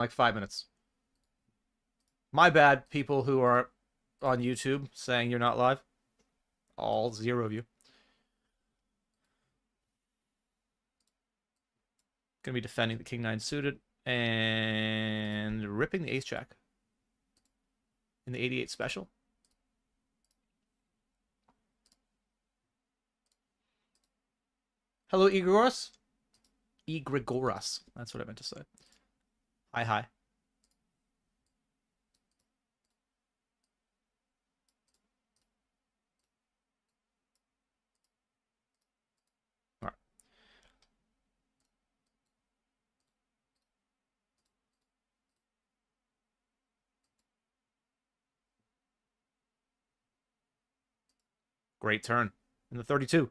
like 5 minutes. My bad, people who are on YouTube saying you're not live. All 0 of you. Gonna be defending the King 9 suited and ripping the Ace Jack in the 88 special. Hello, Igrigoras. Igrigoras. That's what I meant to say. Hi, hi. All right. Great turn in the 32.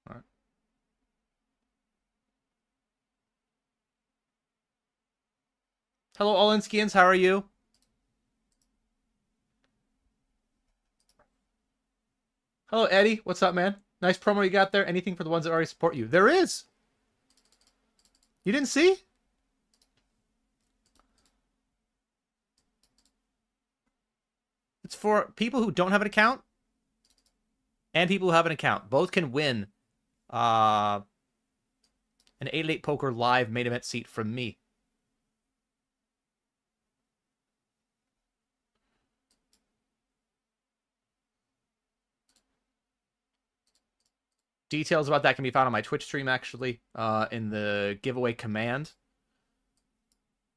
All right. Hello, Olinskians. How are you? Hello, Eddie. What's up, man? Nice promo you got there. Anything for the ones that already support you? There is. You didn't see? It's for people who don't have an account and people who have an account. Both can win an 8-8 poker live main event seat from me. Details about that can be found on my Twitch stream, actually, in the giveaway command.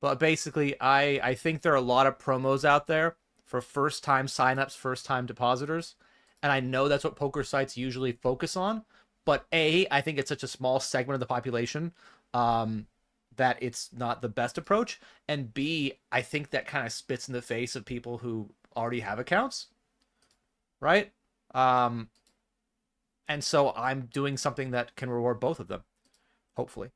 But basically, I think there are a lot of promos out there for first-time signups, first-time depositors. And I know that's what poker sites usually focus on. But A, I think it's such a small segment of the population that it's not the best approach. And B, I think that kind of spits in the face of people who already have accounts. Right? And so I'm doing something that can reward both of them, hopefully.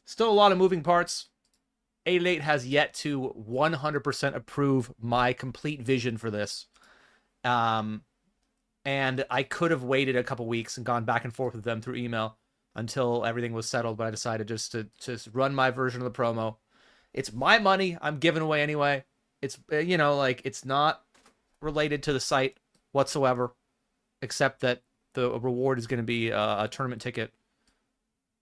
Still a lot of moving parts. 8-8 has yet to 100% approve my complete vision for this. And I could have waited a couple weeks and gone back and forth with them through email until everything was settled, but I decided just to run my version of the promo. It's my money. I'm giving away anyway. It's, you know, like, it's not related to the site whatsoever, except that the reward is going to be a tournament ticket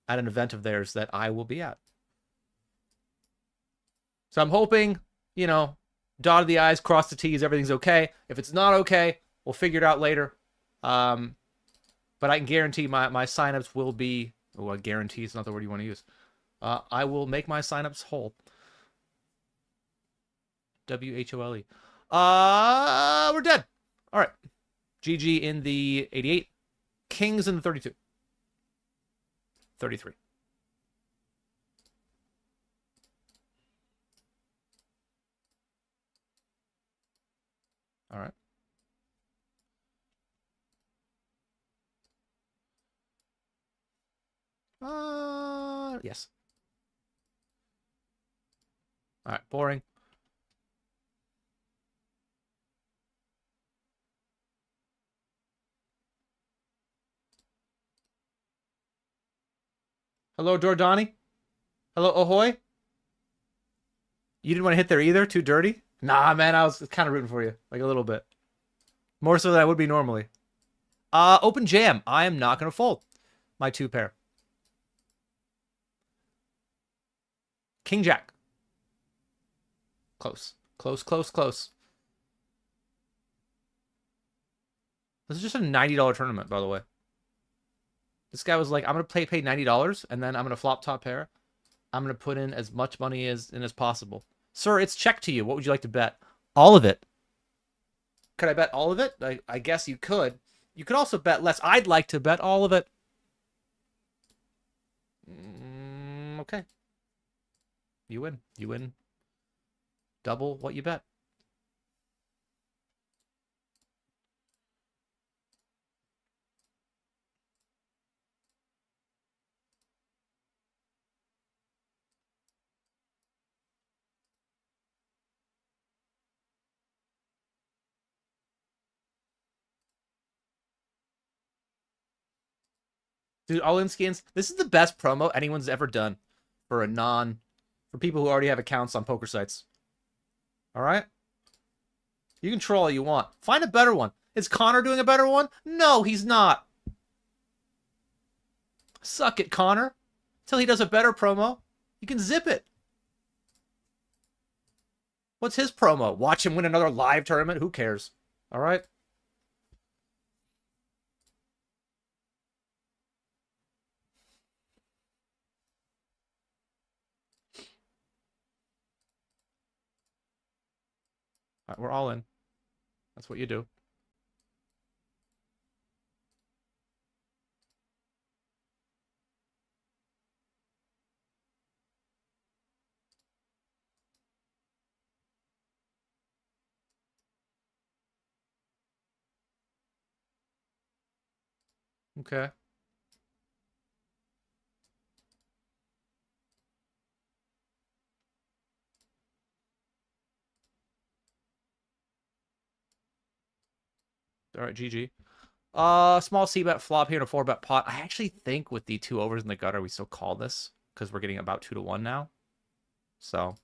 at an event of theirs that I will be at. So I'm hoping, you know, dotted the I's, cross the T's, everything's okay. If it's not okay, we'll figure it out later. But I can guarantee my signups will be, well, guarantee is not the word you want to use. I will make my signups whole. WHOLE. We're dead. All right. GG in the 88. Kings in the 32. 33. All right. Yes. All right, boring. Hello, Dordani. Hello, Ahoy. You didn't want to hit there either? Too dirty? Nah, man, I was kind of rooting for you. Like a little bit. More so than I would be normally. Open jam. I am not going to fold my 2 pair. King Jack. Close. Close, close, close. This is just a $90 tournament, by the way. This guy was like, I'm going to pay $90, and then I'm going to flop top pair. I'm going to put in as much money as possible. Sir, it's check to you. What would you like to bet? All of it. Could I bet all of it? I guess you could. You could also bet less. I'd like to bet all of it. Okay. You win. You win double what you bet. Dude, all-in skins. This is the best promo anyone's ever done for for people who already have accounts on poker sites. All right? You can troll all you want. Find a better one. Is Connor doing a better one? No, he's not. Suck it, Connor. Till he does a better promo, you can zip it. What's his promo? Watch him win another live tournament? Who cares? All right? All right, we're all in. That's what you do. Okay. All right, GG. Small C-bet flop here and a 4-bet pot. I actually think with the 2 overs in the gutter, we still call this because we're getting about 2-1 now. So.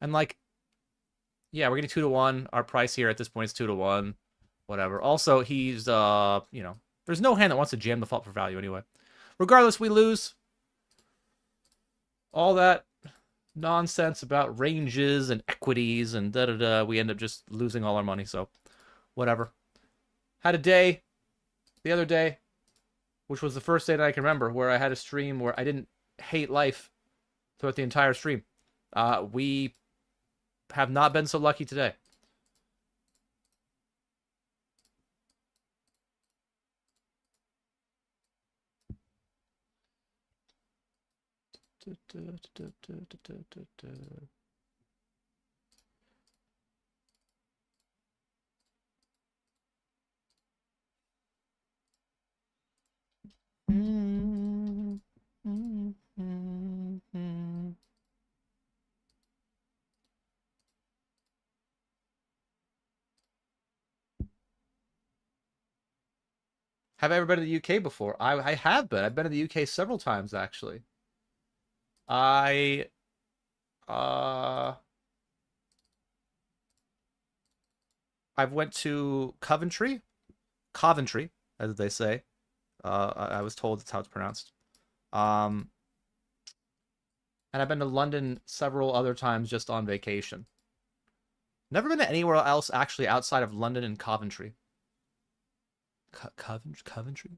And like, yeah, we're getting 2-1. Our price here at this point is 2-1. Whatever. Also, he's, you know, there's no hand that wants to jam the flop for value anyway. Regardless, we lose. All that nonsense about ranges and equities and da-da-da. We end up just losing all our money, so whatever. Had a day the other day, which was the first day that I can remember, where I had a stream where I didn't hate life throughout the entire stream. We have not been so lucky today. Have I ever been to the UK before? I have been. I've been to the UK several times, actually. I I've went to Coventry, as they say. I was told that's how it's pronounced. Um, and I've been to London several other times just on vacation. Never been to anywhere else actually outside of London and Coventry. Coventry?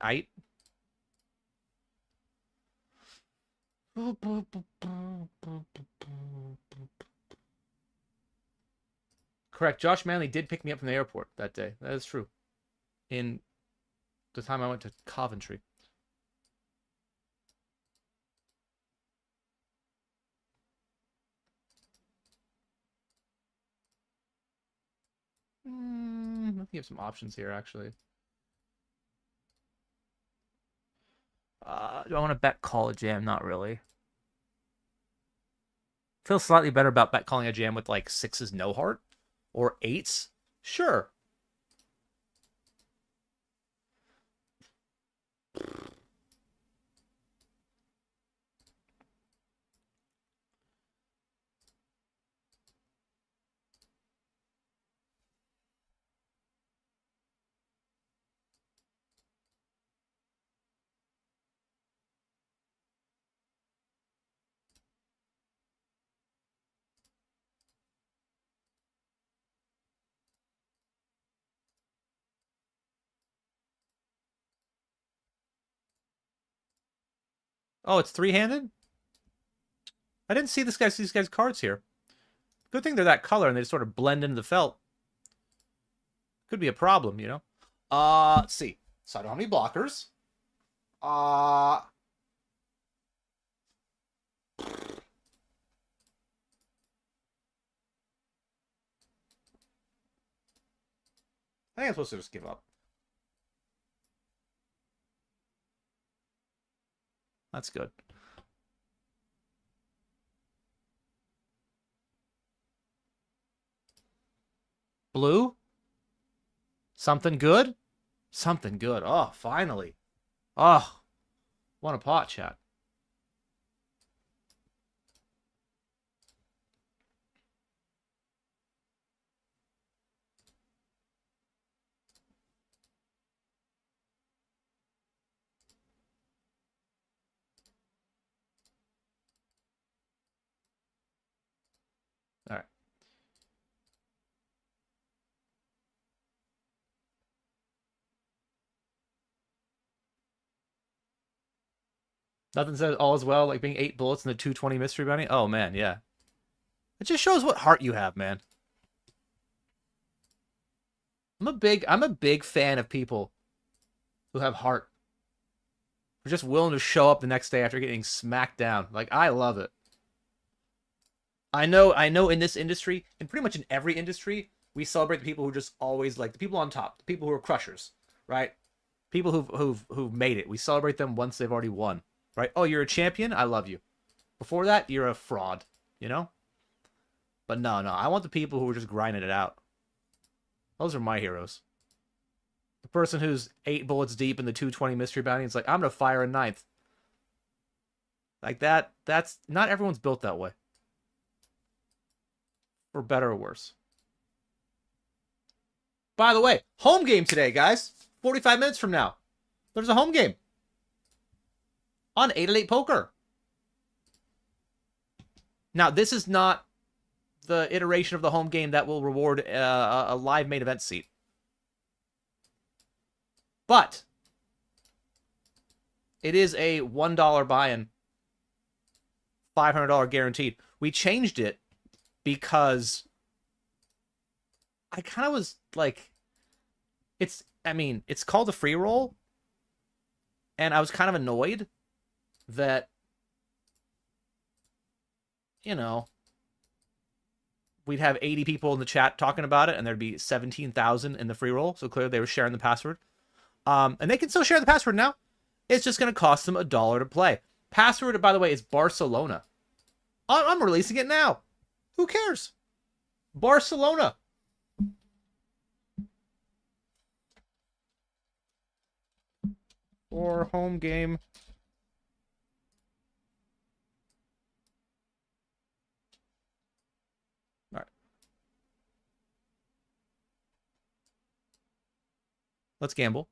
Aight. Correct. Josh Manley did pick me up from the airport that day. That is true. In the time I went to Coventry. I think you have some options here, actually. Do I want to bet call a jam? Not really. Feel slightly better about bet calling a jam with like 6s no heart or 8s. Sure. Oh, it's 3-handed? I didn't see these guys' cards here. Good thing they're that color and they just sort of blend into the felt. Could be a problem, you know? Let's see. So I don't have any blockers. Uh, I think I'm supposed to just give up. That's good. Blue? Something good? Something good. Oh, finally. Oh, want a pot, chat. All right. Nothing says all is well like being 8 bullets in the 220 mystery bounty. Oh man, yeah. It just shows what heart you have, man. I'm a big fan of people who have heart. Who are just willing to show up the next day after getting smacked down. Like I love it. I know in this industry, and pretty much in every industry, we celebrate the people who just always like the people on top, the people who are crushers, right? People who've made it. We celebrate them once they've already won, right? Oh, you're a champion. I love you. Before that, you're a fraud, you know. But no, no, I want the people who are just grinding it out. Those are my heroes. The person who's 8 bullets deep in the 220 mystery bounty, it's like I'm gonna fire a ninth. Like that. That's not everyone's built that way, for better or worse. By the way, home game today, guys. 45 minutes from now, there's a home game on 888 Poker. Now, this is not the iteration of the home game that will reward a live main event seat. But it is a $1 buy-in, $500 guaranteed. We changed it because I kind of was like, I mean, it's called a free roll, and I was kind of annoyed that, you know, we'd have 80 people in the chat talking about it, and there'd be 17,000 in the free roll. So clearly they were sharing the password. And they can still share the password now. It's just going to cost them $1 to play. Password, by the way, is Barcelona. I'm releasing it now. Who cares? Barcelona. Or home game. All right. Let's gamble.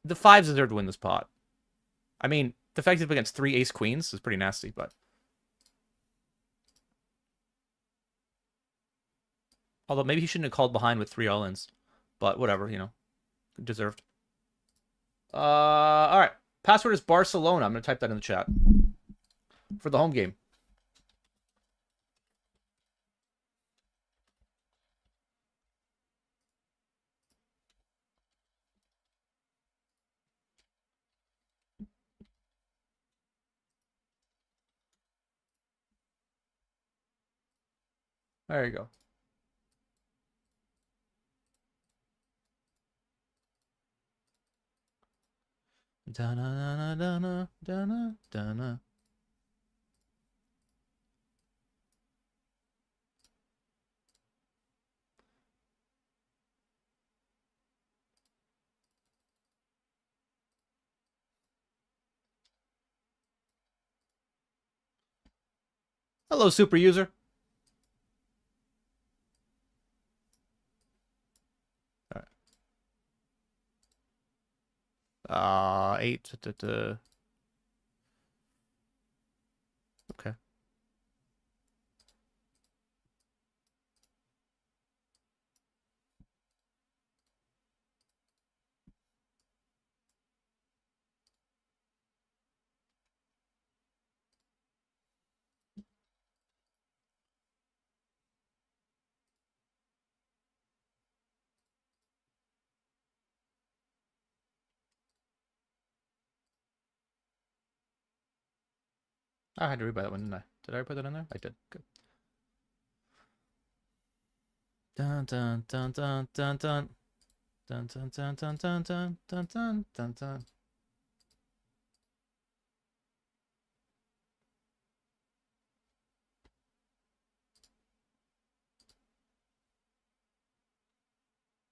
The fives deserve to win this pot. I mean, the fact he's up against 3 ace queens is pretty nasty, but. Although maybe he shouldn't have called behind with 3 all-ins. But whatever, you know. Deserved. All right. Password is Barcelona. I'm going to type that in the chat. For the home game. There you go. Da-na, da-na, da-na, da-na. Hello, super user. All right. 8. Okay. I had to read by that one, didn't I? Did I put that in there? I did. Good. Dun dun dun dun dun dun dun dun dun dun dun dun dun dun dun dun.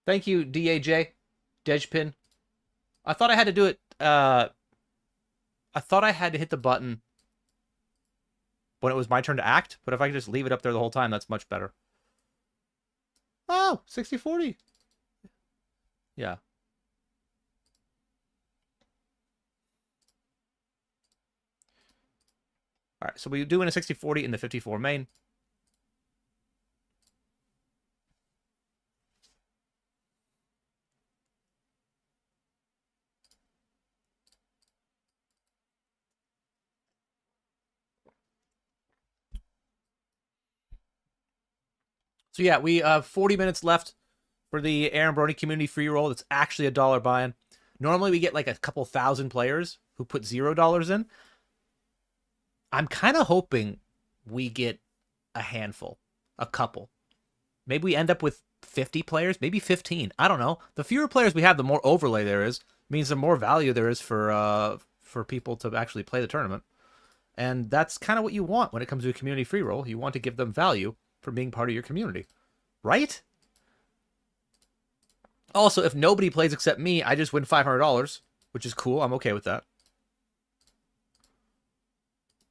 Thank you, DAJ. Dejpin. I thought I had to do it. I thought I had to hit the button when it was my turn to act, but if I could just leave it up there the whole time, that's much better. Oh, 60-40. Yeah. All right, so we do in a 60-40 in the 54 main. So yeah, we have 40 minutes left for the Aaron Brody community free roll. That's actually $1 buy-in. Normally we get like a couple thousand players who put $0 in. I'm kind of hoping we get a handful, a couple. Maybe we end up with 50 players, maybe 15. I don't know. The fewer players we have, the more overlay there is. Means the more value there is for people to actually play the tournament. And that's kind of what you want when it comes to a community free roll. You want to give them value for being part of your community, right? Also, if nobody plays except me, I just win $500, which is cool. I'm okay with that.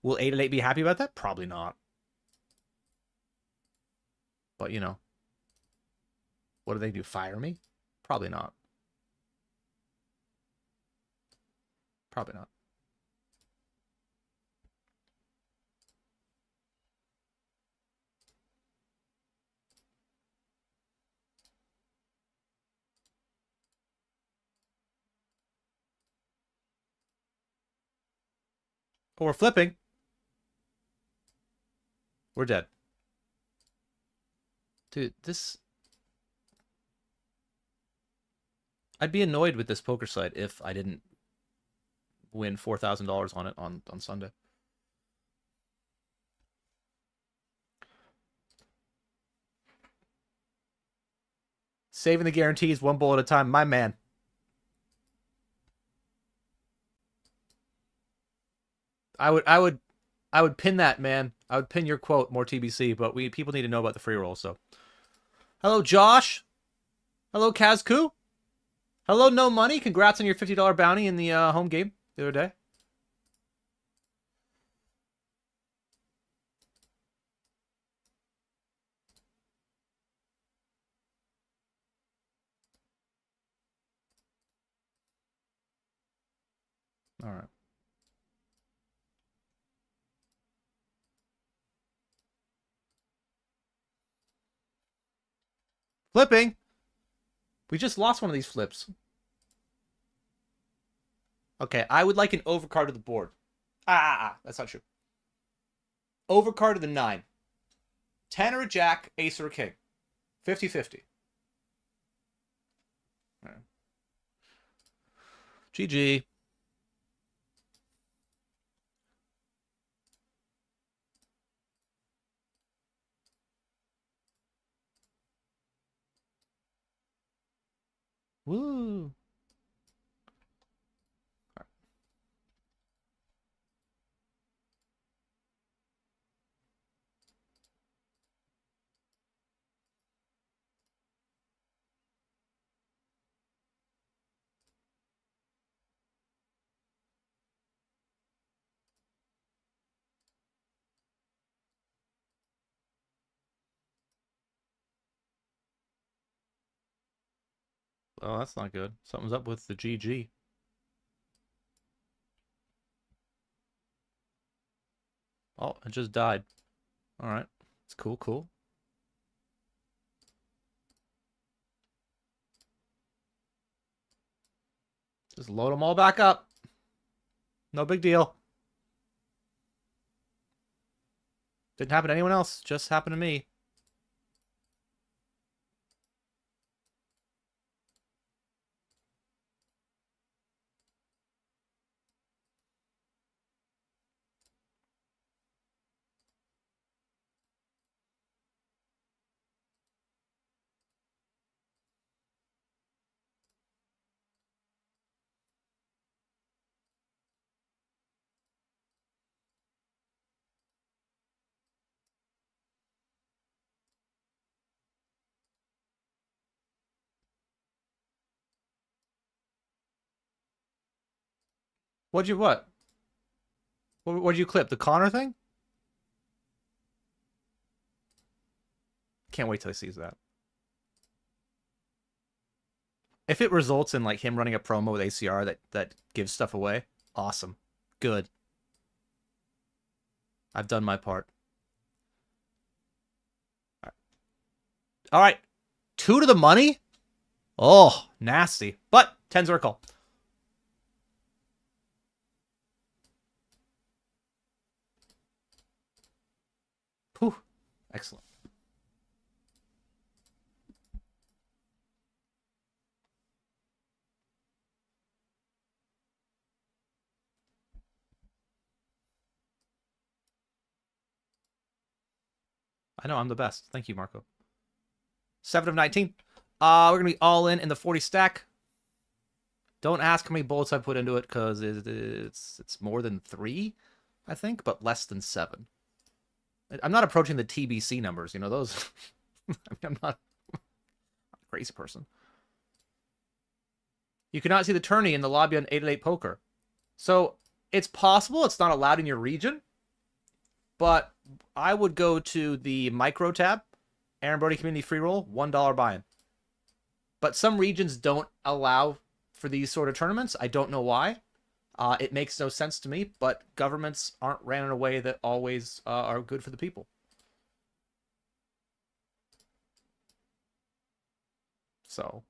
Will 8 and 8 be happy about that? Probably not. But, you know, what do they do? Fire me? Probably not. Probably not. But we're flipping. We're dead. Dude, this... I'd be annoyed with this poker site if I didn't win $4,000 on it on Sunday. Saving the guarantees one bowl at a time. My man. I would pin that, man. I would pin your quote, more TBC, but people need to know about the free roll, so. Hello, Josh. Hello, Kazku. Hello, No Money. Congrats on your $50 bounty in the home game the other day. All right. Flipping. We just lost one of these flips. Okay, I would like an overcard of the board. That's not true. Overcard of the 9. 10 or a jack, ace or a king. 50-50. Right. GG. Woo. Oh, that's not good. Something's up with the GG. Oh, it just died. All right. It's cool, cool. Just load them all back up. No big deal. Didn't happen to anyone else. Just happened to me. What'd you what? What'd you clip? The Connor thing? Can't wait till he sees that. If it results in like him running a promo with ACR that gives stuff away, awesome. Good. I've done my part. All right. 2 to the money? Oh, nasty. But 10's our call. Whew. Excellent. I know I'm the best. Thank you, Marco. 7 of 19. We're going to be all in the 40 stack. Don't ask how many bullets I put into it because it's more than 3, I think, but less than 7. I'm not approaching the TBC numbers, you know, those. I mean, I'm not a crazy person. You cannot see the tourney in the lobby on 888 Poker. So it's possible it's not allowed in your region, but I would go to the micro tab, Aaron Brody Community Free Roll, $1 buy-in. But some regions don't allow for these sort of tournaments. I don't know why. It makes no sense to me, but governments aren't ran in a way that always are good for the people. So.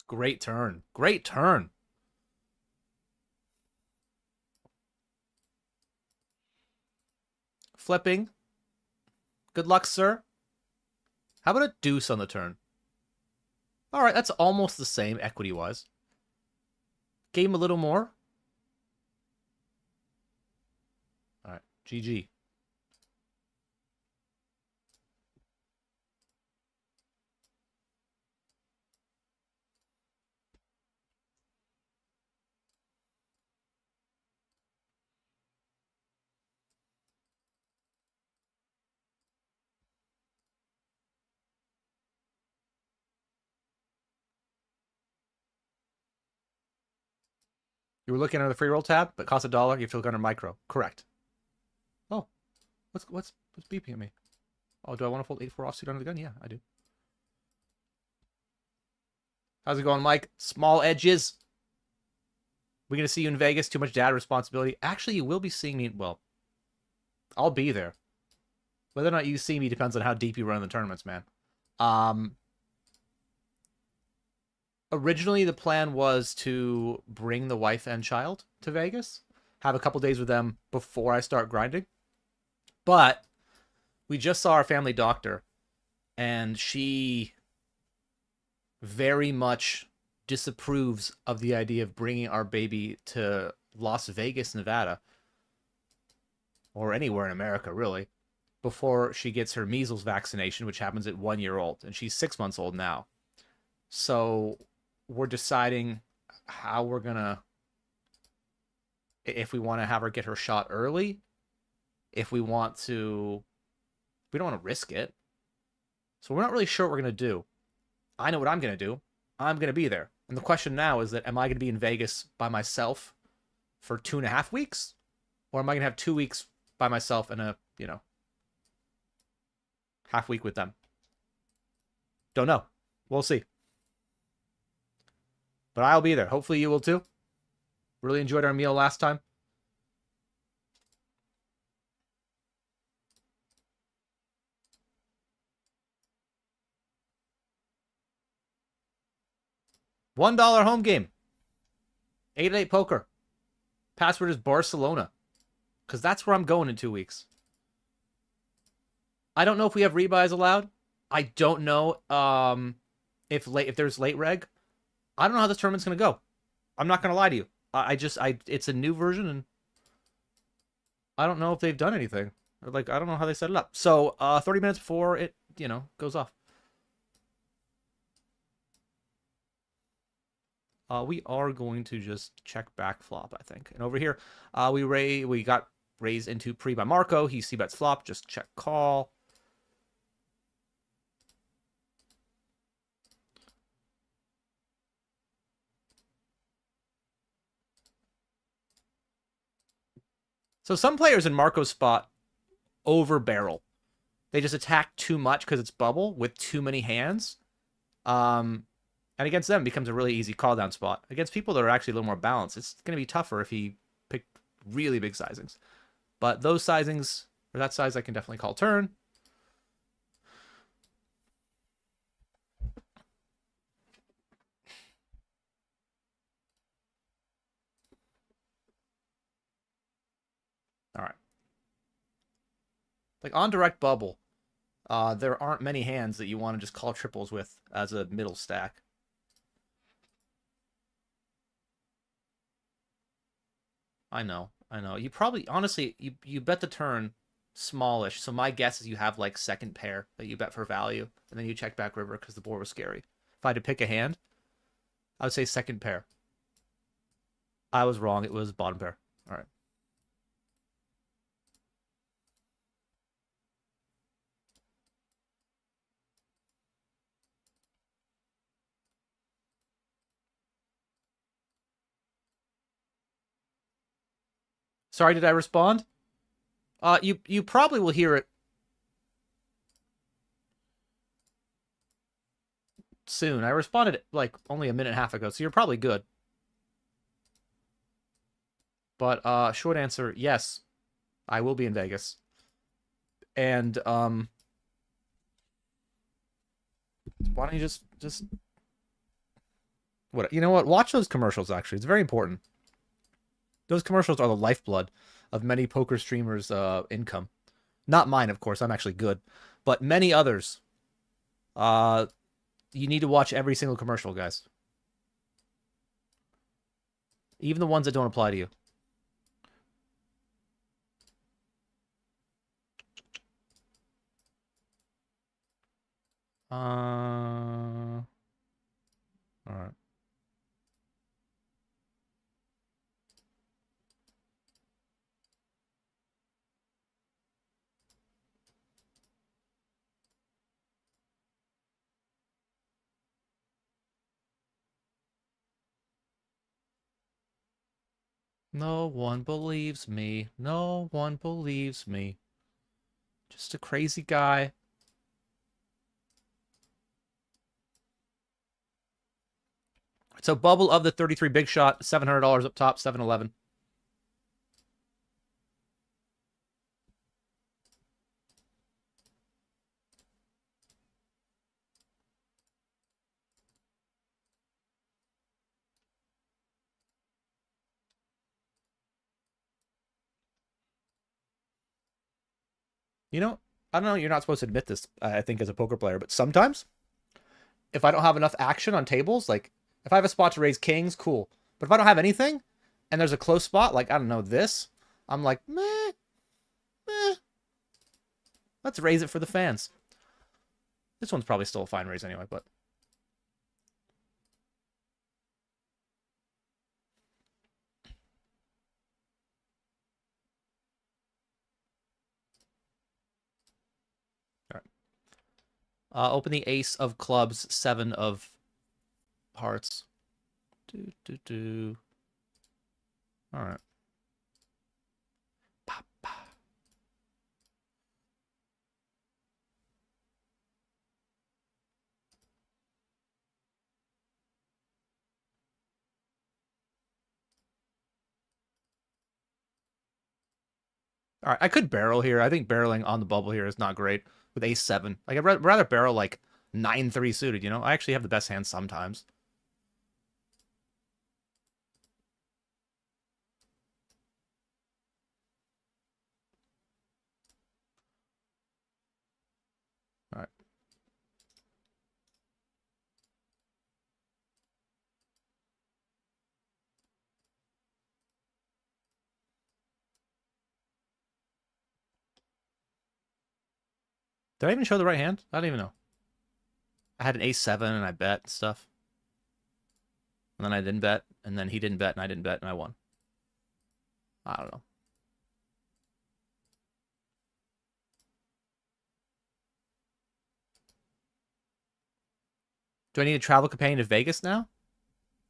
Great turn. Great turn. Flipping. Good luck, sir. How about a deuce on the turn? All right, that's almost the same equity-wise. Game a little more. All right, GG. You were looking under the free roll tab, but costs $1. You have to look under micro. Correct. Oh, what's beeping at me? Oh, do I want to fold 8-4 offsuit under the gun? Yeah, I do. How's it going, Mike? Small edges. We're going to see you in Vegas. Too much data responsibility. Actually, you will be seeing me. Well, I'll be there. Whether or not you see me depends on how deep you run in the tournaments, man. Originally, the plan was to bring the wife and child to Vegas, have a couple days with them before I start grinding. But we just saw our family doctor, and she very much disapproves of the idea of bringing our baby to Las Vegas, Nevada, or anywhere in America, really, before she gets her measles vaccination, which happens at 1 year old, and she's 6 months old now. So we're deciding how we're gonna, if we want to have her get her shot early, if we don't want to risk it. So we're not really sure what we're gonna do. I know what I'm gonna do. I'm gonna be there. And the question now is that, am I gonna be in Vegas by myself for 2.5 weeks? Or am I gonna have 2 weeks by myself and a, half week with them? Don't know. We'll see. But I'll be there. Hopefully you will too. Really enjoyed our meal last time. $1 home game. 888 Poker. Password is Barcelona. Because that's where I'm going in 2 weeks. I don't know if we have rebuys allowed. I don't know if there's late reg. I don't know how this tournament's going to go. I'm not going to lie to you. It's a new version, and I don't know if they've done anything. I don't know how they set it up. So 30 minutes before it, goes off. We are going to just check back flop, I think. And over here, we got raised into pre by Marco. He c-bets flop, just check call. So some players in Marco's spot over barrel. They just attack too much because it's bubble with too many hands. And against them, it becomes a really easy call down spot. Against people that are actually a little more balanced, it's going to be tougher if he picked really big sizings. But those sizings, or that size, I can definitely call turn. All right. Like on direct bubble, there aren't many hands that you want to just call triples with as a middle stack. I know. You probably, honestly, you bet the turn smallish. So my guess is you have like second pair that you bet for value, and then you check back river because the board was scary. If I had to pick a hand, I would say second pair. I was wrong. It was bottom pair. All right. Sorry, did I respond? You probably will hear it soon. I responded like only a minute and a half ago, so you're probably good. But short answer, yes, I will be in Vegas. And why don't you just what, you know what? Watch those commercials actually. It's very important. Those commercials are the lifeblood of many poker streamers' income. Not mine, of course. I'm actually good, but many others. Uh, you need to watch every single commercial, guys. Even the ones that don't apply to you. All right. No one believes me. No one believes me. Just a crazy guy. So bubble of the 33 big shot, $700 up top, 711. You know, I don't know, you're not supposed to admit this, I think, as a poker player, but sometimes if I don't have enough action on tables, like if I have a spot to raise kings, cool. But if I don't have anything and there's a close spot, like I don't know, this, I'm like, meh, meh. Let's raise it for the fans. This one's probably still a fine raise anyway, but all right. Open the ace of clubs, 7 of hearts. All right. All right, I could barrel here. I think barreling on the bubble here is not great with ace 7. Like I'd rather barrel like 9-3 suited, you know? I actually have the best hand sometimes. All right. Did I even show the right hand? I don't even know. I had an ace 7 and I bet stuff. And then I didn't bet, and then he didn't bet, and I didn't bet, and I won. I don't know. Do I need a travel companion to Vegas now?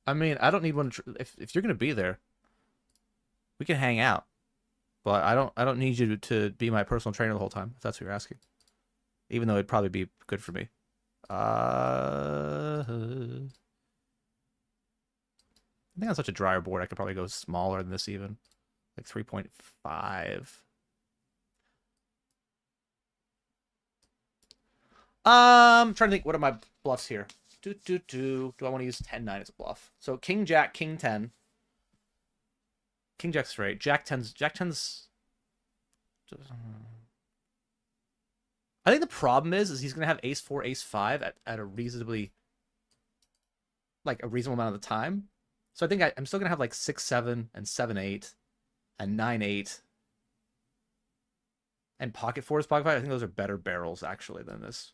I mean, I don't need one. If you're gonna be there, we can hang out. But I don't need you to be my personal trainer the whole time, if that's what you're asking. Even though it'd probably be good for me. I think on such a drier board, I could probably go smaller than this even. Like 3.5. Trying to think, what are my bluffs here? Do I want to use 10-9 as a bluff? So King Jack, King 10. King Jack straight. Jack 10's. I think the problem is he's gonna have Ace 4, Ace 5 at a reasonably, like a reasonable amount of the time. So I think I'm still gonna have like 6, 7, and 7, 8, and 9, 8, and pocket 4s, pocket 5. I think those are better barrels actually than this.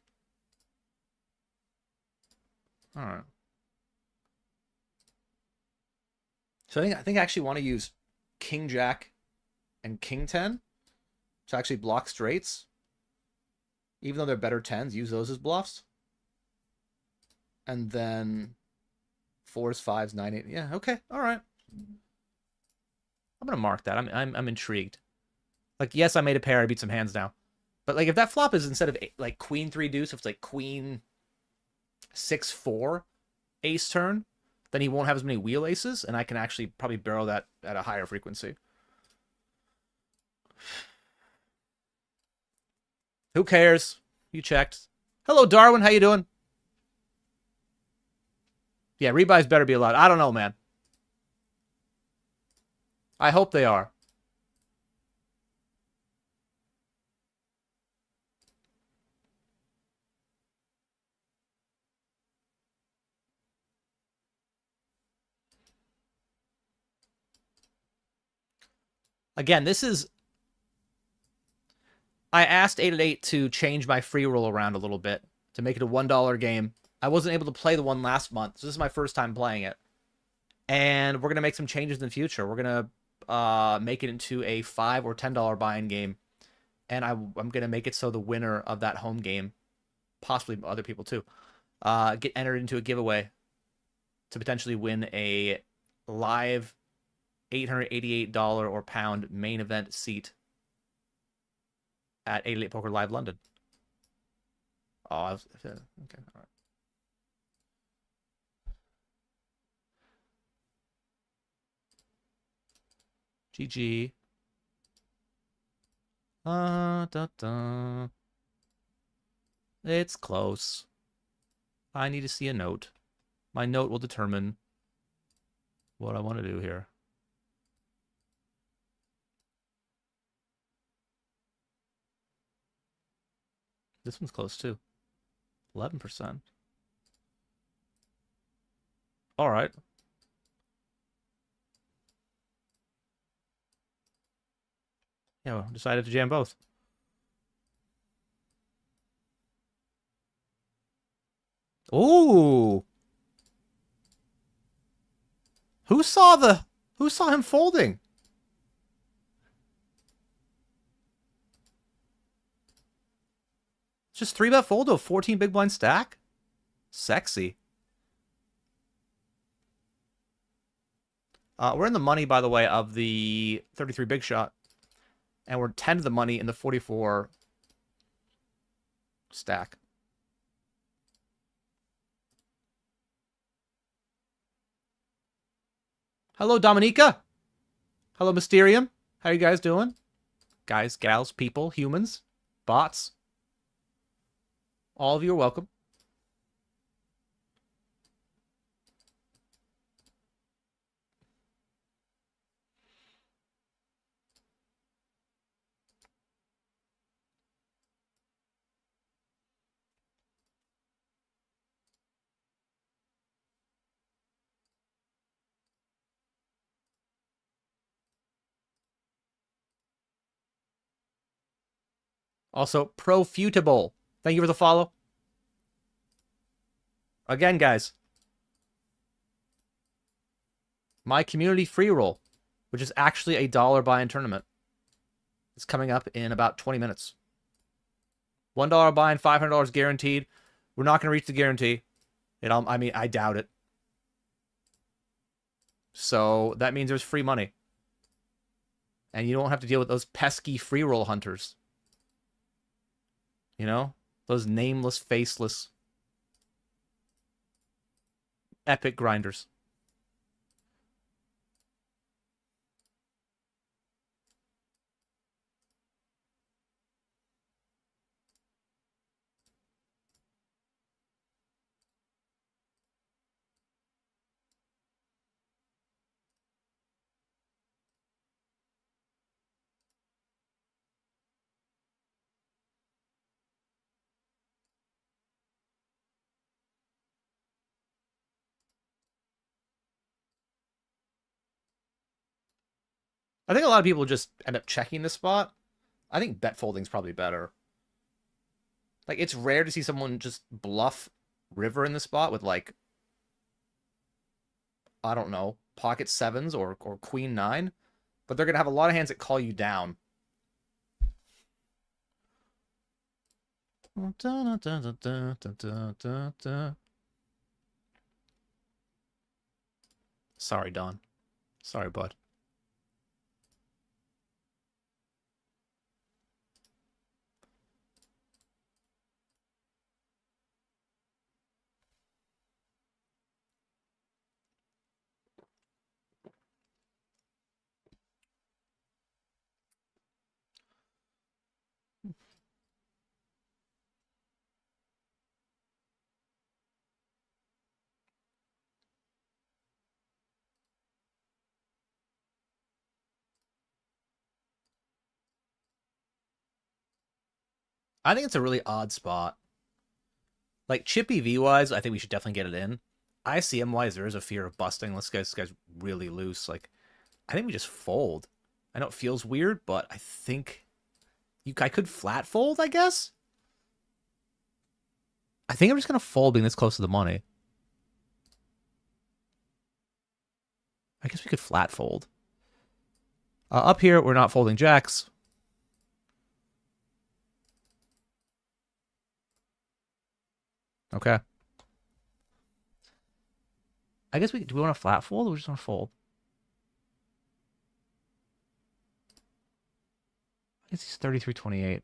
All right. So I think I actually want to use King Jack and King 10 to actually block straights. Even though they're better 10s, use those as bluffs. And then 4s, 5s, 9, 8. Yeah, okay. All right. I'm going to mark that. I'm intrigued. Like, yes, I made a pair. I beat some hands now. But like if that flop is instead of like queen 3 deuce, if it's like queen 6 4 ace turn, then he won't have as many wheel aces, and I can actually probably barrel that at a higher frequency. Who cares? You checked. Hello, Darwin. How you doing? Yeah, rebuys better be allowed. I don't know, man. I hope they are. Again, this is... I asked 888 to change my free roll around a little bit to make it a $1 game. I wasn't able to play the one last month, so this is my first time playing it. And we're going to make some changes in the future. We're going to make it into a $5 or $10 buy-in game. And I'm going to make it so the winner of that home game, possibly other people too, get entered into a giveaway to potentially win a live $888 or pound main event seat at 888 Poker Live London. Oh, okay, all right. GG. It's close. I need to see a note. My note will determine what I want to do here. This one's close too. 11%. All right. Yeah, well, decided to jam both. Ooh. Who saw him folding? Just 3-bet fold to a 14 big blind stack? Sexy. We're in the money, by the way, of the 33 big shot. And we're 10 to the money in the 44 stack. Hello, Dominica. Hello, Mysterium. How you guys doing? Guys, gals, people, humans, bots. All of you are welcome. Also, Profutable. Thank you for the follow. Again, guys. My community free roll, which is actually a $1 buy-in tournament. It's coming up in about 20 minutes. $1 buy-in, $500 guaranteed. We're not going to reach the guarantee. I mean, I doubt it. So that means there's free money. And you don't have to deal with those pesky free roll hunters. You know? Those nameless, faceless, epic grinders. I think a lot of people just end up checking the spot. I think bet folding's probably better. Like, it's rare to see someone just bluff river in the spot with, like, I don't know, pocket sevens or queen nine. But they're going to have a lot of hands that call you down. Sorry, Don. Sorry, bud. I think it's a really odd spot. Like, chip EV-wise, I think we should definitely get it in. ICM-wise, there is a fear of busting. This guy's really loose. Like, I think we just fold. I know it feels weird, but I think I could flat fold, I guess? I think I'm just going to fold being this close to the money. I guess we could flat fold. Up here, we're not folding jacks. Okay. I guess do we want to flat fold or we just want to fold? I guess he's 33-28.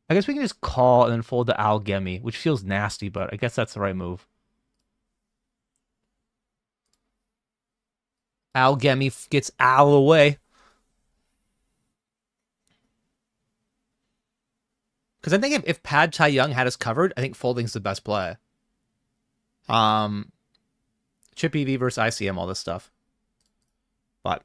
I guess we can just call and then fold the Algemy, which feels nasty, but I guess that's the right move. Algemy gets Al away. Because I think if Pad Thai Young had us covered, I think folding's the best play. Chip EV versus ICM, all this stuff. But.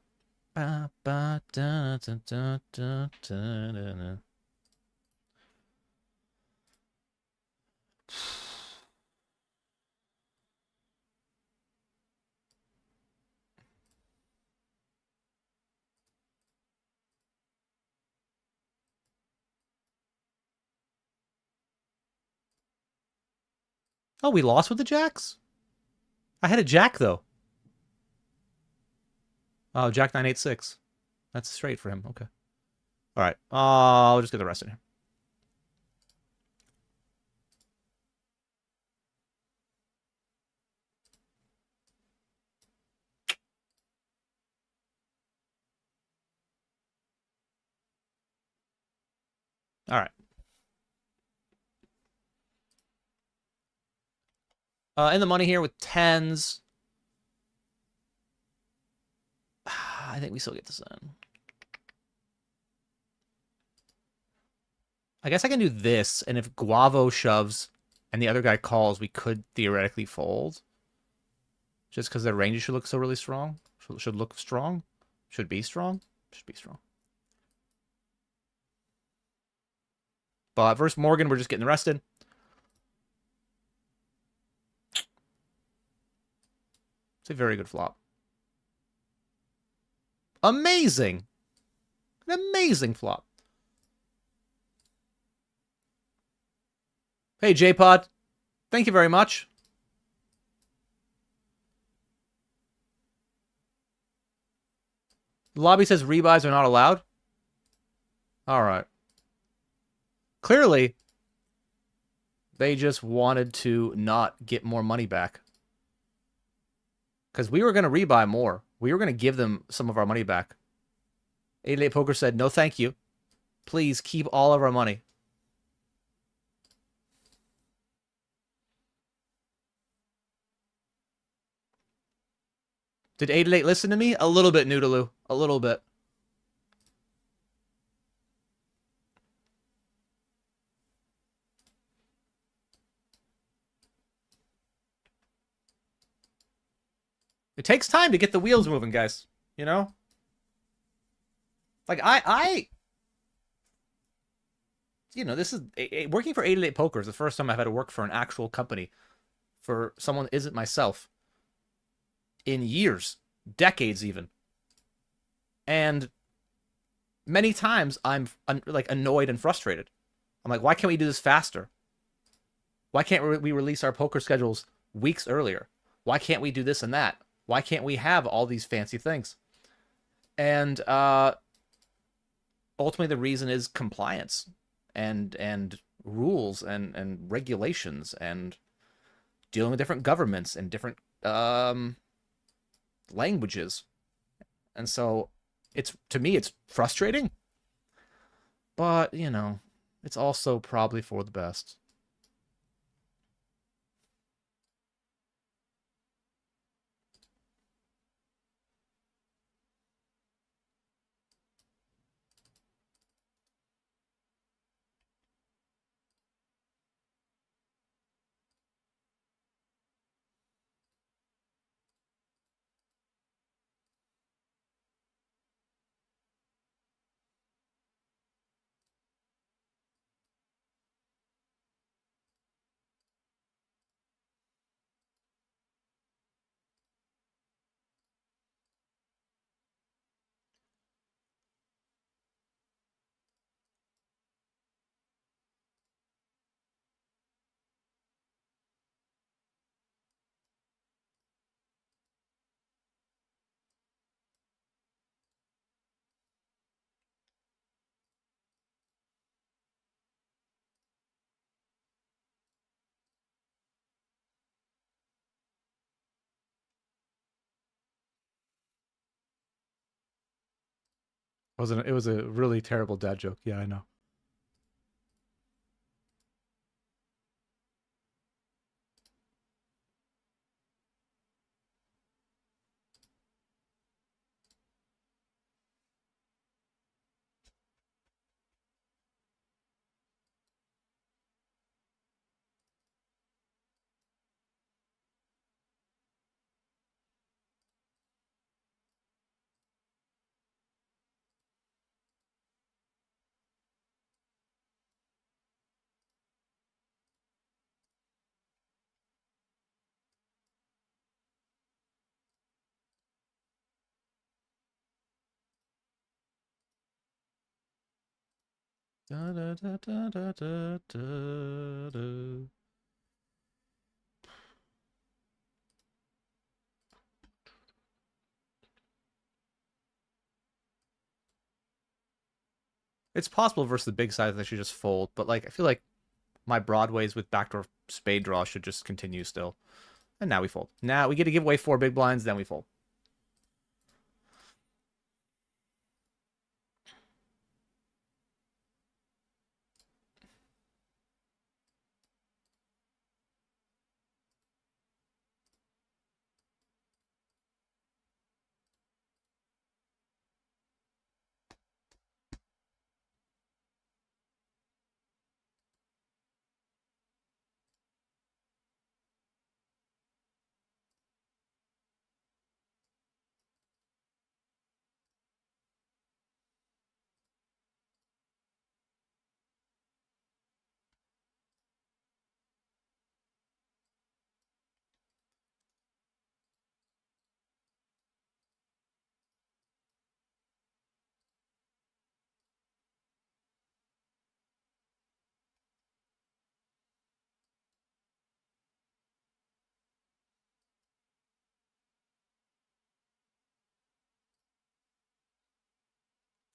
Oh, we lost with the jacks? I had a jack, though. Oh, jack 9-8-6. That's straight for him. Okay. All right. I'll just get the rest in here. All right. In the money here with tens. I think we still get this in. I guess I can do this, and if Guavo shoves and the other guy calls, we could theoretically fold. Just because their ranges should look so really strong. Should look strong. Should be strong. Should be strong. But versus Morgan, we're just getting the rest in. It's a very good flop. Amazing. An amazing flop. Hey, J-Pod. Thank you very much. The lobby says rebuys are not allowed. All right. Clearly, they just wanted to not get more money back. Because we were going to rebuy more. We were going to give them some of our money back. 88 Poker said, no thank you. Please keep all of our money. Did 88 listen to me? A little bit, Noodaloo. A little bit. It takes time to get the wheels moving, guys. You know? Like, this is working for 88 Poker is the first time I've had to work for an actual company for someone that isn't myself in years, decades even. And many times I'm like annoyed and frustrated. I'm like, why can't we do this faster? Why can't we release our poker schedules weeks earlier? Why can't we do this and that? Why can't we have all these fancy things? And ultimately, the reason is compliance and rules and regulations and dealing with different governments and different languages. And so, to me, it's frustrating, but it's also probably for the best. It was a really terrible dad joke. Yeah, I know. Da, da, da, da, da, da, da, da. It's possible versus the big size they should just fold, but like I feel like my broadways with backdoor spade draw should just continue still. And now we fold. Now we get to give away 4 big blinds, then we fold.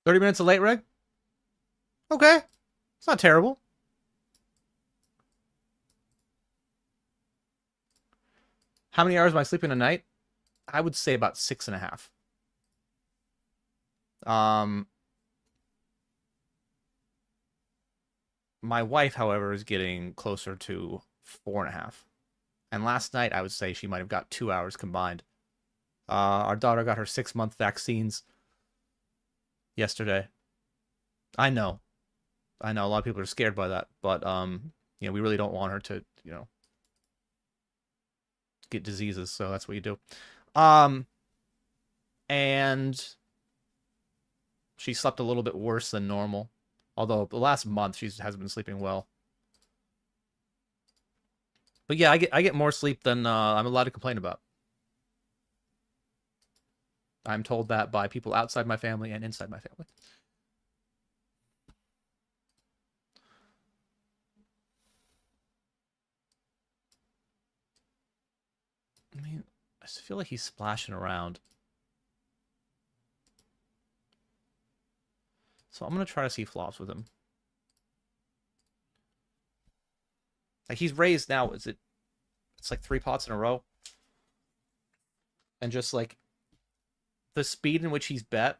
30 minutes of late reg? Okay. It's not terrible. How many hours am I sleeping a night? I would say about 6.5. My wife, however, is getting closer to 4.5. And last night, I would say she might have got 2 hours combined. Our daughter got her 6-month vaccines yesterday. I know. A lot of people are scared by that, but we really don't want her to, get diseases, so that's what you do. And she slept a little bit worse than normal. Although the last month she has been sleeping well. But yeah, I get more sleep than I'm allowed to complain about. I'm told that by people outside my family and inside my family. I mean, I just feel like he's splashing around. So I'm going to try to see flops with him. Like, he's raised now, it's like 3 pots in a row. And just like the speed in which he's bet,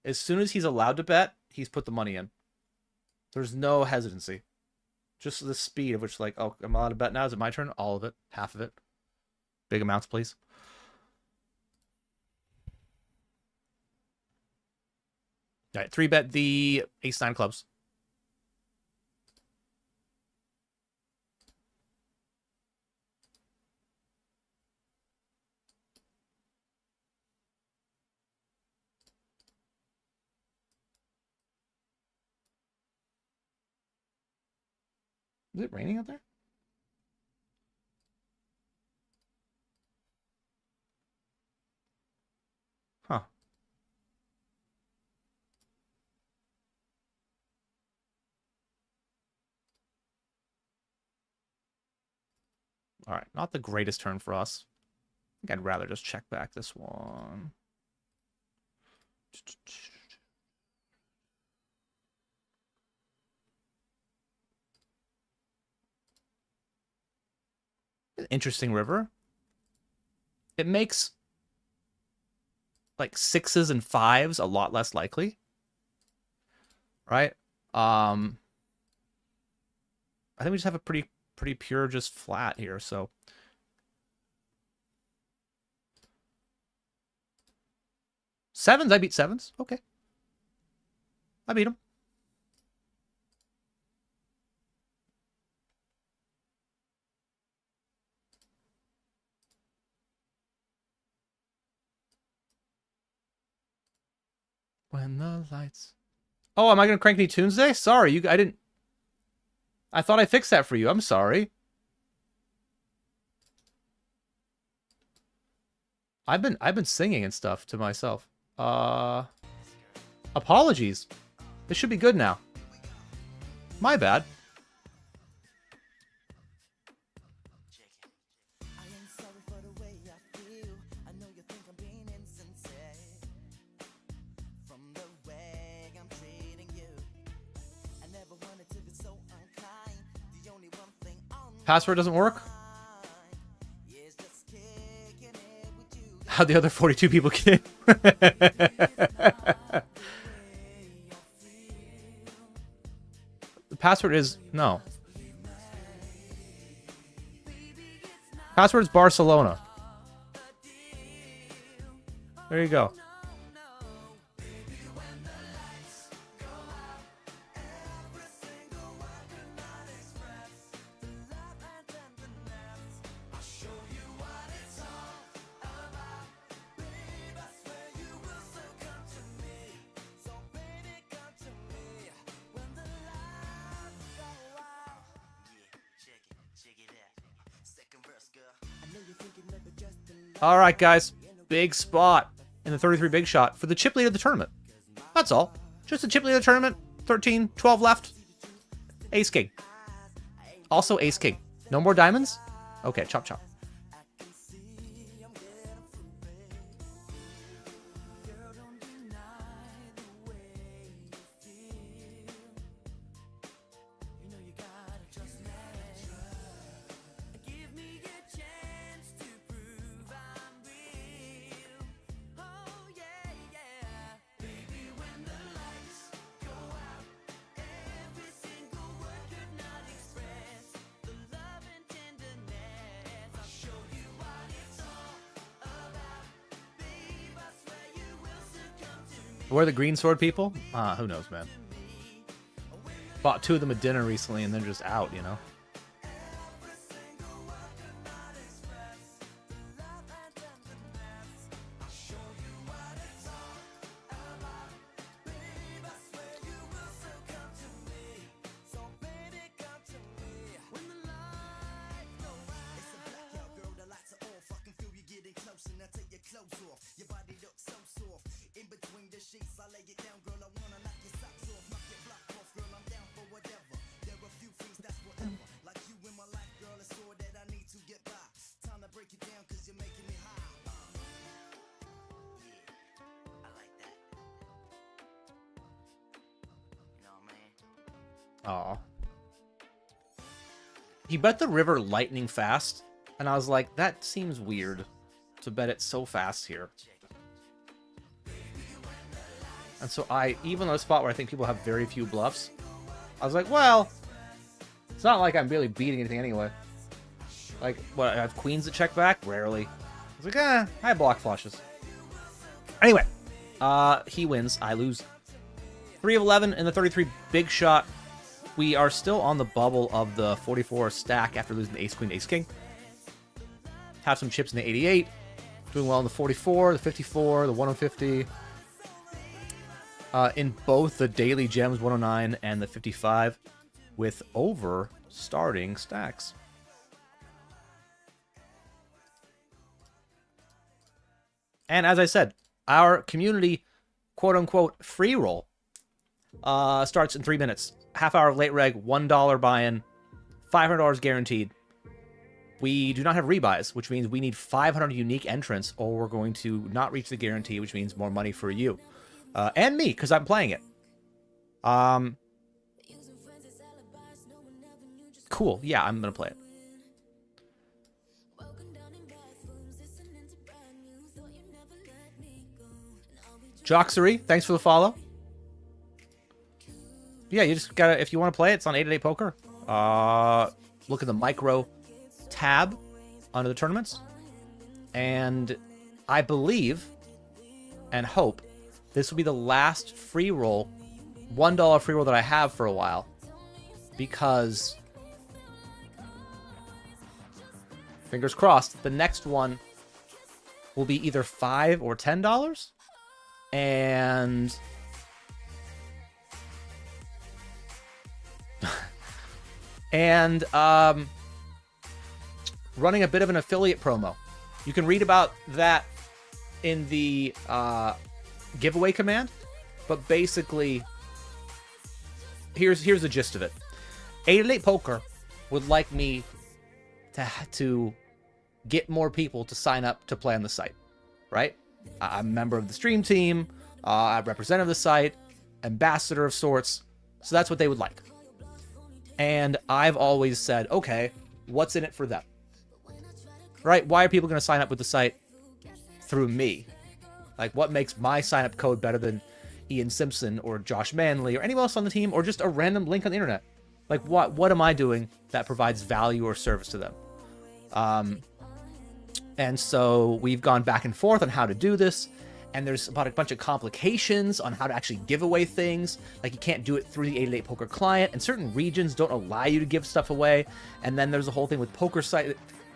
as soon as he's allowed to bet, he's put the money in. There's no hesitancy. Just the speed of which, like, oh, I'm allowed to bet now. Is it my turn? All of it. Half of it. Big amounts, please. All right, 3-bet the ace-9 clubs. Is it raining out there? Huh. All right, not the greatest turn for us. I think I'd rather just check back this one. Interesting river. It makes like 6s and 5s a lot less likely. Right? I think we just have a pretty pure just flat here, so sevens, I beat 7s. Okay. I beat him. When the lights... Oh, am I going to crank any tunes today? Sorry, I didn't... I thought I fixed that for you. I'm sorry. I've been singing and stuff to myself. Apologies. This should be good now. My bad. Password doesn't work? How'd the other 42 people get in? The password is... No. Password is Barcelona. There you go. All right, guys. Big spot in the 33 big shot for the chip lead of the tournament. That's all. Just the chip lead of the tournament. 13, 12 left. Ace king. Also ace king. No more diamonds? Okay, chop chop. Where are the green sword people? Who knows, man. Bought 2 of them at dinner recently, and they're just out, you know? Aw. He bet the river lightning fast, and I was like, that seems weird to bet it so fast here. And so even on a spot where I think people have very few bluffs, I was like, well, it's not like I'm really beating anything anyway. Like, what, I have queens that check back? Rarely. I was like, I have block flushes. Anyway, he wins, I lose. 3 of 11 in the 33 big shot. We are still on the bubble of the 44 stack after losing the ace queen, ace king. Have some chips in the 88. Doing well in the 44, the 54, the 150. In both the daily gems 109 and the 55 with over starting stacks. And as I said, our community quote-unquote free roll starts in 3 minutes. Half hour of late reg, $1 buy-in, $500 guaranteed. We do not have rebuys, which means we need 500 unique entrants, or we're going to not reach the guarantee, which means more money for you. And me, because I'm playing it. Cool. Yeah, I'm going to play it. Joxery, thanks for the follow. Yeah, you just gotta, if you want to play it, it's on 888 Poker. Look at the micro tab under the tournaments. And I believe and hope this will be the last free roll, $1 free roll that I have for a while. Because, fingers crossed, the next one will be either $5 or $10. And running a bit of an affiliate promo. You can read about that in the giveaway command, but basically, here's the gist of it. 888 Poker would like me to get more people to sign up to play on the site, right? I'm a member of the stream team, I'm representative of the site, ambassador of sorts, so that's what they would like. And I've always said, okay, what's in it for them? Right? Why are people going to sign up with the site through me? Like, what makes my sign-up code better than Ian Simpson or Josh Manley or anyone else on the team, or just a random link on the internet? Like, what am I doing that provides value or service to them? And so we've gone back and forth on how to do this. And there's about a bunch of complications on how to actually give away things. Like, you can't do it through the 888 Poker client, and certain regions don't allow you to give stuff away. And then there's a whole thing with Poker Site.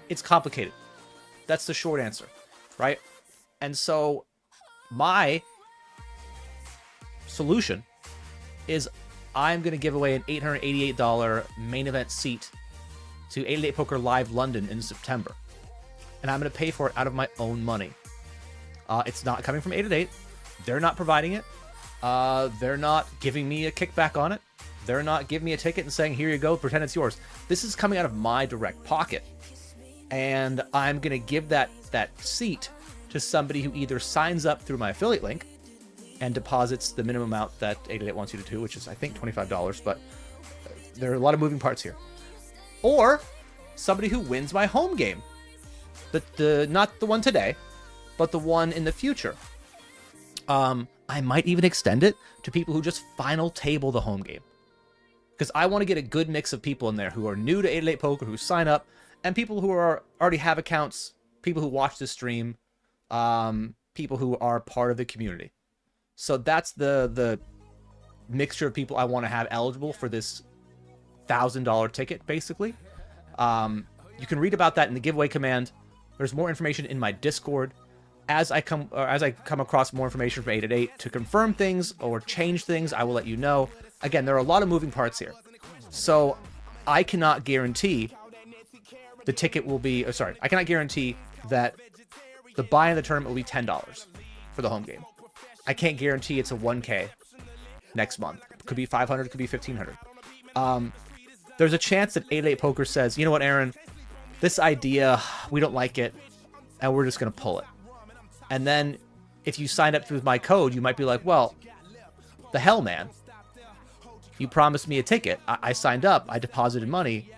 It's complicated. That's the short answer, right? And so my solution is I'm going to give away an $888 main event seat to 888 Poker Live London in September. And I'm going to pay for it out of my own money. It's not coming from 888. They're not providing it. They're not giving me a kickback on it. They're not giving me a ticket and saying, here you go, pretend it's yours. This is coming out of my direct pocket. And I'm going to give that seat to somebody who either signs up through my affiliate link and deposits the minimum amount that 888 wants you to do, which is, I think, $25, but there are a lot of moving parts here. Or somebody who wins my home game. Not the one today, but the one in the future. I might even extend it to people who just final table the home game. Because I want to get a good mix of people in there who are new to 888 Poker, who sign up, and people who already have accounts, people who watch the stream, people who are part of the community. So that's the mixture of people I want to have eligible for this $1,000 ticket, basically. You can read about that in the giveaway command. There's more information in my Discord. As I come across more information from 888 to confirm things or change things, I will let you know. Again, there are a lot of moving parts here, so I cannot guarantee the ticket will be. I cannot guarantee that the buy in the tournament will be $10 for the home game. I can't guarantee it's a 1K next month. It could be 500, it could be 1,500. There's a chance that 888 Poker says, you know what, Aaron, this idea, we don't like it, and we're just going to pull it. And then if you sign up through my code, you might be like, well, the hell, man. You promised me a ticket. I signed up. I deposited money.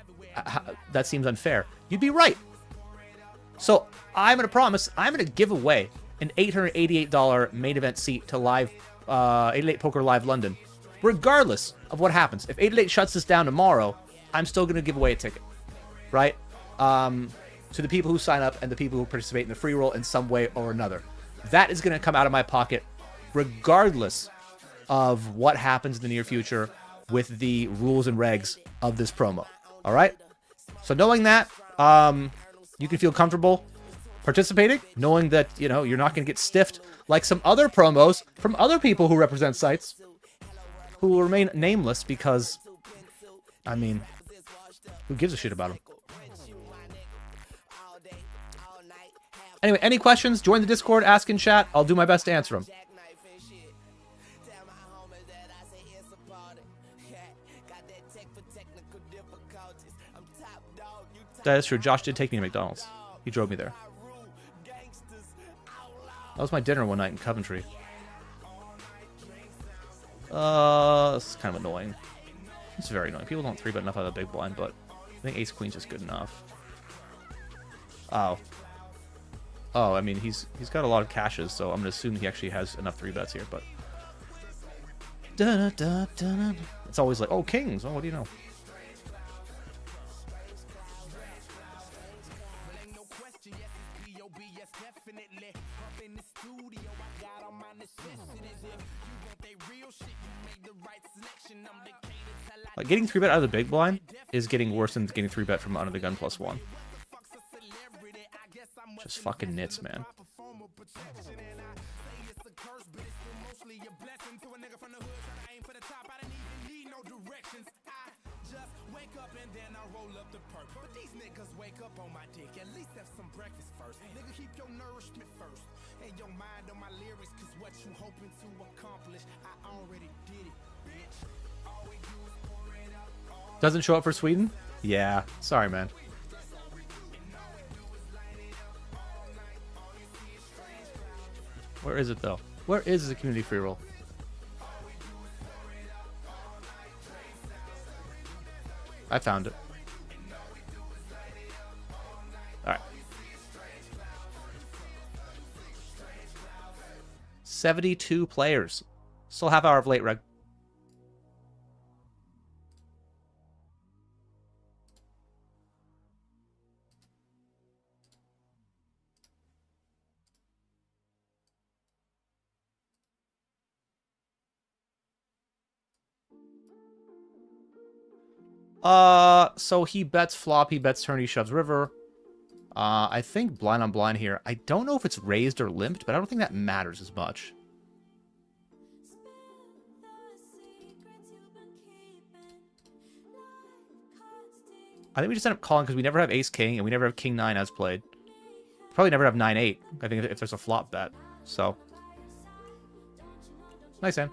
That seems unfair. You'd be right. So I'm going to promise, I'm going to give away an $888 main event seat to live 888 Poker Live London, regardless of what happens. If 888 shuts this down tomorrow, I'm still going to give away a ticket, right? To the people who sign up and the people who participate in the free roll in some way or another. That is going to come out of my pocket regardless of what happens in the near future with the rules and regs of this promo. All right? So knowing that, you can feel comfortable participating, knowing that, you know, you're not going to get stiffed like some other promos from other people who represent sites who will remain nameless because, I mean, who gives a shit about them? Anyway, any questions? Join the Discord, ask in chat. I'll do my best to answer them. That is true. Josh did take me to McDonald's. He drove me there. That was my dinner one night in Coventry. It's kind of annoying. It's very annoying. People don't 3-bet enough out of the big blind, but I think ace queen's just good enough. Oh. Oh, I mean, he's got a lot of cashes, so I'm going to assume he actually has enough 3-bets here, but... It's always like, oh, kings. Oh, what do you know? Like, getting 3-bet out of the big blind is getting worse than getting 3-bet from under the gun +1. Just fucking nits, man. Doesn't show up for Sweden? Yeah, sorry, man. Where is it, though? Where is the community free roll? I found it. Alright. 72 players. Still half hour of late reg. So he bets flop, he bets turn, he shoves river. I think blind on blind here. I don't know if it's raised or limped, but I don't think that matters as much. I think we just end up calling because we never have ace king and we never have king 9 as played. Probably never have 9-8. I think if there's a flop bet. So nice hand.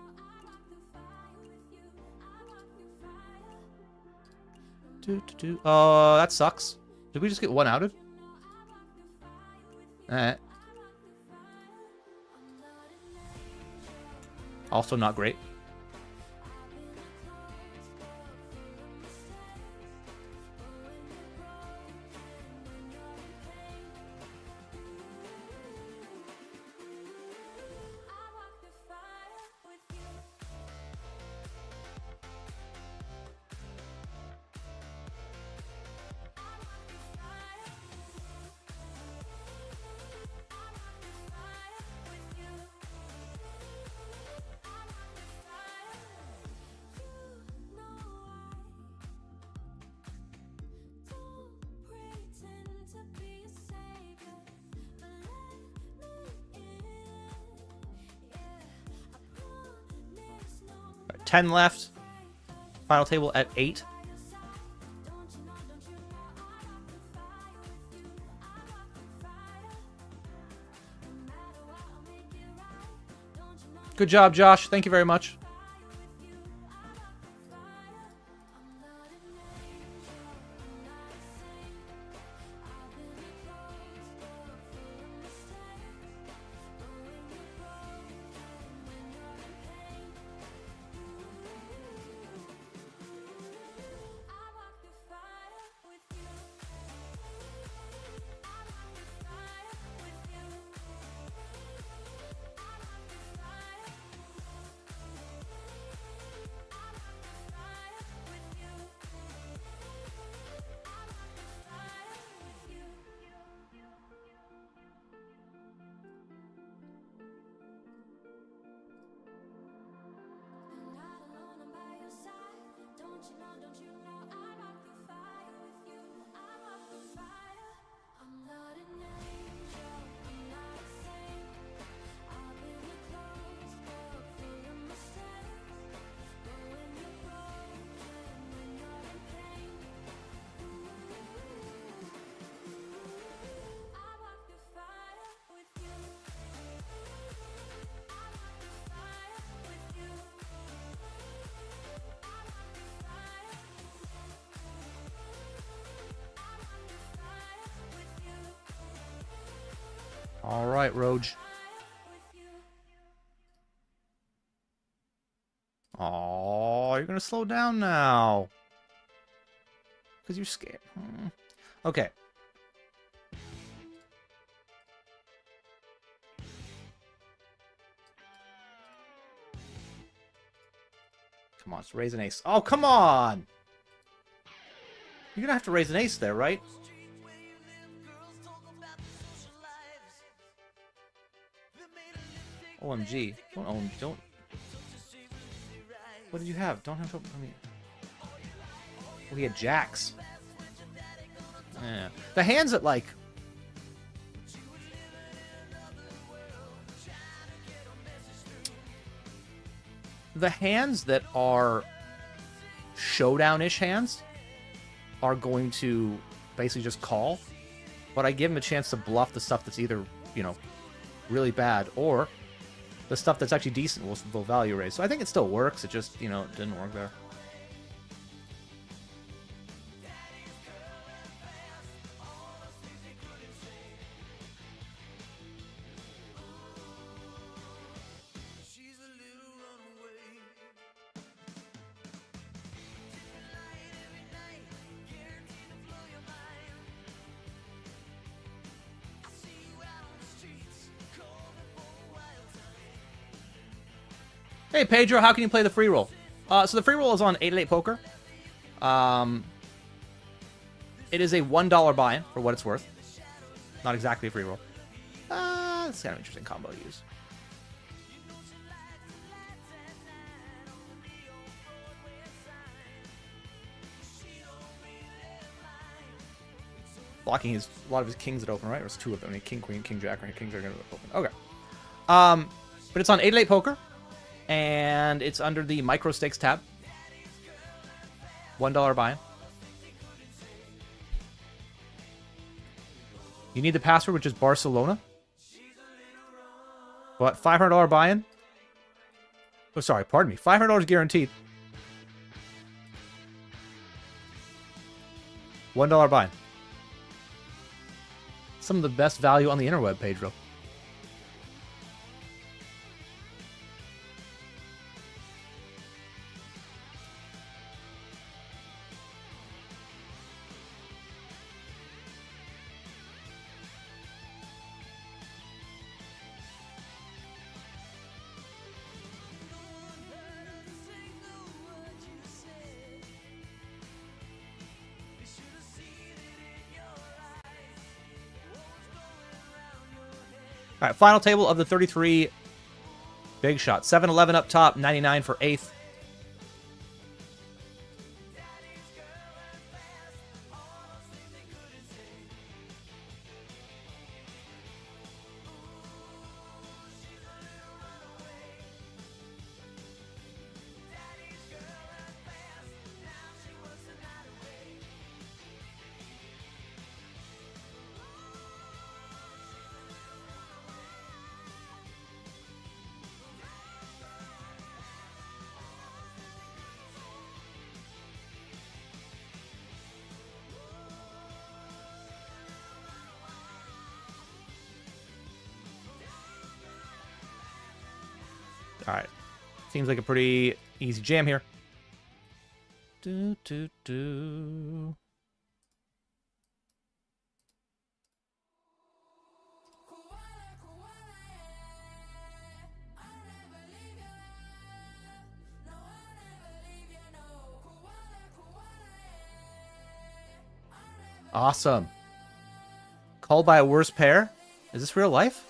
That sucks. Did we just get one outed? Also not great. 10 left. Final table at 8. Good job, Josh. Thank you very much. All right, Roge. Oh, you're going to slow down now. Because you're scared. Okay. Come on, let's raise an ace. Oh, come on! You're going to have to raise an ace there, right? OMG. Don't. What did you have? Don't have. I mean. Oh, he had jacks. Yeah. The hands that, like. The hands that are showdown-ish hands are going to basically just call. But I give him a chance to bluff the stuff that's either, you know, really bad or the stuff that's actually decent will value raise. So I think it still works. It just, you know, it didn't work there. Hey, Pedro, how can you play the free roll? So the free roll is on 888 Poker. It is a $1 buy-in for what it's worth. Not exactly a free roll. It's kind of an interesting combo to use. Blocking a lot of his kings that open, right? Or it's two of them. I mean, king, queen, king, jack, right? Kings are going to open. Okay. But it's on 888 Poker. And it's under the micro stakes tab. $1 buy-in. You need the password, which is Barcelona. But $500 buy-in. Oh, sorry, pardon me. $500 guaranteed. $1 buy-in. Some of the best value on the interweb, Pedro. All right, final table of the 33 big shot. 7-11 up top, 99 for 8th. All right. Seems like a pretty easy jam here. Do, do, do. Awesome. Called by a worse pair? Is this real life?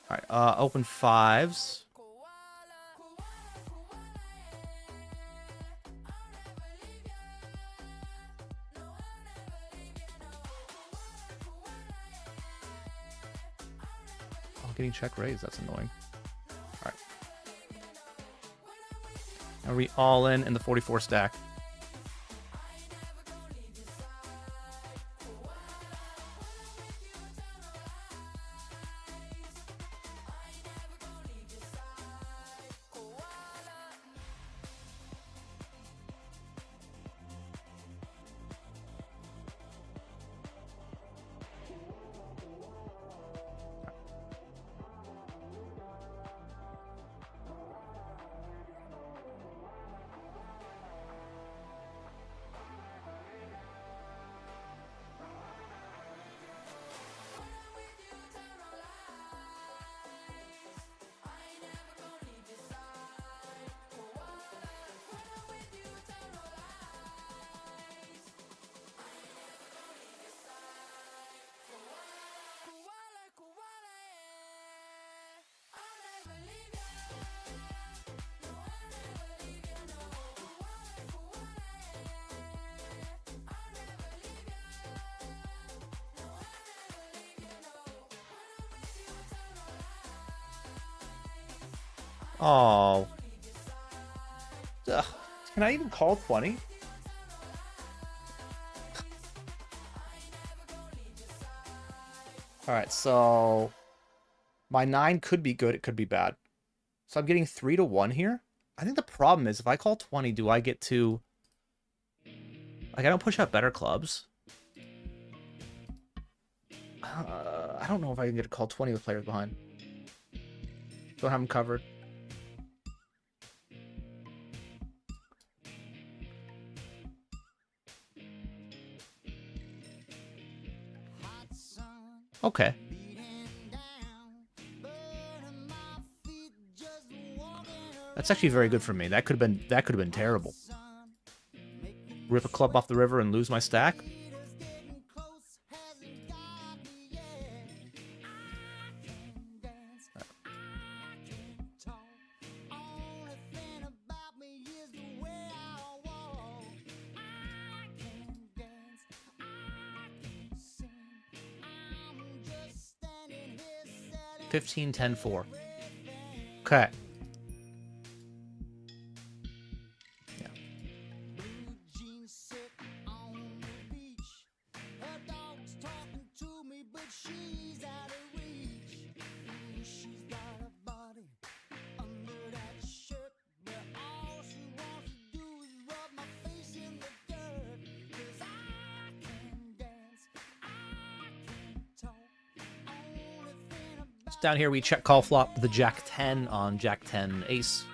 All right, open fives. Oh, getting check raised. That's annoying. All right. Are we all in the 44 stack? Oh. Ugh. Can I even call 20? All right, so my 9 could be good, it could be bad. So I'm getting 3 to 1 here. I think the problem is if I call 20, do I get to... Like, I don't push out better clubs. I don't know if I can get a call 20 with players behind. Don't have them covered. Okay. That's actually very good for me. That could have been terrible. Rip a club off the river and lose my stack. $15, 10, 4. Okay. Yeah. Down here, we check call flop the Jack 10 on Jack 10 ace.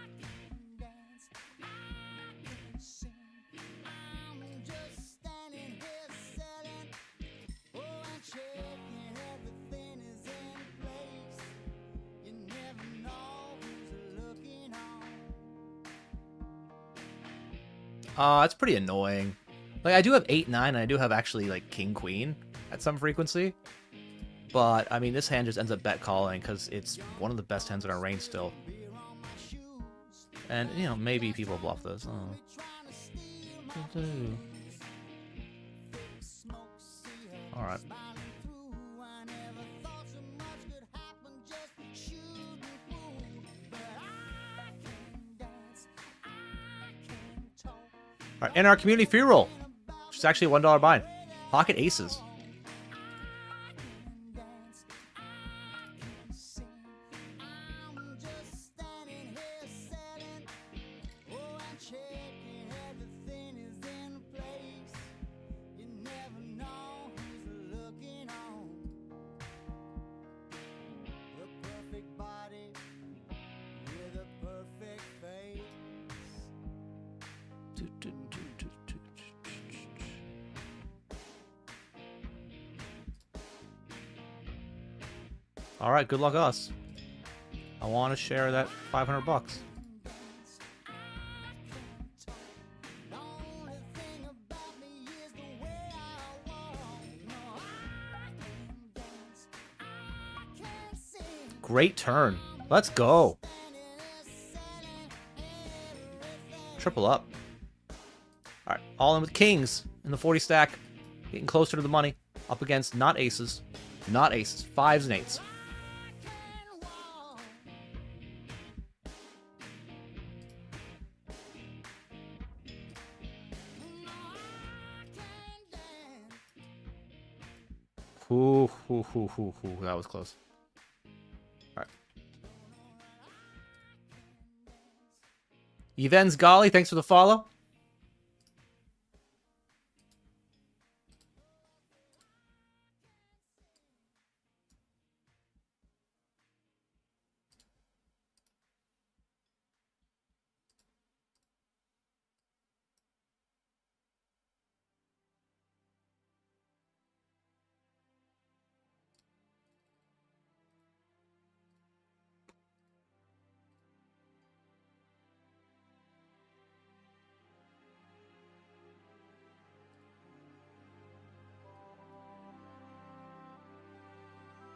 It's pretty annoying. Like, I do have 8, 9, and I do have actually, like, king, queen at some frequency. But, I mean, this hand just ends up bet calling because it's one of the best hands in our range still. And, you know, maybe people bluff this. Alright. Alright, and our community free roll, which is actually a $1 bind. Pocket aces. All right, good luck us. I want to share that 500 bucks. Great turn. Let's go. Triple up. All right, all in with kings in the 40 stack. Getting closer to the money. Up against not aces. Not aces. 5s and 8s. Ooh, that was close. All right. Evens Golly, thanks for the follow.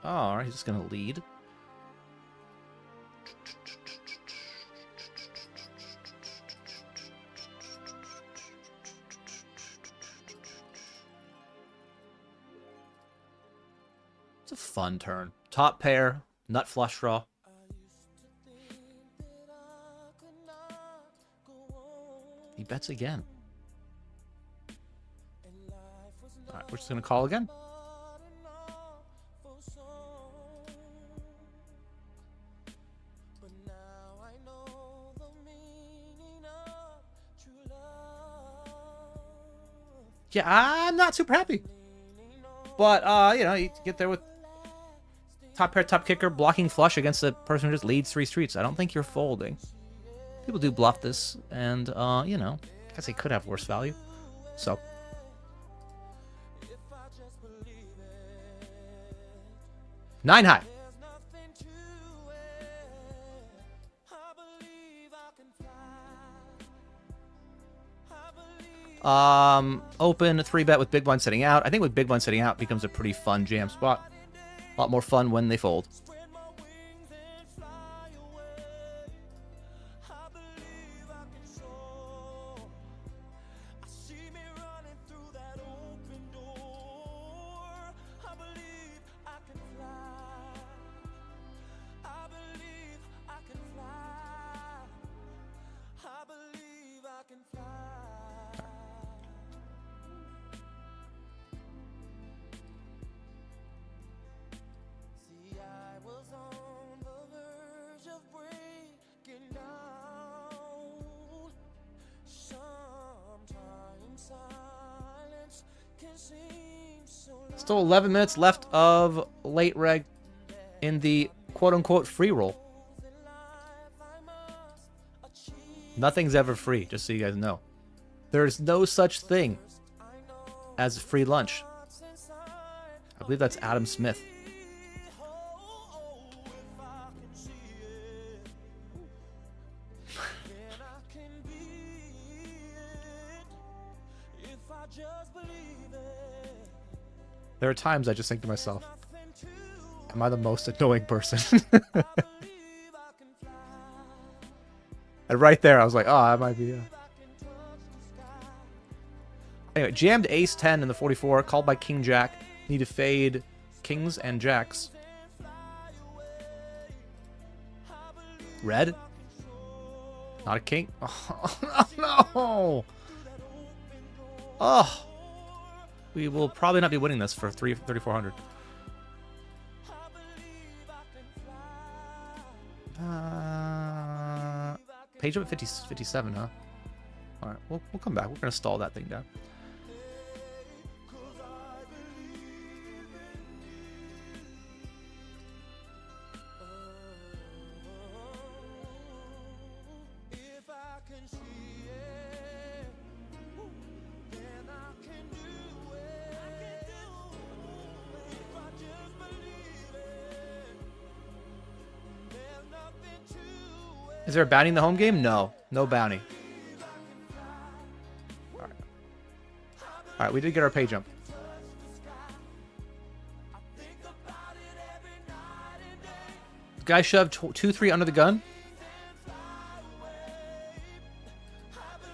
Oh, all right, he's just going to lead. It's a fun turn. Top pair, nut flush draw. He bets again. All right, we're just going to call again. Yeah, I'm not super happy. But, you know, you get there with top pair, top kicker, blocking flush against the person who just leads 3 streets. I don't think you're folding. People do bluff this, and, you know, I guess they could have worse value. So. Nine high. Open 3-bet with big blind sitting out. I think with big blind sitting out becomes a pretty fun jam spot. A lot more fun when they fold. Still 11 minutes left of late reg in the quote-unquote free roll. Nothing's ever free, just so you guys know. There's no such thing as free lunch. I believe that's Adam Smith. There are times I just think to myself, am I the most annoying person? And right there, I was like, oh, I might be. Anyway, jammed ace 10 in the 44, called by king jack. Need to fade kings and jacks. Red? Not a king? Oh, no! Oh! We will probably not be winning this for 3,400. Page up at 57, huh? All right, we'll come back. We're gonna stall that thing down. Is there a bounty in the home game? No. No bounty. Alright. Alright, we did get our pay jump. Guy shoved 2-3 under the gun.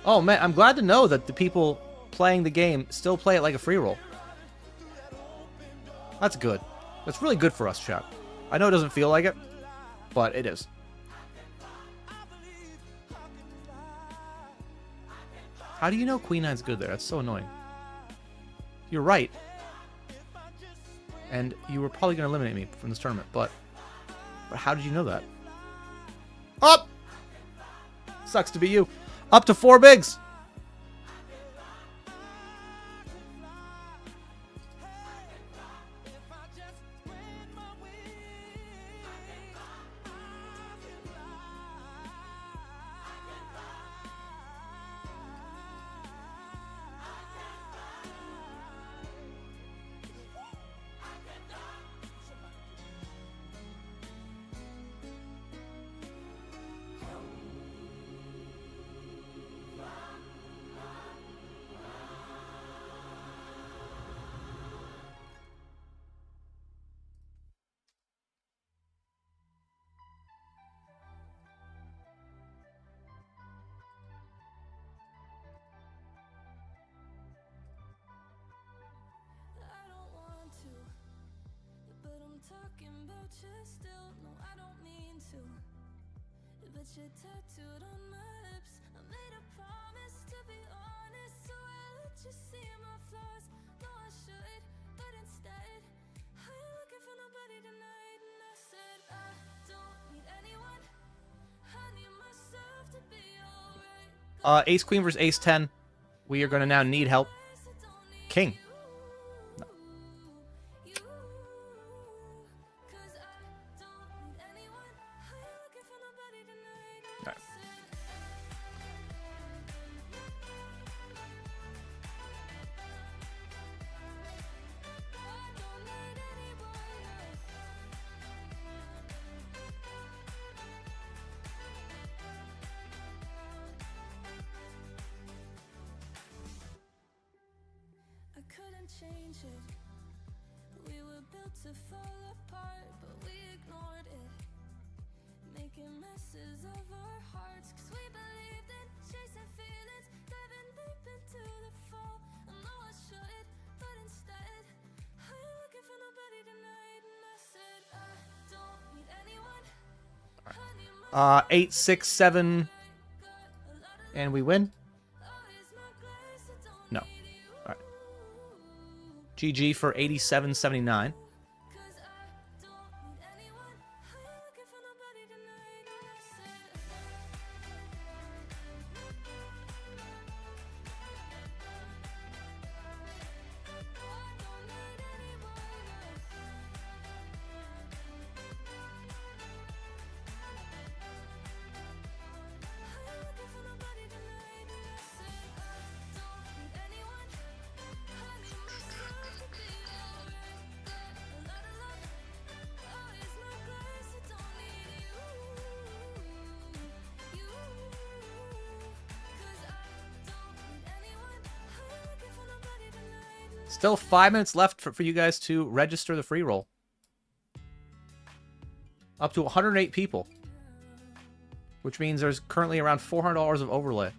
Oh, man, I'm glad to know that the people playing the game still play it like a free roll. That's good. That's really good for us, chat. I know it doesn't feel like it, but it is. How do you know Queen Nine's good there? That's so annoying. You're right. And you were probably going to eliminate me from this tournament, but how did you know that? Up! Sucks to be you. Up to 4 bigs! Tattooed on my lips, I made a promise to be honest, so I let you see my flaws. No, I should, but instead I ain't looking for nobody tonight. And I said I don't need anyone, I need myself to be alright. Ace Queen versus Ace 10. We are going to now need help. King. No. Change it. We were built to fall apart, but we ignored it, making messes of our hearts, cause we believed in chasing feelings, diving deep into the fall. I know I should, but instead I ain't looking for nobody tonight. And I said I don't need anyone. Right. 8, 6, 7, and we win. No. GG for 87.79. Still 5 minutes left for you guys to register the free roll. Up to 108 people. Which means there's currently around $400 of overlay.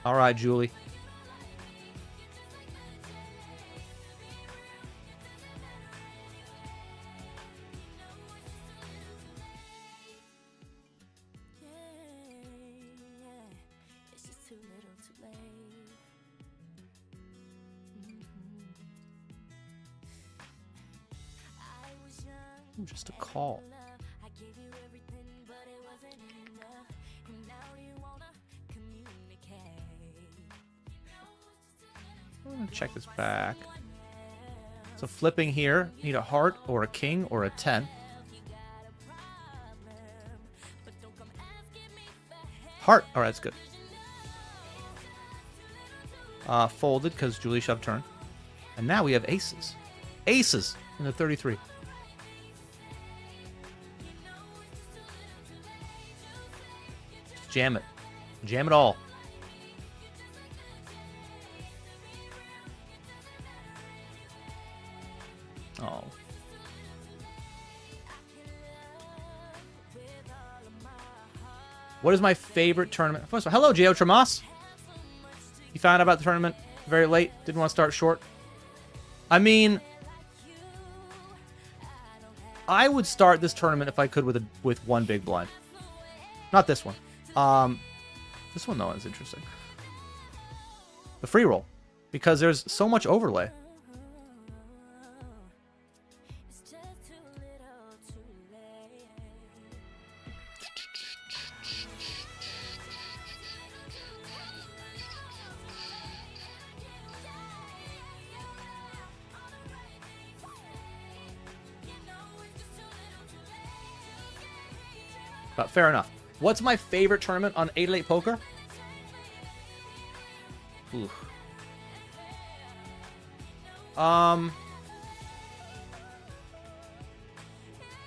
All right, Julie. Just a call. I'm gonna check this back. So flipping here, need a heart or a king or a 10. Heart. All right, that's good. Folded because Julie shoved turn. And now we have aces. Aces in the 33. Just jam it. Jam it all. Oh. What is my favorite tournament? First of all, hello, J.O. Tramas. You found out about the tournament very late. Didn't want to start short. I mean, I would start this tournament if I could with one big blind. Not this one. This one though is interesting. The free roll, because there's so much overlay. But fair enough. What's my favorite tournament on 8-8 poker? Ooh.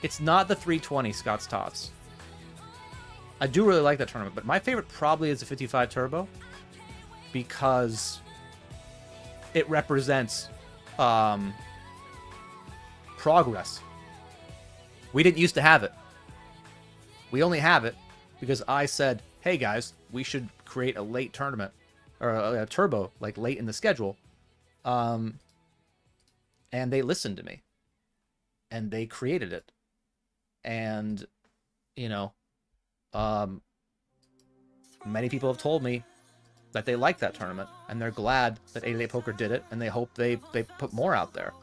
It's not the 320 Scott's Tots. I do really like that tournament, but my favorite probably is the 55 Turbo because it represents progress. We didn't used to have it. We only have it because I said, hey guys, we should create a late tournament or a turbo like late in the schedule. And they listened to me and they created it. And, you know, many people have told me that they like that tournament and they're glad that 8-8 Poker did it and they hope they put more out there.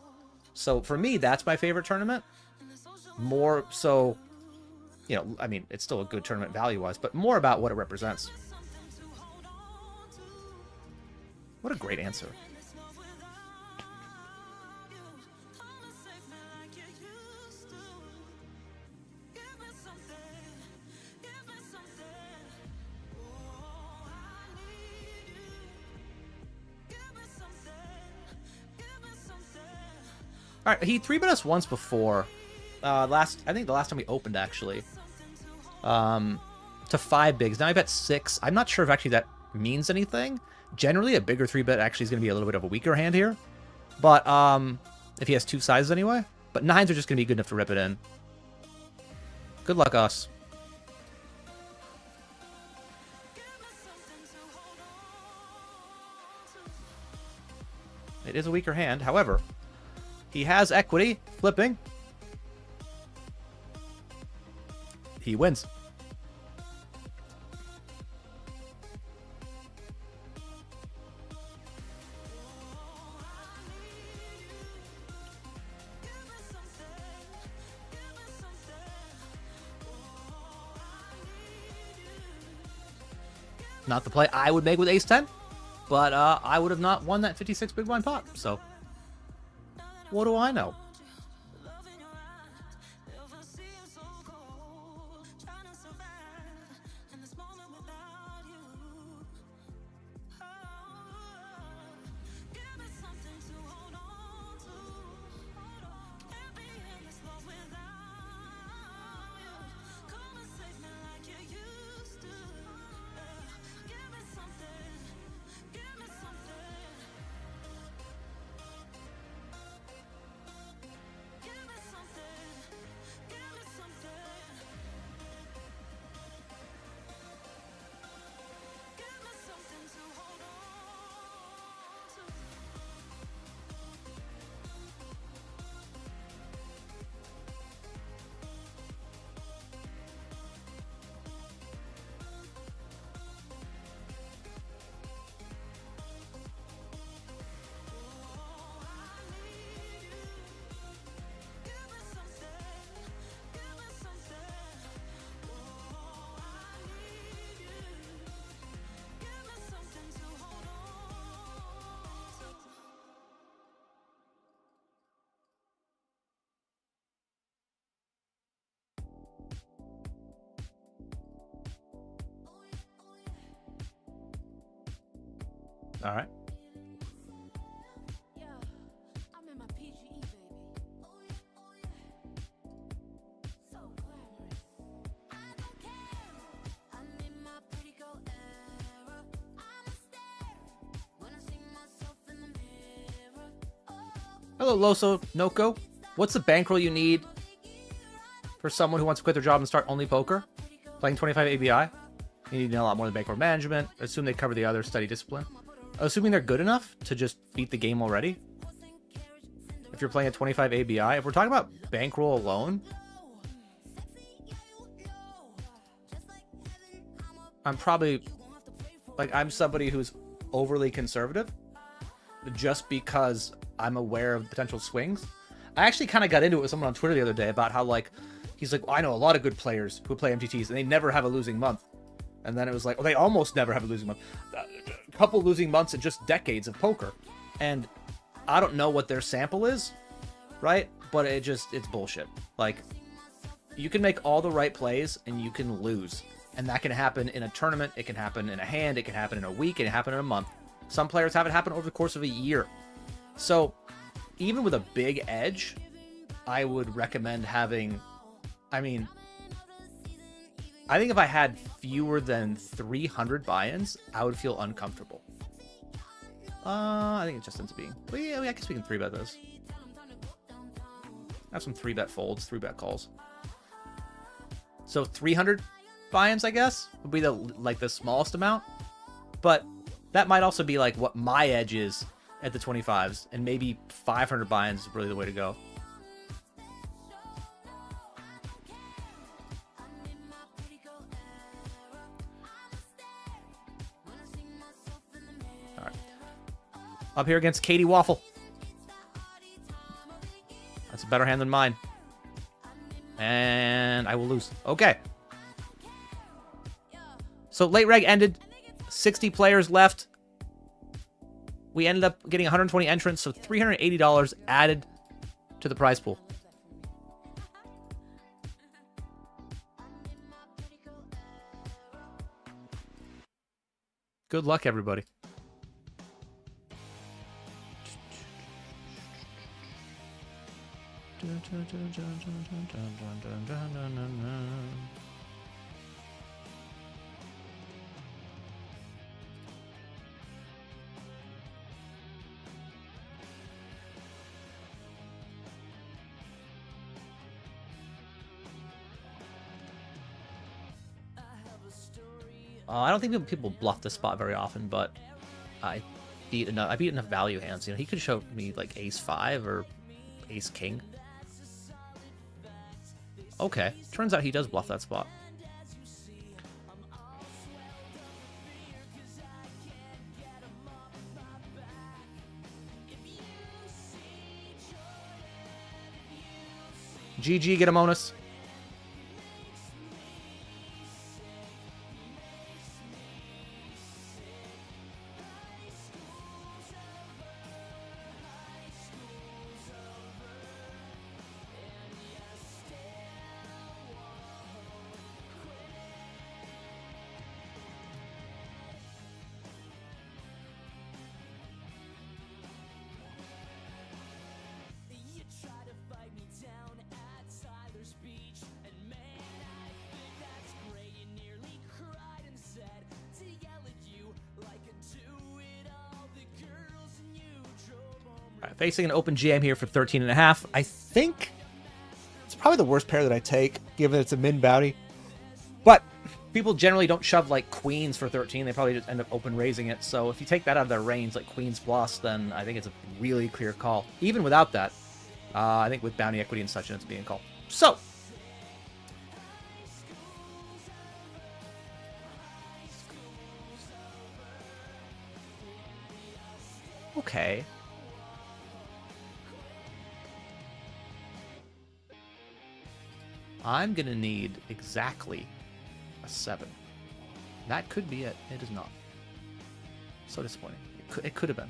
So for me, that's my favorite tournament. More so, you know, I mean, it's still a good tournament value-wise, but more about what it represents. What a great answer. All right, he 3-bet us once before. I think the last time we opened, actually. To 5 bigs. Now I bet 6. I'm not sure if actually that means anything. Generally, a bigger 3-bet actually is going to be a little bit of a weaker hand here. But, if he has 2 sizes anyway. But 9s are just going to be good enough to rip it in. Good luck, us. It is a weaker hand. However, he has equity. Flipping. He wins. Not the play I would make with ace-10, but I would have not won that 56 big blind pot. So, what do I know? All right. Yeah, I'm in my PGE, baby. Oh yeah, oh yeah. So glamorous. I don't care. I need my pretty girl era. I'm a stare when I see myself in the mirror. Oh, Hello, Loso Noko. What's the bankroll you need for someone who wants to quit their job and start only poker? Playing 25 ABI? You need to know a lot more than bankroll management. Assume they cover the other study discipline. Assuming they're good enough to just beat the game already. If you're playing at 25 ABI, if we're talking about bankroll alone, I'm probably, like, I'm somebody who's overly conservative just because I'm aware of potential swings. I actually kind of got into it with someone on Twitter the other day about how, like, he's like, well, I know a lot of good players who play MTTs and they never have a losing month. And then it was like, well, they almost never have a losing month. A couple losing months in just decades of poker. And I don't know what their sample is, right? But it's bullshit. Like, you can make all the right plays and you can lose. And that can happen in a tournament. It can happen in a hand. It can happen in a week. It can happen in a month. Some players have it happen over the course of a year. So even with a big edge, I would recommend having, I mean, I think if I had fewer than 300 buy-ins, I would feel uncomfortable. I think it just ends up being, well, yeah, I guess we can 3-bet this. Have some 3-bet folds, 3-bet calls. So 300 buy-ins, I guess, would be the smallest amount. But that might also be like what my edge is at the 25s, and maybe 500 buy-ins is really the way to go. All right. Up here against Katie Waffle. That's a better hand than mine. And I will lose. Okay. So late reg ended. 60 players left. We ended up getting 120 entrants, so $380 added to the prize pool. Good luck, everybody. I don't think people bluff this spot very often, but I beat enough value hands. You know, he could show me like ace-5 or ace-king. Okay, turns out he does bluff that spot. GG, get a bonus. Facing an open jam here for 13.5. I think it's probably the worst pair that I take, given it's a min bounty. But people generally don't shove like queens for 13. They probably just end up open raising it. So if you take that out of their range, like queens plus, then I think it's a really clear call. Even without that, I think with bounty equity and such, it's being called. So okay. I'm going to need exactly a 7. That could be it. It is not. So disappointing. It could have been.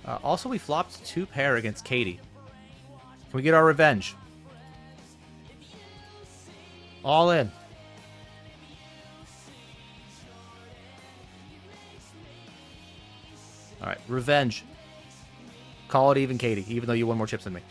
Also, we flopped 2 pair against Katie. Can we get our revenge? All in. All right, revenge. Call it even, Katie, even though you won more chips than me.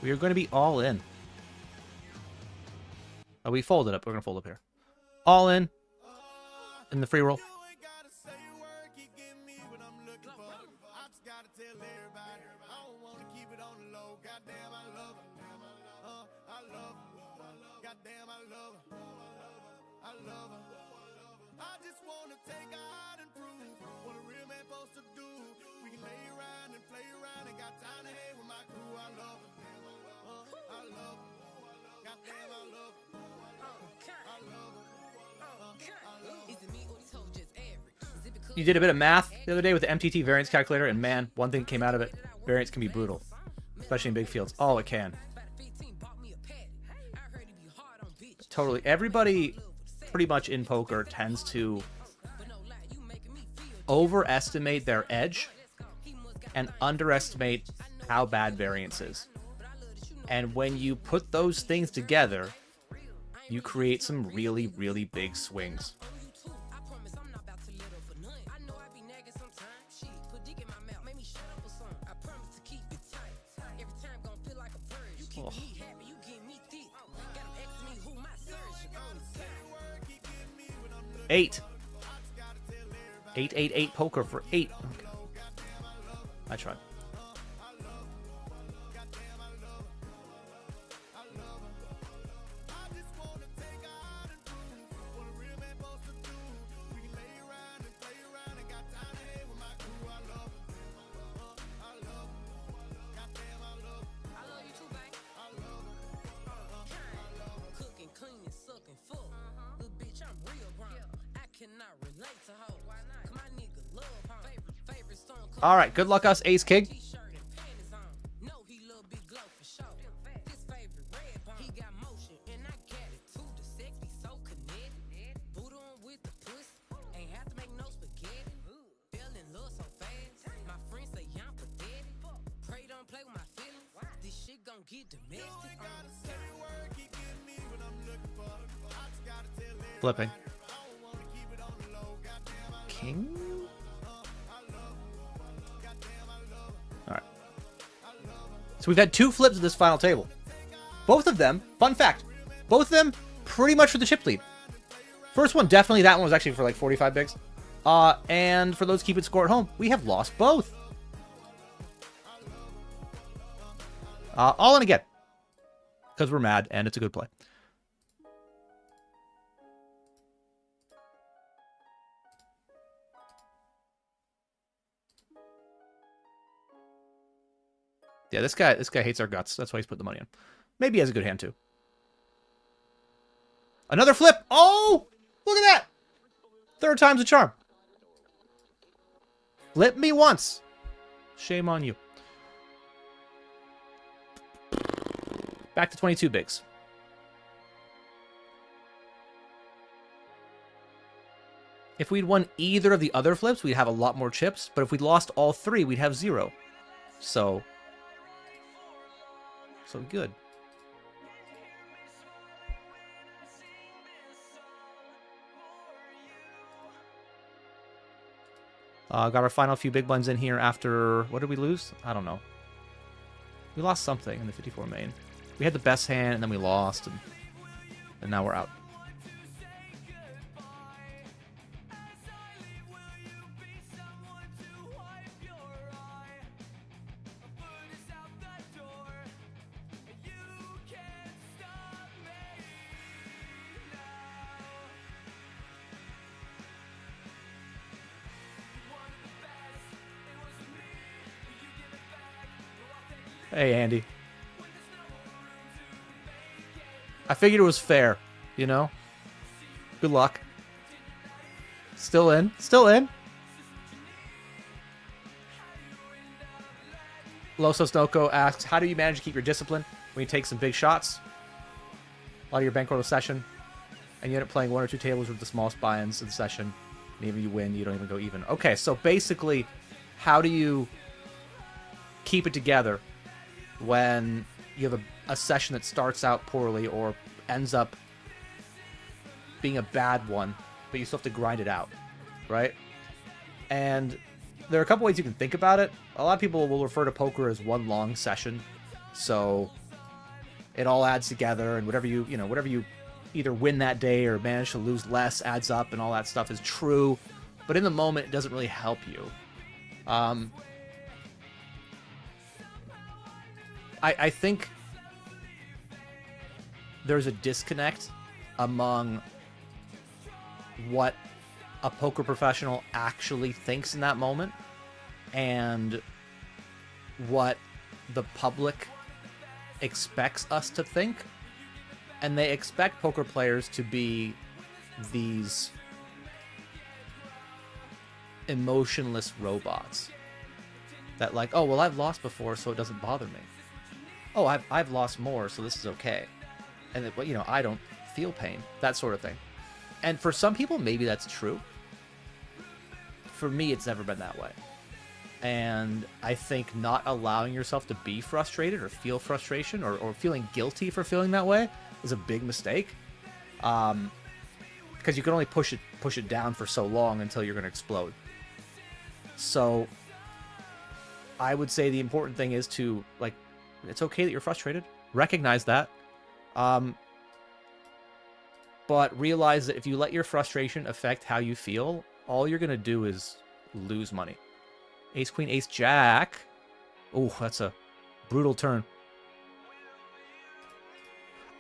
We are going to be all in. Oh, we folded up. We're going to fold up here. All in the free roll. You did a bit of math the other day with the MTT variance calculator, and man, one thing came out of it. Variance can be brutal, especially in big fields. Oh, it can. Totally. Everybody pretty much in poker tends to overestimate their edge and underestimate how bad variance is. And when you put those things together, you create some really, really big swings. Oh. 8. 8 poker for 8. Okay. I tried. All right, good luck us, Ace King. Flipping. King? Alright. So we've had 2 flips at this final table. Both of them, fun fact, both of them pretty much for the chip lead. First one, definitely that one was actually for like 45 bigs. And for those keeping score at home, we have lost both. All in again. Because we're mad and it's a good play. Yeah, this guy hates our guts. That's why he's put the money in. Maybe he has a good hand too. Another flip. Oh, look at that. 3rd time's a charm. Flip me once. Shame on you. Back to 22 bigs. If we'd won either of the other flips, we'd have a lot more chips. But if we'd lost all 3, we'd have 0. So good. Got our final few big blinds in here after... What did we lose? I don't know. We lost something in the 54 main. We had the best hand, and then we lost, and now we're out. Hey, Andy. I figured it was fair, you know? Good luck. Still in. Still in. Losos Noko asks, how do you manage to keep your discipline when you take some big shots? A lot of your bankroll session, and you end up playing 1 or 2 tables with the smallest buy-ins of the session. And even you win, you don't even go even. Okay, so basically, how do you keep it together when you have a session that starts out poorly or ends up being a bad one, but you still have to grind it out, right? And there are a couple ways you can think about it. A lot of people will refer to poker as one long session, so it all adds together, and whatever you either win that day or manage to lose less adds up, and all that stuff is true, but in the moment it doesn't really help you. I think there's a disconnect among what a poker professional actually thinks in that moment and what the public expects us to think. And they expect poker players to be these emotionless robots that like, oh, well, I've lost before, so it doesn't bother me. Oh, I've lost more, so this is okay. And that, you know, I don't feel pain, that sort of thing. And for some people, maybe that's true. For me, it's never been that way. And I think not allowing yourself to be frustrated or feel frustration or feeling guilty for feeling that way is a big mistake. Because you can only push it down for so long until you're going to explode. So I would say the important thing is to, like, it's okay that you're frustrated. Recognize that. But realize that if you let your frustration affect how you feel, all you're going to do is lose money. Ace, Queen, Ace, Jack. Oh, that's a brutal turn.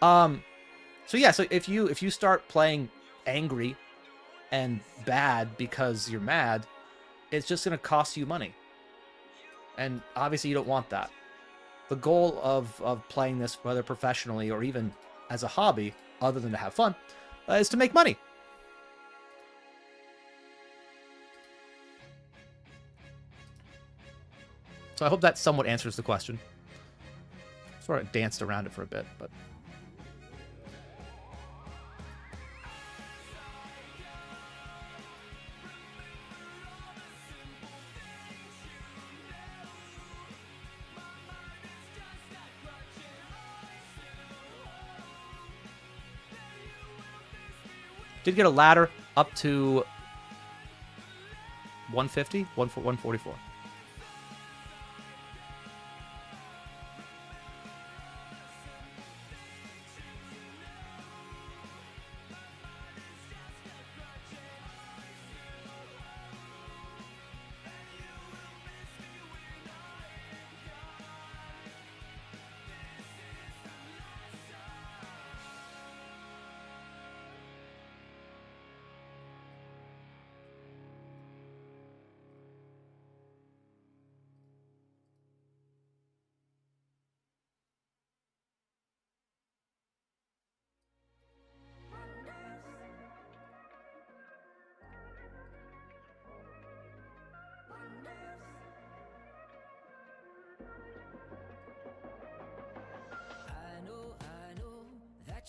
So yeah, so if you start playing angry and bad because you're mad, it's just going to cost you money. And obviously you don't want that. The goal of playing this, whether professionally or even as a hobby, other than to have fun, is to make money. So I hope that somewhat answers the question. Sort of danced around it for a bit, but... Did get a ladder up to 150, 144.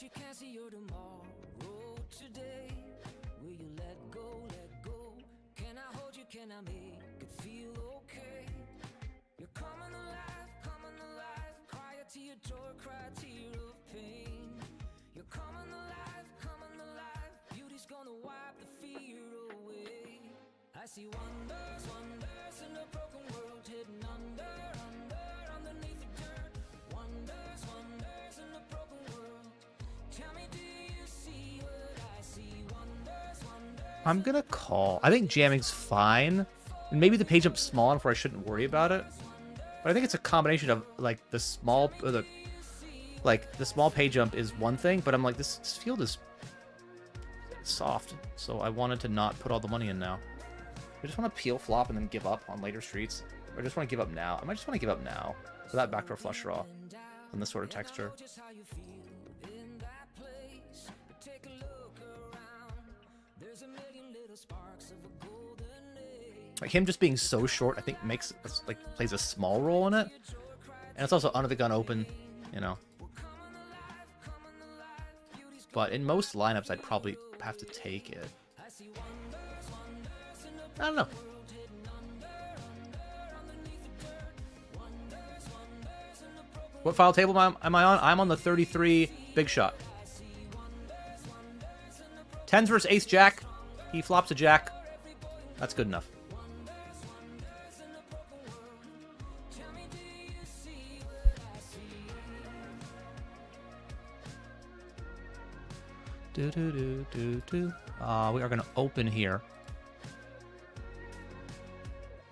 You can't see your tomorrow today. Will you let go, let go? Can I hold you, can I make it feel okay? You're coming alive, cry a tear, joy, cry a tear of pain. You're coming alive, beauty's gonna wipe the fear away. I see wonders, wonders in a broken world, hidden underneath the dirt. I'm gonna call. I think jamming's fine. And maybe the pay jump's small enough where I shouldn't worry about it. But I think it's a combination of like the small pay jump is one thing, but I'm like this field is soft, so I wanted to not put all the money in now. I just want to peel flop and then give up on later streets. Or I just want to give up now. I might just want to give up now for that backdoor flush draw and this sort of texture. Like him just being so short, I think plays a small role in it, and it's also under the gun open, you know. But in most lineups, I'd probably have to take it. I don't know. What file table am I on? I'm on the 33 big shot. 10s versus ace jack. He flops a jack. That's good enough. We are going to open here.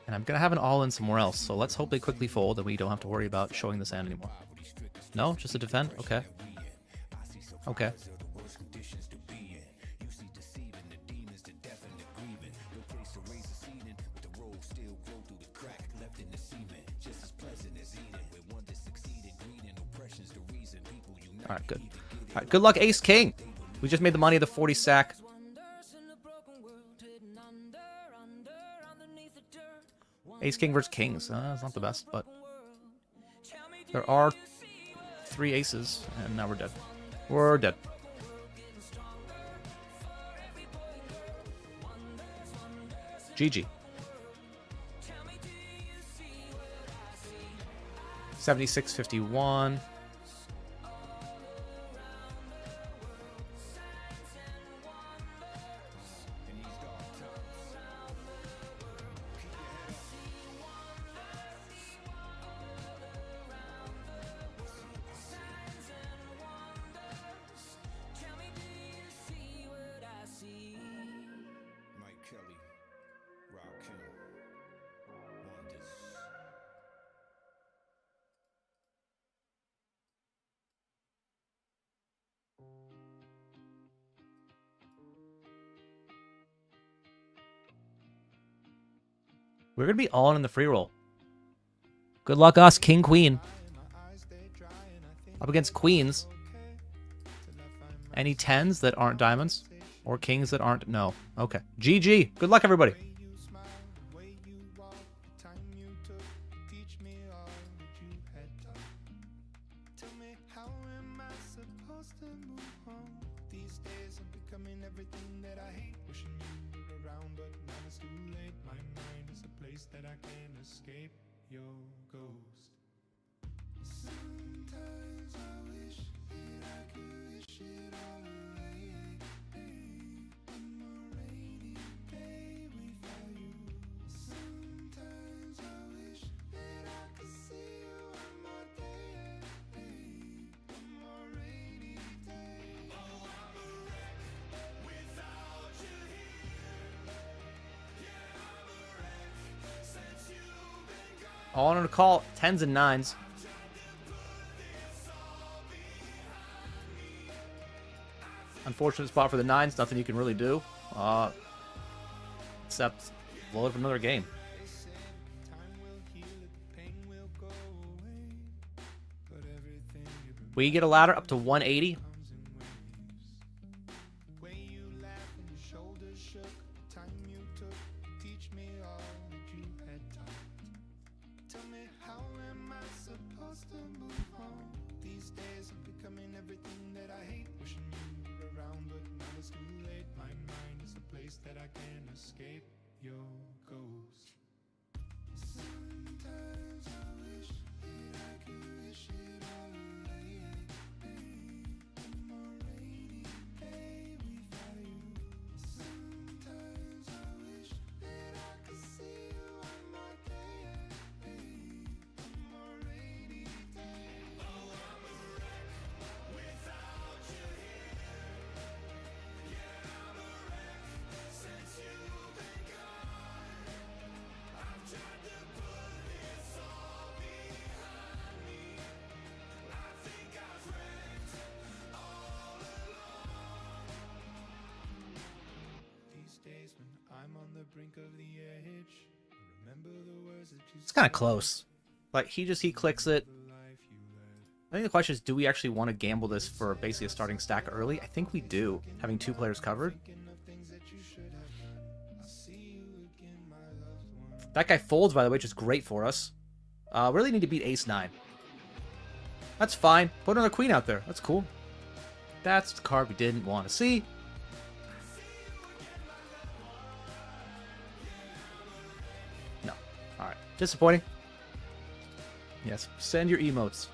And I'm going to have an all-in somewhere else. So let's hope they quickly fold and we don't have to worry about showing this hand anymore. No? Just a defend? Okay. Okay. Alright, good. Alright, good luck, Ace King. We just made the money of the 40 sack. Ace King versus Kings. It's not the best, but there are 3 aces, and now we're dead. We're dead. GG. 76-51. We're going to be all in the free roll. Good luck us, King, Queen. Up against Queens. Any 10s that aren't diamonds? Or Kings that aren't? No. Okay. GG. Good luck, everybody. That I can't escape your ghost. Sometimes I wish that I could wish it all away. On my rainy day without you. Sometimes I wish that I could see you one more day. On my rainy day. Oh, I'm a wreck without you here. Yeah, I'm a wreck. All on a call, 10s and 9s. Unfortunate spot for the 9s. Nothing you can really do. Except load up another game. We get a ladder up to 180. That I can't escape your ghost. Sometimes I wish that I could wish it all away. On my rainy day without you. Sometimes I wish that I could see you one more day. On my rainy day. Oh, I'm a wreck without you here. Yeah, I'm a wreck. It's kind of close. Like, he clicks it. I think the question is, do we actually want to gamble this for basically a starting stack early? I think we do, having 2 players covered. That guy folds, by the way, which is great for us. Really need to beat ace-9. That's fine. Put another queen out there. That's cool. That's the card we didn't want to see. No. Alright. Disappointing. Yes. Send your emotes.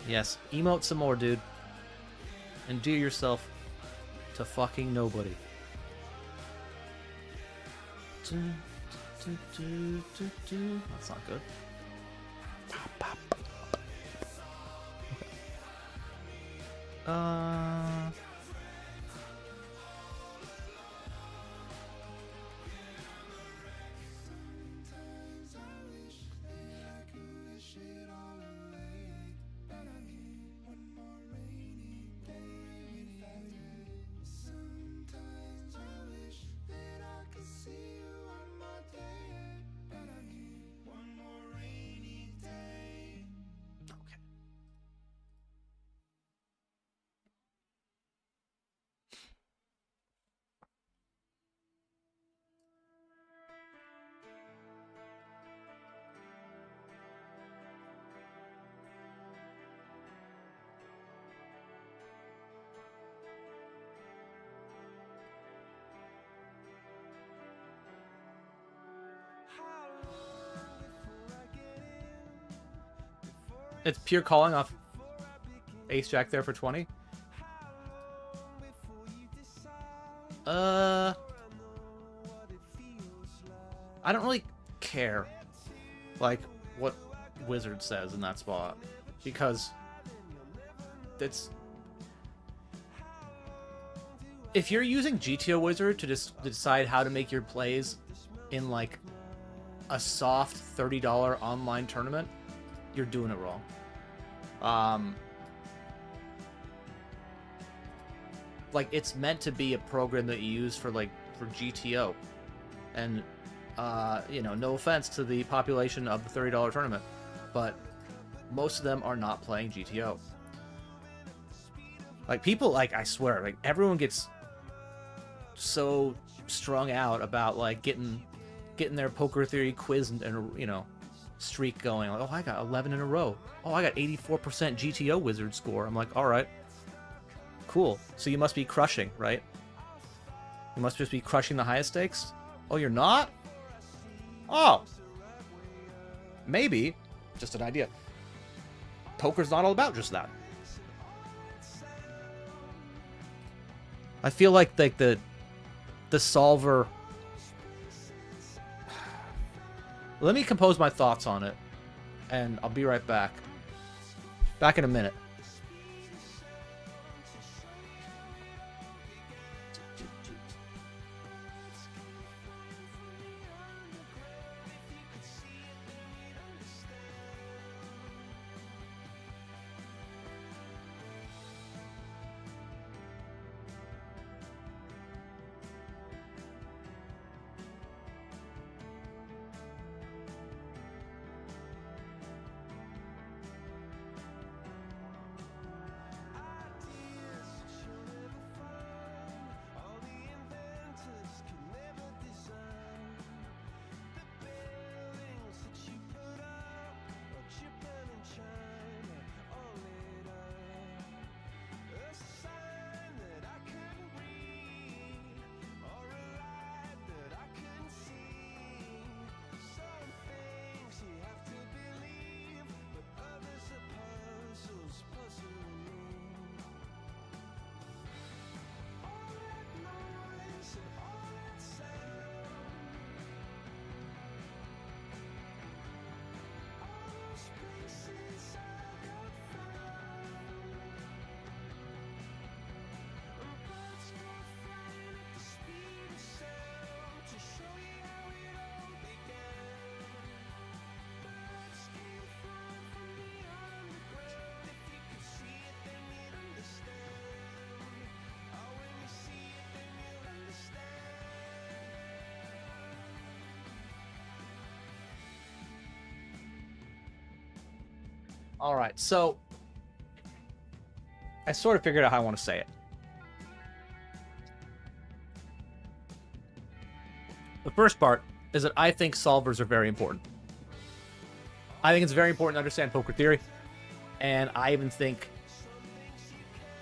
Yes. Emote some more, dude. Endear yourself to fucking nobody. That's not good. It's pure calling off ace jack there for 20. I don't really care, like, what Wizard says in that spot, because it's... If you're using GTO Wizard to just decide how to make your plays in, like, a soft $30 online tournament, you're doing it wrong. Like, it's meant to be a program that you use for, like, for GTO. And, you know, no offense to the population of the $30 tournament, but most of them are not playing GTO. Like, people, like, I swear, like, everyone gets so strung out about, like, getting their poker theory quiz and you know, streak going. Like, oh, I got 11 in a row. Oh, I got 84% GTO Wizard score. I'm like, all right, cool. So you must be crushing, right? You must just be crushing the highest stakes. Oh, you're not? Oh, maybe. Just an idea. Poker's not all about just that. I feel like the solver... Let me compose my thoughts on it, and I'll be right back. Back in a minute. All right, so I sort of figured out how I want to say it. The first part is that I think solvers are very important. I think it's very important to understand poker theory, and I even think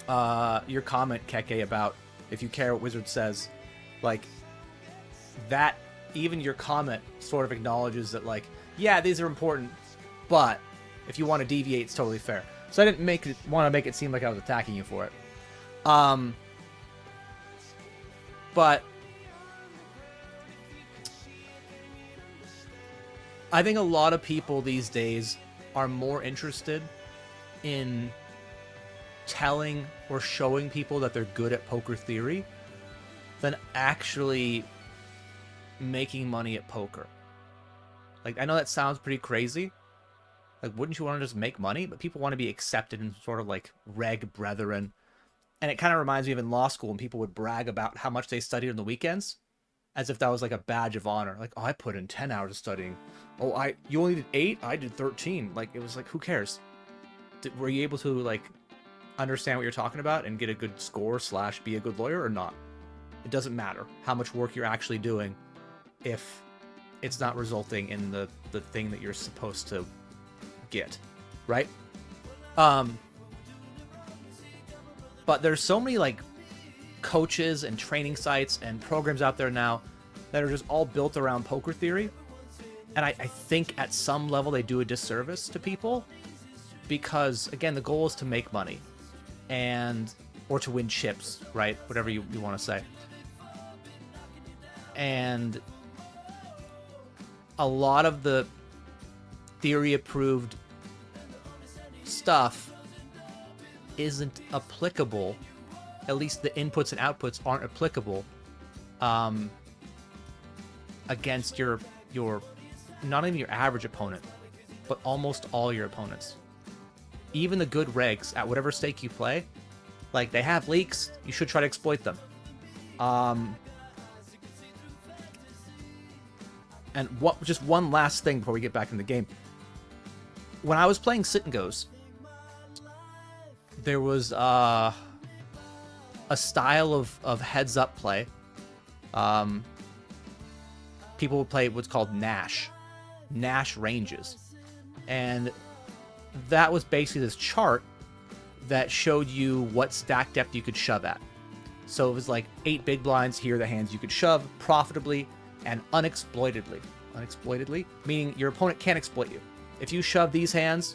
your comment, Keke, about if you care what Wizard says, like, that, even your comment sort of acknowledges that, like, yeah, these are important, but if you want to deviate, it's totally fair. So I didn't want to make it seem like I was attacking you for it. But I think a lot of people these days are more interested in telling or showing people that they're good at poker theory than actually making money at poker. Like, I know that sounds pretty crazy. Like, wouldn't you want to just make money? But people want to be accepted in sort of like reg brethren. And it kind of reminds me of in law school when people would brag about how much they studied on the weekends, as if that was like a badge of honor. Like, oh, I put in 10 hours of studying. Oh, you only did 8? I did 13. Like, it was like, who cares? Were you able to, like, understand what you're talking about and get a good score / be a good lawyer or not? It doesn't matter how much work you're actually doing if it's not resulting in the thing that you're supposed to get, right? But there's so many, like, coaches and training sites and programs out there now that are just all built around poker theory. And I think at some level they do a disservice to people because, again, the goal is to make money or to win chips, right? Whatever you want to say. And a lot of the theory-approved stuff isn't applicable. At least the inputs and outputs aren't applicable against your not even your average opponent, but almost all your opponents. Even the good regs at whatever stake you play, like, they have leaks. You should try to exploit them. And just one last thing before we get back in the game. When I was playing Sit and Goes, there was a style of heads up play. People would play what's called Nash ranges, and that was basically this chart that showed you what stack depth you could shove at. So it was like 8 big blinds. Here are the hands you could shove profitably and unexploitedly. Unexploitedly meaning your opponent can't exploit you. If you shove these hands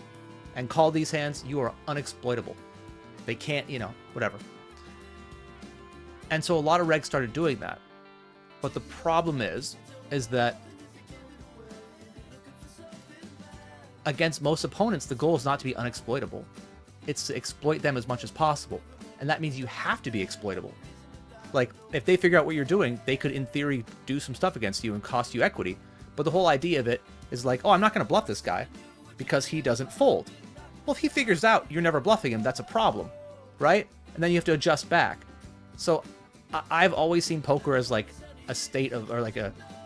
and call these hands, you are unexploitable. They can't, whatever. And so a lot of regs started doing that. But the problem is that against most opponents, the goal is not to be unexploitable. It's to exploit them as much as possible. And that means you have to be exploitable. Like, if they figure out what you're doing, they could, in theory, do some stuff against you and cost you equity. But the whole idea of it is like, oh, I'm not going to bluff this guy because he doesn't fold. Well, if he figures out you're never bluffing him, that's a problem, right? And then you have to adjust back. So I've always seen poker as like a state of, or like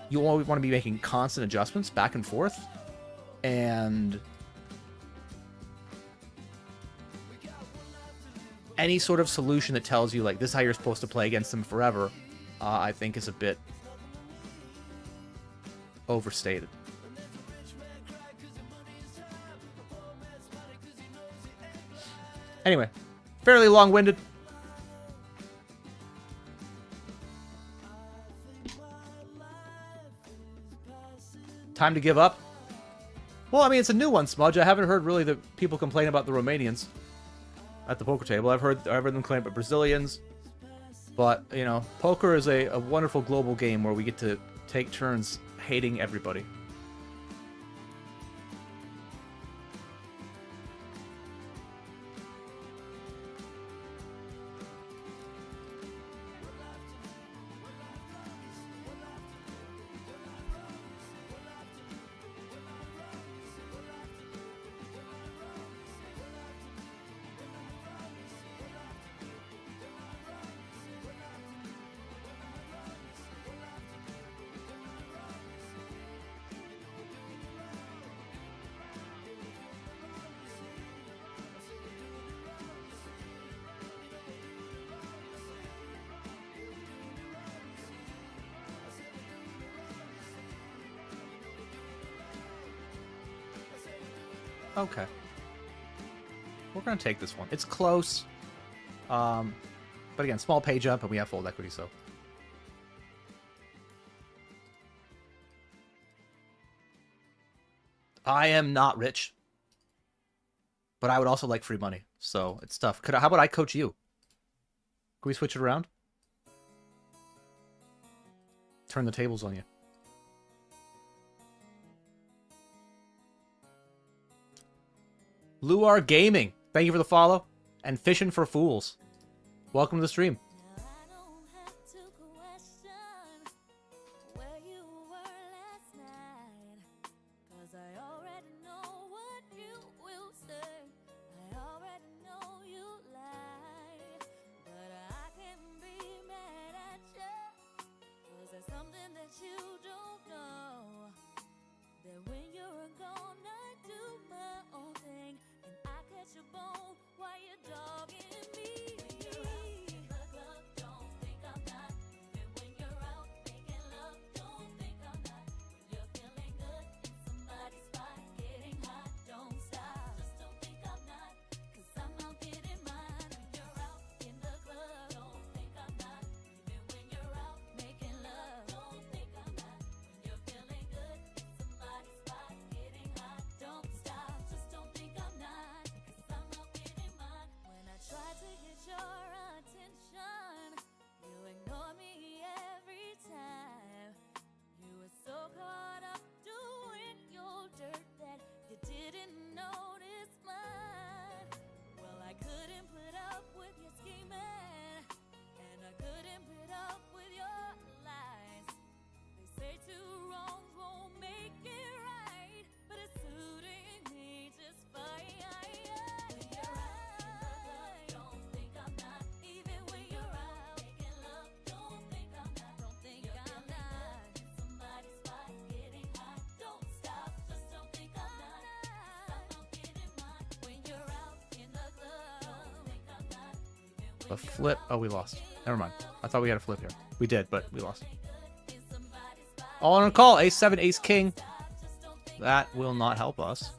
you always want to be making constant adjustments back and forth. And any sort of solution that tells you, like, this is how you're supposed to play against them forever, I think is a bit overstated. Anyway, fairly long-winded. Time to give up? Well, I mean, it's a new one, Smudge. I haven't heard really the people complain about the Romanians at the poker table. I've heard them complain about Brazilians. But, poker is a wonderful global game where we get to take turns hating everybody. Okay. We're going to take this one. It's close. But again, small page up, and we have fold equity, so. I am not rich. But I would also like free money, so it's tough. How about I coach you? Can we switch it around? Turn the tables on you. Luar Gaming, thank you for the follow. And Fishing for Fools, welcome to the stream. Now I don't have to question where you were last night, 'cause I already know what you will say. I already know you lied, but I can't be mad at you, 'cause there's something that you don't know, that when you're gone I do my own thing, and I catch a bone while you're dogging me. When you're out in the club, don't think I'm not. Even when you're out making love, don't think I'm not. When you're feeling good in somebody's spot, getting hot, don't stop. Just don't think I'm not, 'cause I'm out getting mine. When you're out in the club, don't think I'm not. Even when you're out making love, don't think I'm not. When you're feeling good in somebody's spot, getting hot, don't stop. Just don't think I'm not, 'cause I'm out getting mine. When I try to get your attention, you ignore me every time. You were so caught up doing your dirt that you didn't notice mine. Well, I couldn't put up with your scheming, and I couldn't put up with your lies. They say two wrongs won't make it right, but it's suiting me just fine. When you're out in the club, don't think I'm not. Even when you're out making love, don't think I'm not. Don't think I'm not. In somebody's spot, getting hot, don't stop. Just don't think I'm not. 'Cause I'm out getting mine. When you're out in the club, don't think I'm not. Even A flip. Oh, we lost. Never mind. I thought we had a flip here. We did, but we lost. in somebody's spot, All on a call. Ace 7, Ace King. That will not help us.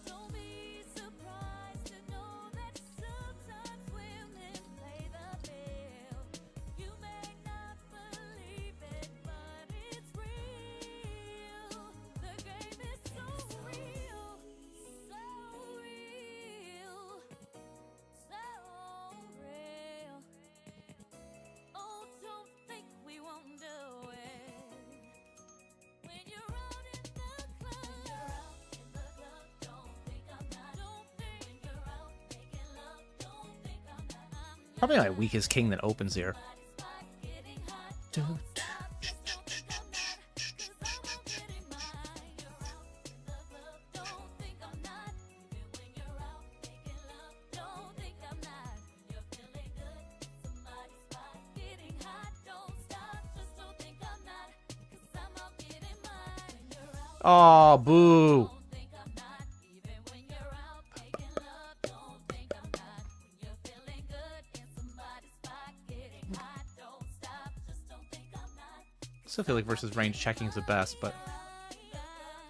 don't be surprised to know that sometimes women play the field. You may not believe it, but it's real. The game is so real, so real, so real. Oh, don't think we won't do it. When you're out in the club, don't think I'm not. Don't think when you're out making love, don't think I'm not. Probably my weakest king that opens here. Getting hot, getting mine. Don't think I'm not. Even when you're out making love, don't think I'm not. When you're feeling good, somebody's spot, getting hot, don't stop. Just don't think I'm not, 'cause I'm out getting mine. When you're out. Oh, boo. Don't think I'm not, even when you're out making love. Don't think I'm not, when you're feeling good in somebody's spot, getting hot. Don't stop, just don't think I'm not. Still feel like versus range checking is the best, but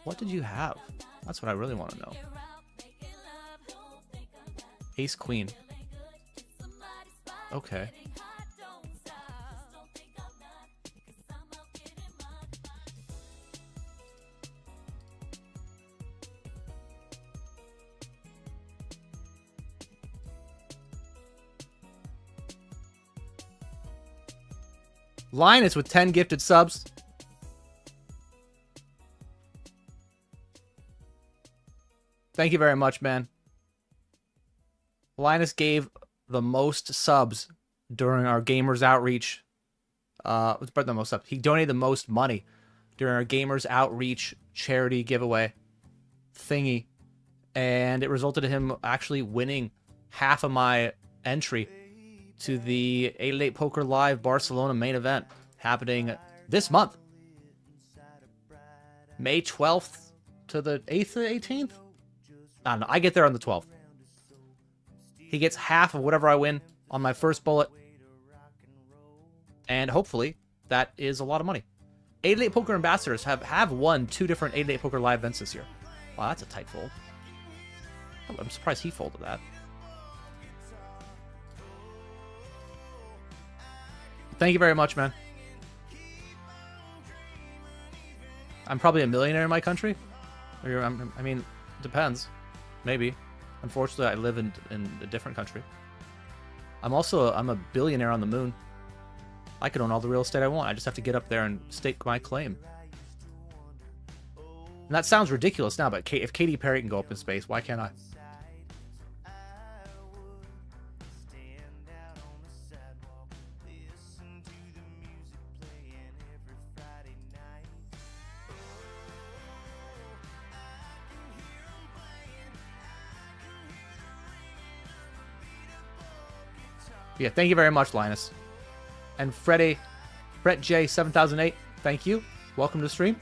what did you have? That's what I really want to know. You're out making love. Don't think I'm not, Ace Queen. feeling good in somebody's spot, Okay. getting hot. Don't stop, just don't think I'm not, 'cause I'm out getting mine. Linus with 10 gifted subs. Thank you very much, man. Linus gave the most subs during our Gamers Outreach. The most subs. He donated the most money during our Gamers Outreach charity giveaway thingy. And it resulted in him actually winning half of my entry to the 888 Poker Live Barcelona main event happening this month. May 12th to the 8th or 18th? I don't know. I get there on the 12th. He gets half of whatever I win on my first bullet. And hopefully, that is a lot of money. 888 Poker Ambassadors have won 2 different 888 Poker Live events this year. Wow, that's a tight fold. Oh, I'm surprised he folded that. Thank you very much, man. I'm probably a millionaire in my country. I mean, it depends. Maybe. Unfortunately, I live in a different country. I'm a billionaire on the moon. I could own all the real estate I want. I just have to get up there and stake my claim. And that sounds ridiculous now, but if Katy Perry can go up in space, why can't I? Yeah, thank you very much, Linus. And Brett J 7008, thank you. Welcome to the stream.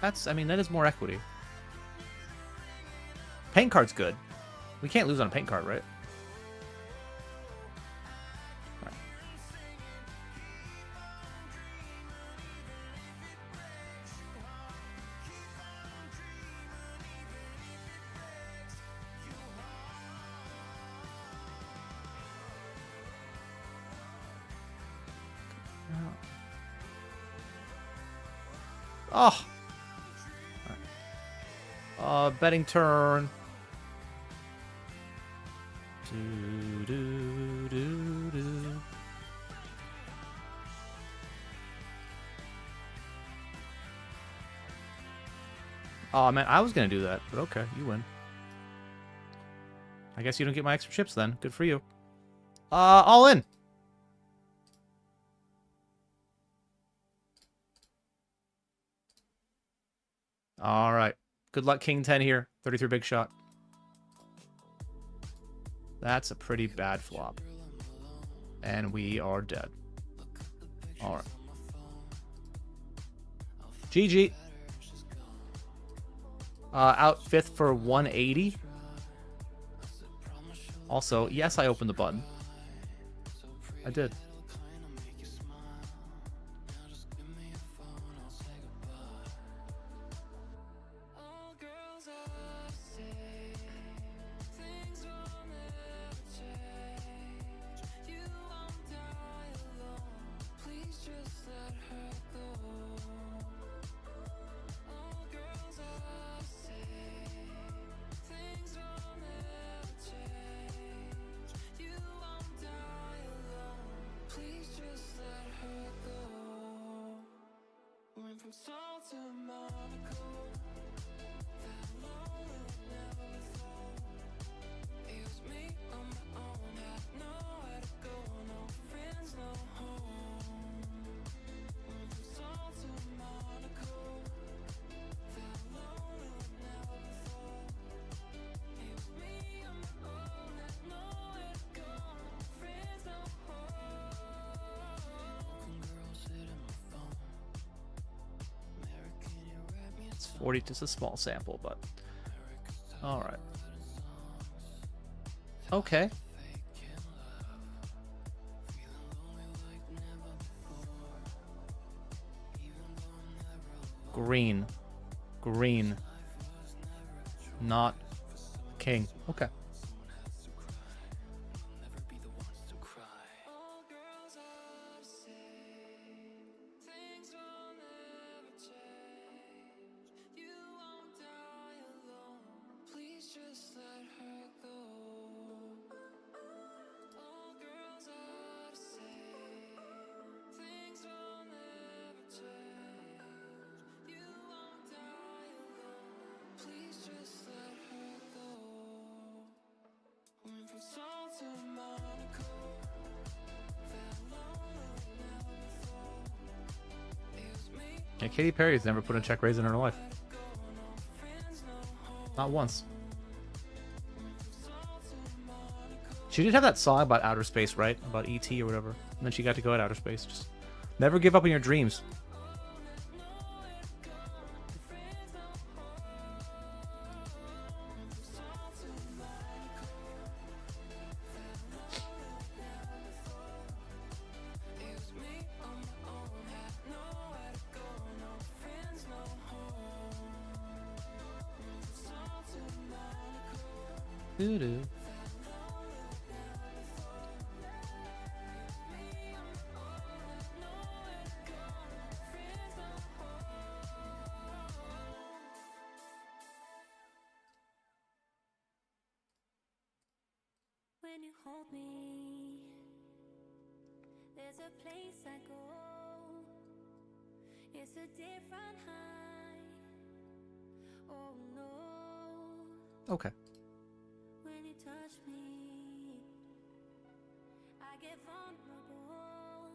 That is more equity. Paint card's good. We can't lose on a paint card, right? Right. Oh! Betting turn. Do, do, do, do. Oh man, I was gonna do that, but okay, you win. I guess you don't get my extra chips then. Good for you. All in. All right. Good luck, King 10 here. 33 big shot. That's a pretty bad flop. And we are dead. All right. GG. Out fifth for 180. Also, yes, I opened the button. I did. It's 40, just a small sample, but all right. Okay. Green. Green. Not king. Okay. Yeah, Katy Perry has never put a check raise in her life. Not once. She did have that song about outer space, right? About E.T. or whatever. And then she got to go at outer space. Just never give up on your dreams. Doo-doo. When you hold me, there's a place I go. It's a different high. Oh no. Okay. When you touch me, I get vulnerable.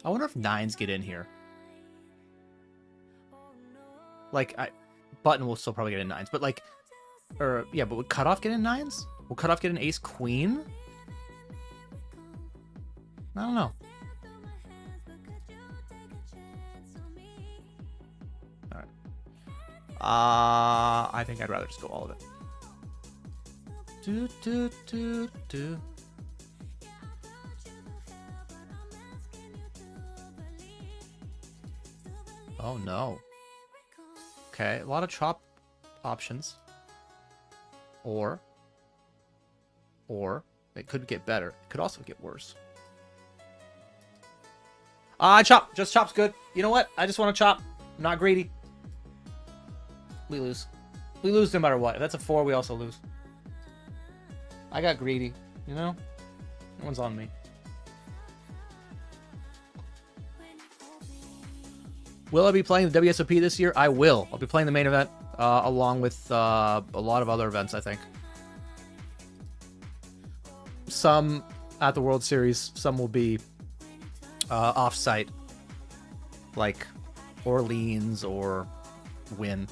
I wonder if nines get in here. Oh no. Like, button will still probably get in nines, but like, or yeah, but would cutoff get in nines? Will cutoff get an ace queen? I don't know. All right. I think I'd rather just go all of it. Do do do do. Oh no. Okay, a lot of chop options. Or it could get better. It could also get worse. Chop. Just chop's good. You know what? I just want to chop. I'm not greedy. We lose. We lose no matter what. If that's a 4, we also lose. I got greedy. You know? No one's on me. Will I be playing the WSOP this year? I will. I'll be playing the main event along with a lot of other events, I think. Some at the World Series, some will be off-site, like Orleans or Wynn.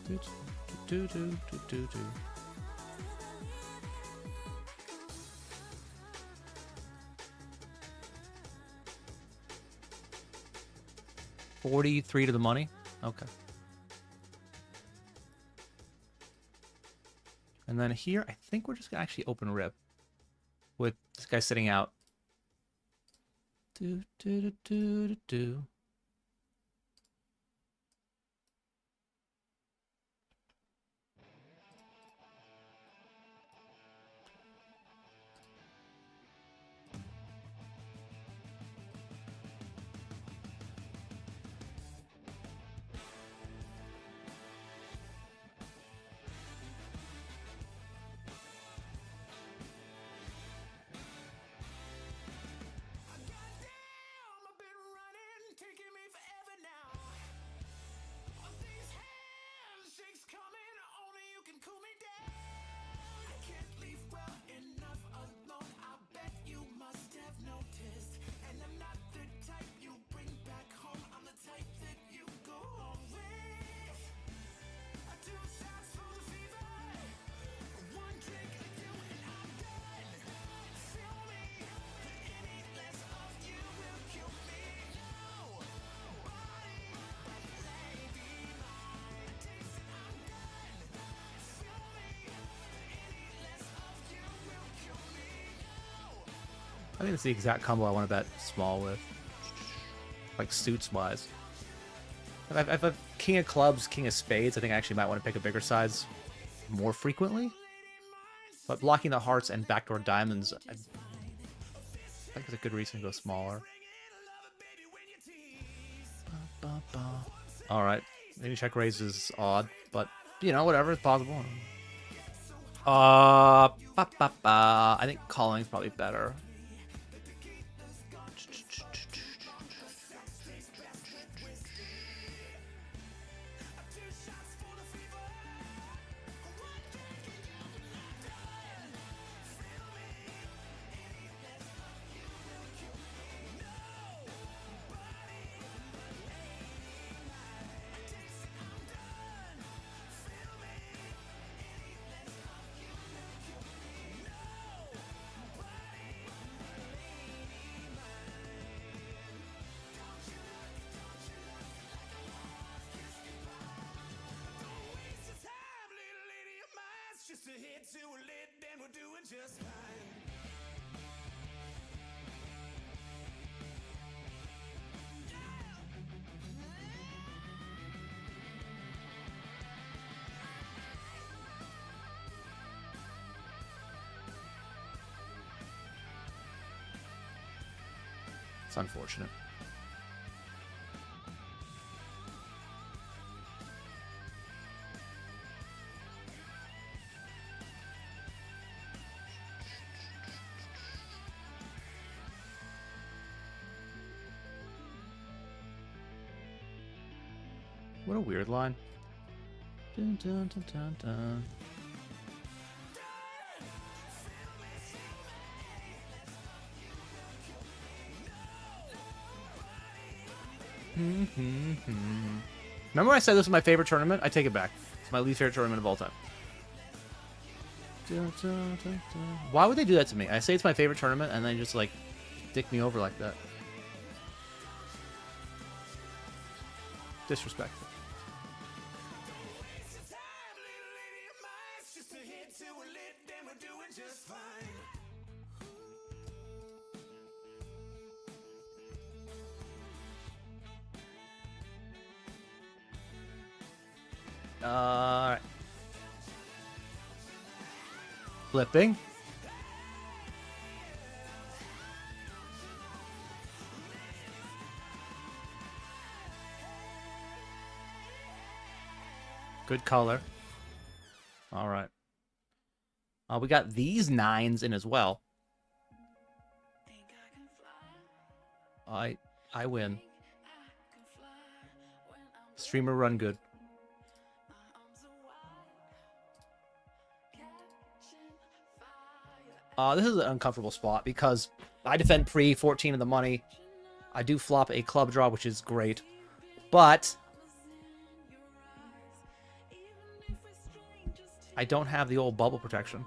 Do, do, do, do, do, do. $43 to the money? Okay. And then here, I think we're just gonna actually open rip with this guy sitting out. Do, do, do, do, do, do. I think it's the exact combo I want to bet small with. Like suits-wise. If I have king of clubs, king of spades, I think I actually might want to pick a bigger size more frequently. But blocking the hearts and backdoor diamonds, I think it's a good reason to go smaller. Alright. Maybe check raise is odd, but, you know, whatever, it's possible. I think calling is probably better. It's unfortunate. What a weird line. Dun, dun, dun, dun, dun. Remember when I said this was my favorite tournament? I take it back. It's my least favorite tournament of all time. Why would they do that to me? I say it's my favorite tournament and then just like dick me over like that. Disrespectful. Alright. Flipping. Good color. Alright. We got these 9s in as well. I win. Streamer run good. This is an uncomfortable spot because I defend pre 14 of the money. I do flop a club draw, which is great, but I don't have the old bubble protection.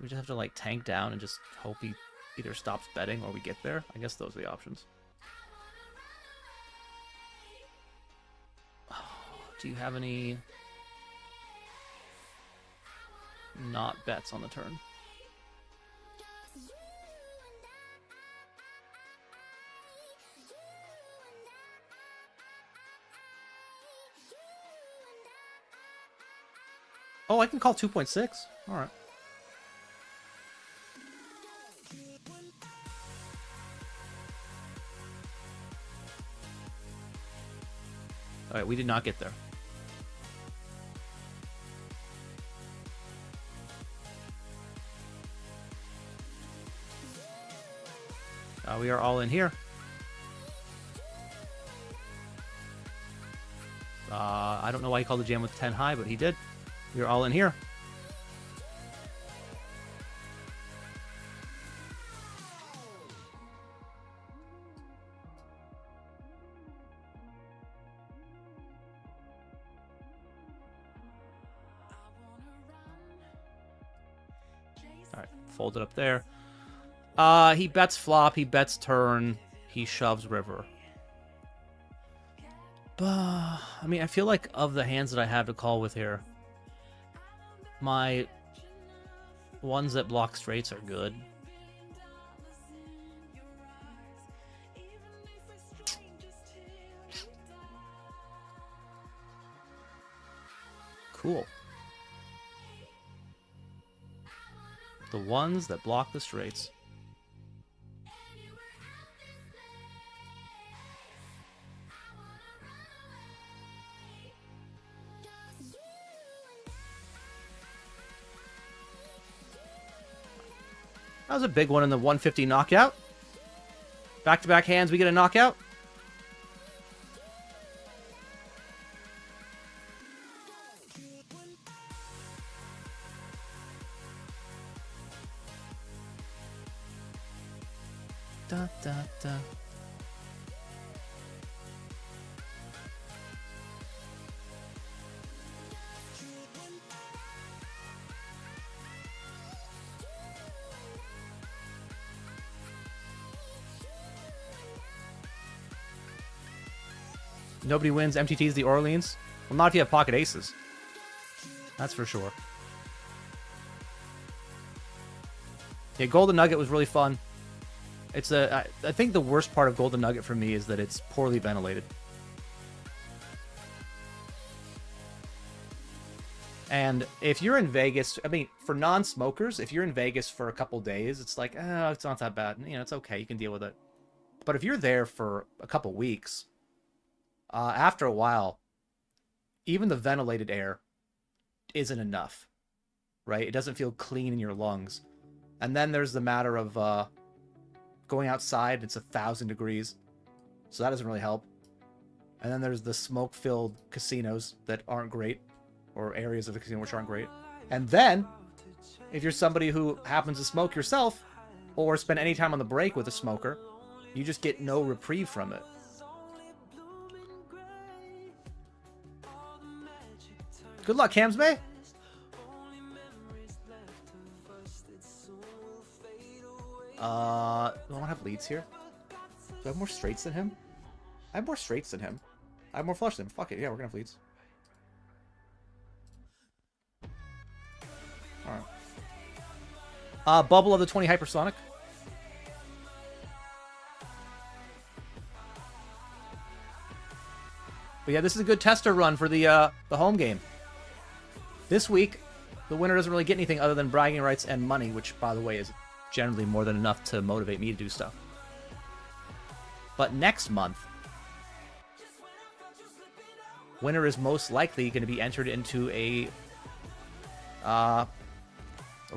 We just have to like tank down and just hope he either stops betting or we get there. I guess those are the options. Do you have any not bets on the turn? Oh, I can call 2.6. All right. All right, we did not get there. We are all in here. I don't know why he called the jam with 10 high, but he did. We are all in here. All right, fold it up there. He bets flop, he bets turn, he shoves river. I mean, I feel like of the hands that I have to call with here, my Ones that block straights are good. Cool. The ones that block the straights. That was a big one in the 150 knockout. Back-to-back hands, we get a knockout. Da, da, da. Nobody wins MTTs the Orleans. Well, not if you have pocket aces. That's for sure. Yeah, Golden Nugget was really fun. It's I think the worst part of Golden Nugget for me is that it's poorly ventilated. And if you're in Vegas, I mean, for non-smokers, if you're in Vegas for a couple days, it's like, oh, it's not that bad. You know, it's okay. You can deal with it. But if you're there for a couple weeks, after a while, even the ventilated air isn't enough, right? It doesn't feel clean in your lungs. And then there's the matter of going outside. It's 1,000 degrees, so that doesn't really help. And then there's the smoke-filled casinos that aren't great, or areas of the casino which aren't great. And then, if you're somebody who happens to smoke yourself, or spend any time on the break with a smoker, you just get no reprieve from it. Good luck, Camsbay. Do I want to have leads here? Do I have more straights than him? I have more straights than him. I have more flush than him. Fuck it. Yeah, we're gonna have leads. Alright. Bubble of the 20 hypersonic. But yeah, this is a good tester run for the home game. This week, the winner doesn't really get anything other than bragging rights and money, which, by the way, is generally more than enough to motivate me to do stuff. But next month, winner is most likely going to be entered into a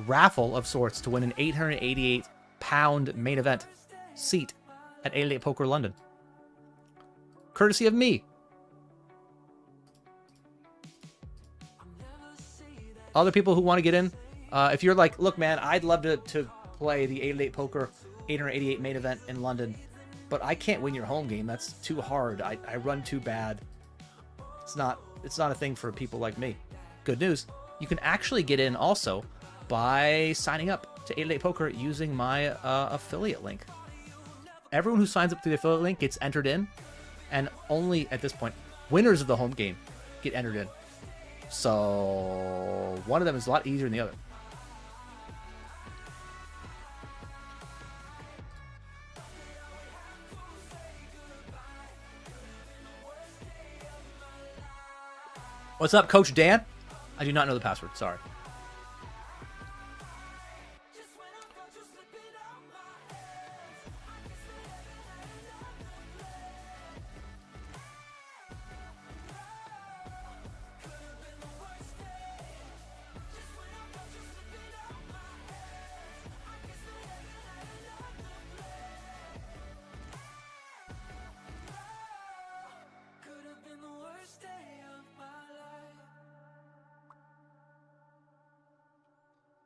raffle of sorts to win an £888 main event seat at 88 Poker London. Courtesy of me. Other people who want to get in, if you're like, look, man, I'd love to play the 88 Poker 888 main event in London, but I can't win your home game. That's too hard. I run too bad. It's not a thing for people like me. Good news. You can actually get in also by signing up to 88 Poker using my affiliate link. Everyone who signs up through the affiliate link gets entered in, and only at this point, winners of the home game get entered in. So one of them is a lot easier than the other. What's up, Coach Dan? I do not know the password. Sorry.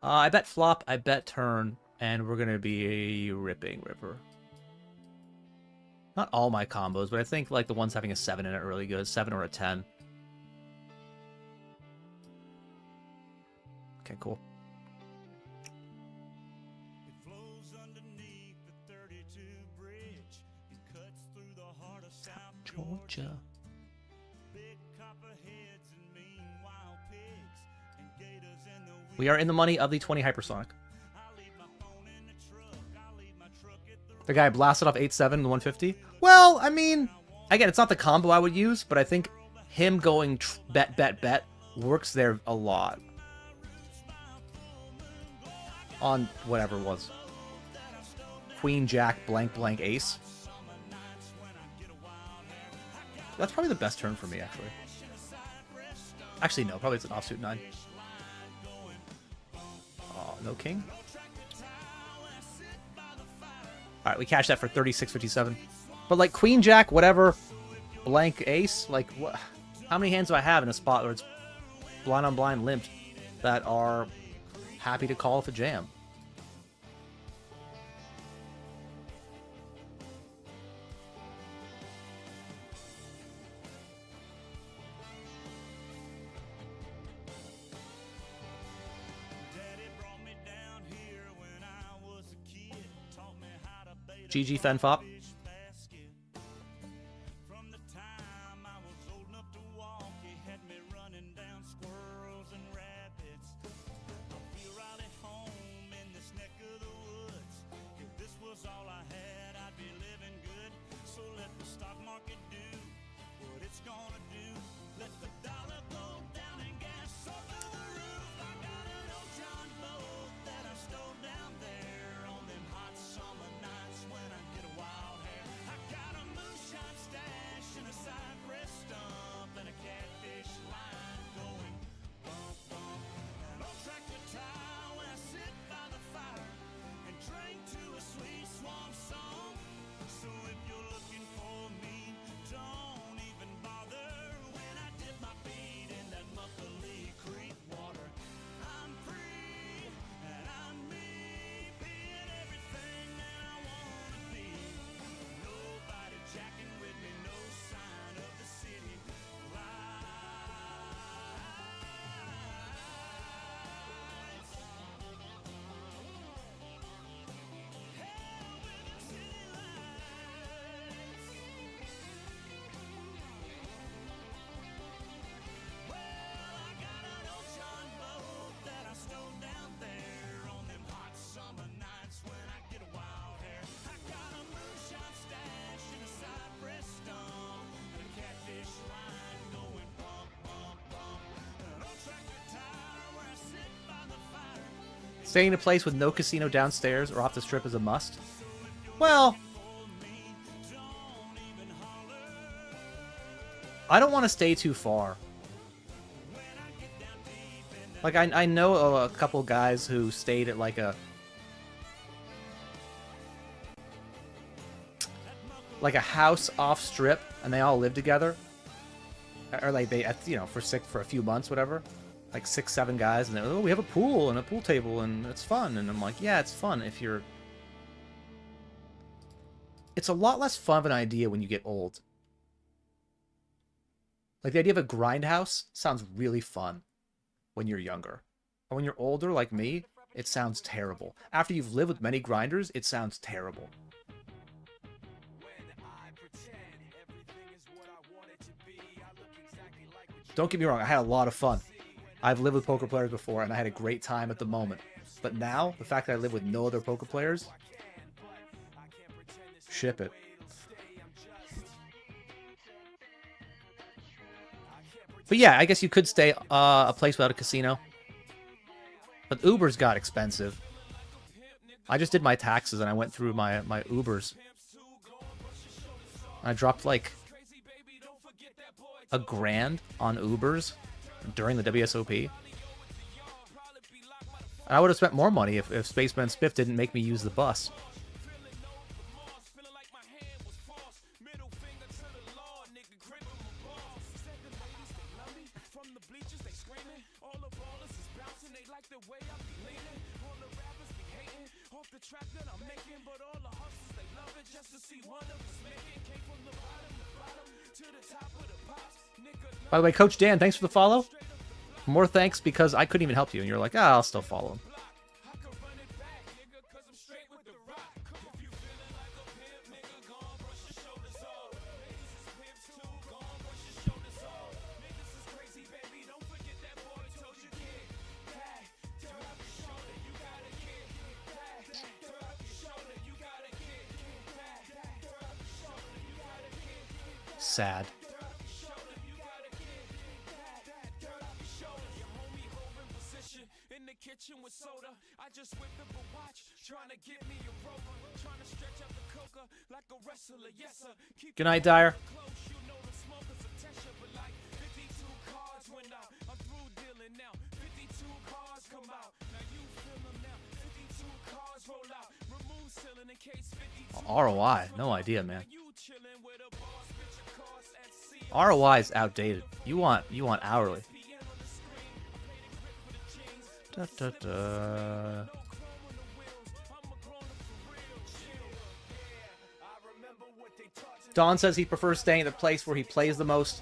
I bet flop, I bet turn, and we're going to be ripping river. Not all my combos, but I think like the ones having a 7 in it are really good. 7 or a 10. Okay, cool. It flows underneath the 32 bridge and cuts through the heart of South Georgia. Big copperheads and mean wild pigs and We are in the money of the 20 hypersonic. The guy blasted off 8-7 in the 150. Well, I mean, again, it's not the combo I would use, but I think him going bet, bet, bet works there a lot. On whatever it was. Queen, Jack, blank, blank, ace. That's probably the best turn for me, actually. Actually, no. Probably it's an offsuit 9. Oh, no king. All right, we cashed that for 36.57. But like queen, jack, whatever, blank, ace. Like, what? How many hands do I have in a spot where it's blind on blind, limped, that are happy to call if a jam? GG Fenfop. Staying in a place with no casino downstairs or off the strip is a must. Well, I don't want to stay too far. Like, I know a couple guys who stayed at like a house off strip, and they all live together, or like they, you know, for a few months, whatever. Like 6, 7 guys, and they're, oh, we have a pool and a pool table, and it's fun. And I'm like, yeah, it's fun if you're... It's a lot less fun of an idea when you get old. Like, the idea of a grindhouse sounds really fun when you're younger. But when you're older, like me, it sounds terrible. After you've lived with many grinders, it sounds terrible. Don't get me wrong, I had a lot of fun. I've lived with poker players before, and I had a great time at the moment. But now, the fact that I live with no other poker players, ship it. But yeah, I guess you could stay a place without a casino. But Uber's got expensive. I just did my taxes, and I went through my Ubers. I dropped like $1,000 on Ubers during the WSOP. And I would have spent more money if Spaceman Spiff didn't make me use the bus. By the way, Coach Dan, thanks for the follow. More thanks because I couldn't even help you, and you're like, ah, I'll still follow him. sad. Good night, Dyer. ROI, no idea, man. ROI is outdated. You want hourly. Da, da, da. Don says he prefers staying at the place where he plays the most.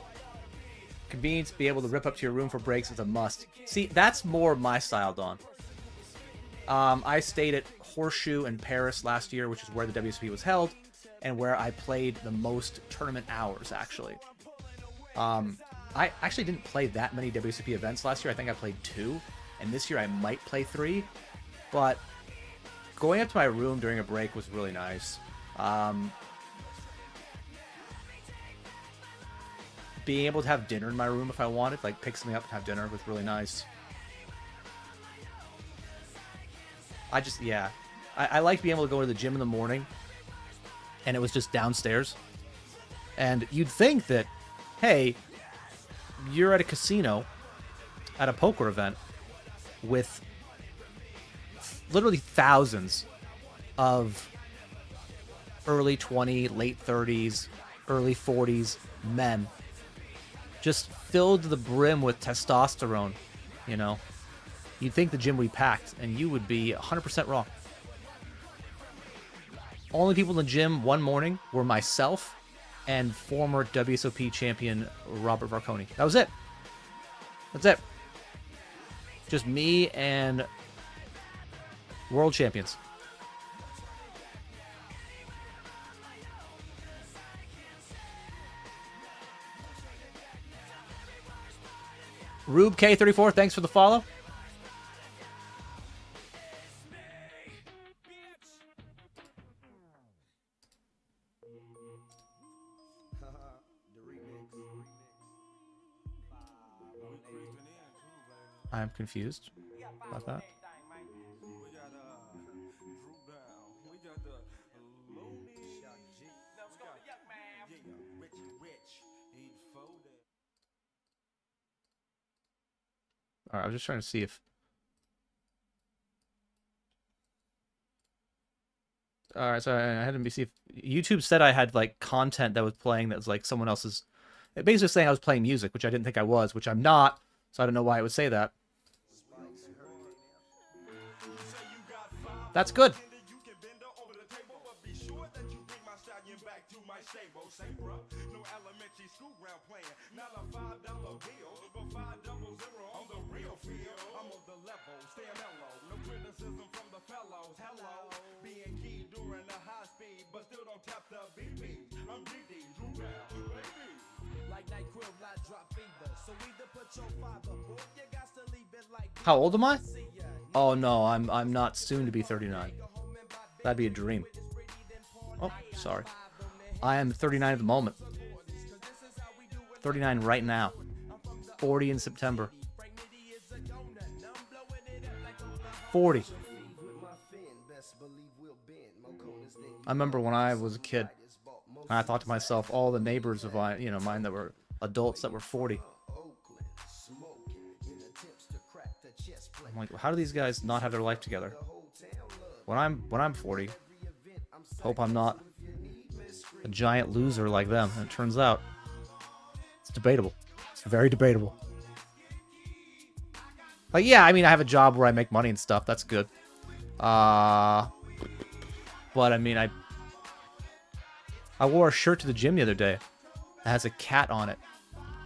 Convenience, be able to rip up to your room for breaks is a must. See, that's more my style, Don. I stayed at Horseshoe in Paris last year, which is where the WSOP was held, and where I played the most tournament hours, actually. I actually didn't play that many WSOP events last year. I think I played 2, and this year I might play 3. But going up to my room during a break was really nice. Being able to have dinner in my room if I wanted, like pick something up and have dinner, was really nice. I like being able to go to the gym in the morning, and it was just downstairs. And you'd think that, hey, you're at a casino, at a poker event, with literally thousands of early 20s, late 30s, early 40s men, just filled to the brim with testosterone, you know. You'd think the gym would be packed, and you would be 100% wrong. Only people in the gym one morning were myself and former WSOP champion Robert Varconi. That was it. That's it. Just me and world champions. Rube K34, thanks for the follow. I'm confused about that. All right, I was just trying to see if... All right, so I had to see if... YouTube said I had, like, content that was playing that was, like, someone else's... It basically saying I was playing music, which I didn't think I was, which I'm not, so I don't know why it would say that. That's good. How old am I? Oh no, I'm not soon to be 39. That'd be a dream. Oh, sorry. I am 39 at the moment. 39 right now. 40 in September. 40. I remember when I was a kid, and I thought to myself, all the neighbors of mine that were adults that were 40. I'm like, how do these guys not have their life together? When I'm 40, hope I'm not a giant loser like them. And it turns out it's debatable. It's very debatable. Like, yeah, I mean, I have a job where I make money and stuff. That's good. But I mean, I wore a shirt to the gym the other day that has a cat on it.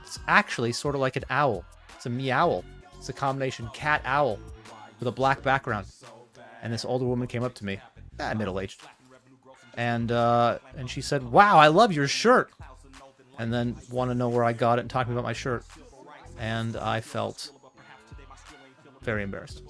It's actually sort of like an owl. It's a meowl. It's a combination cat-owl with a black background. And this older woman came up to me, middle-aged, and she said, "Wow, I love your shirt," and then wanted to know where I got it and talking about my shirt, and I felt very embarrassed.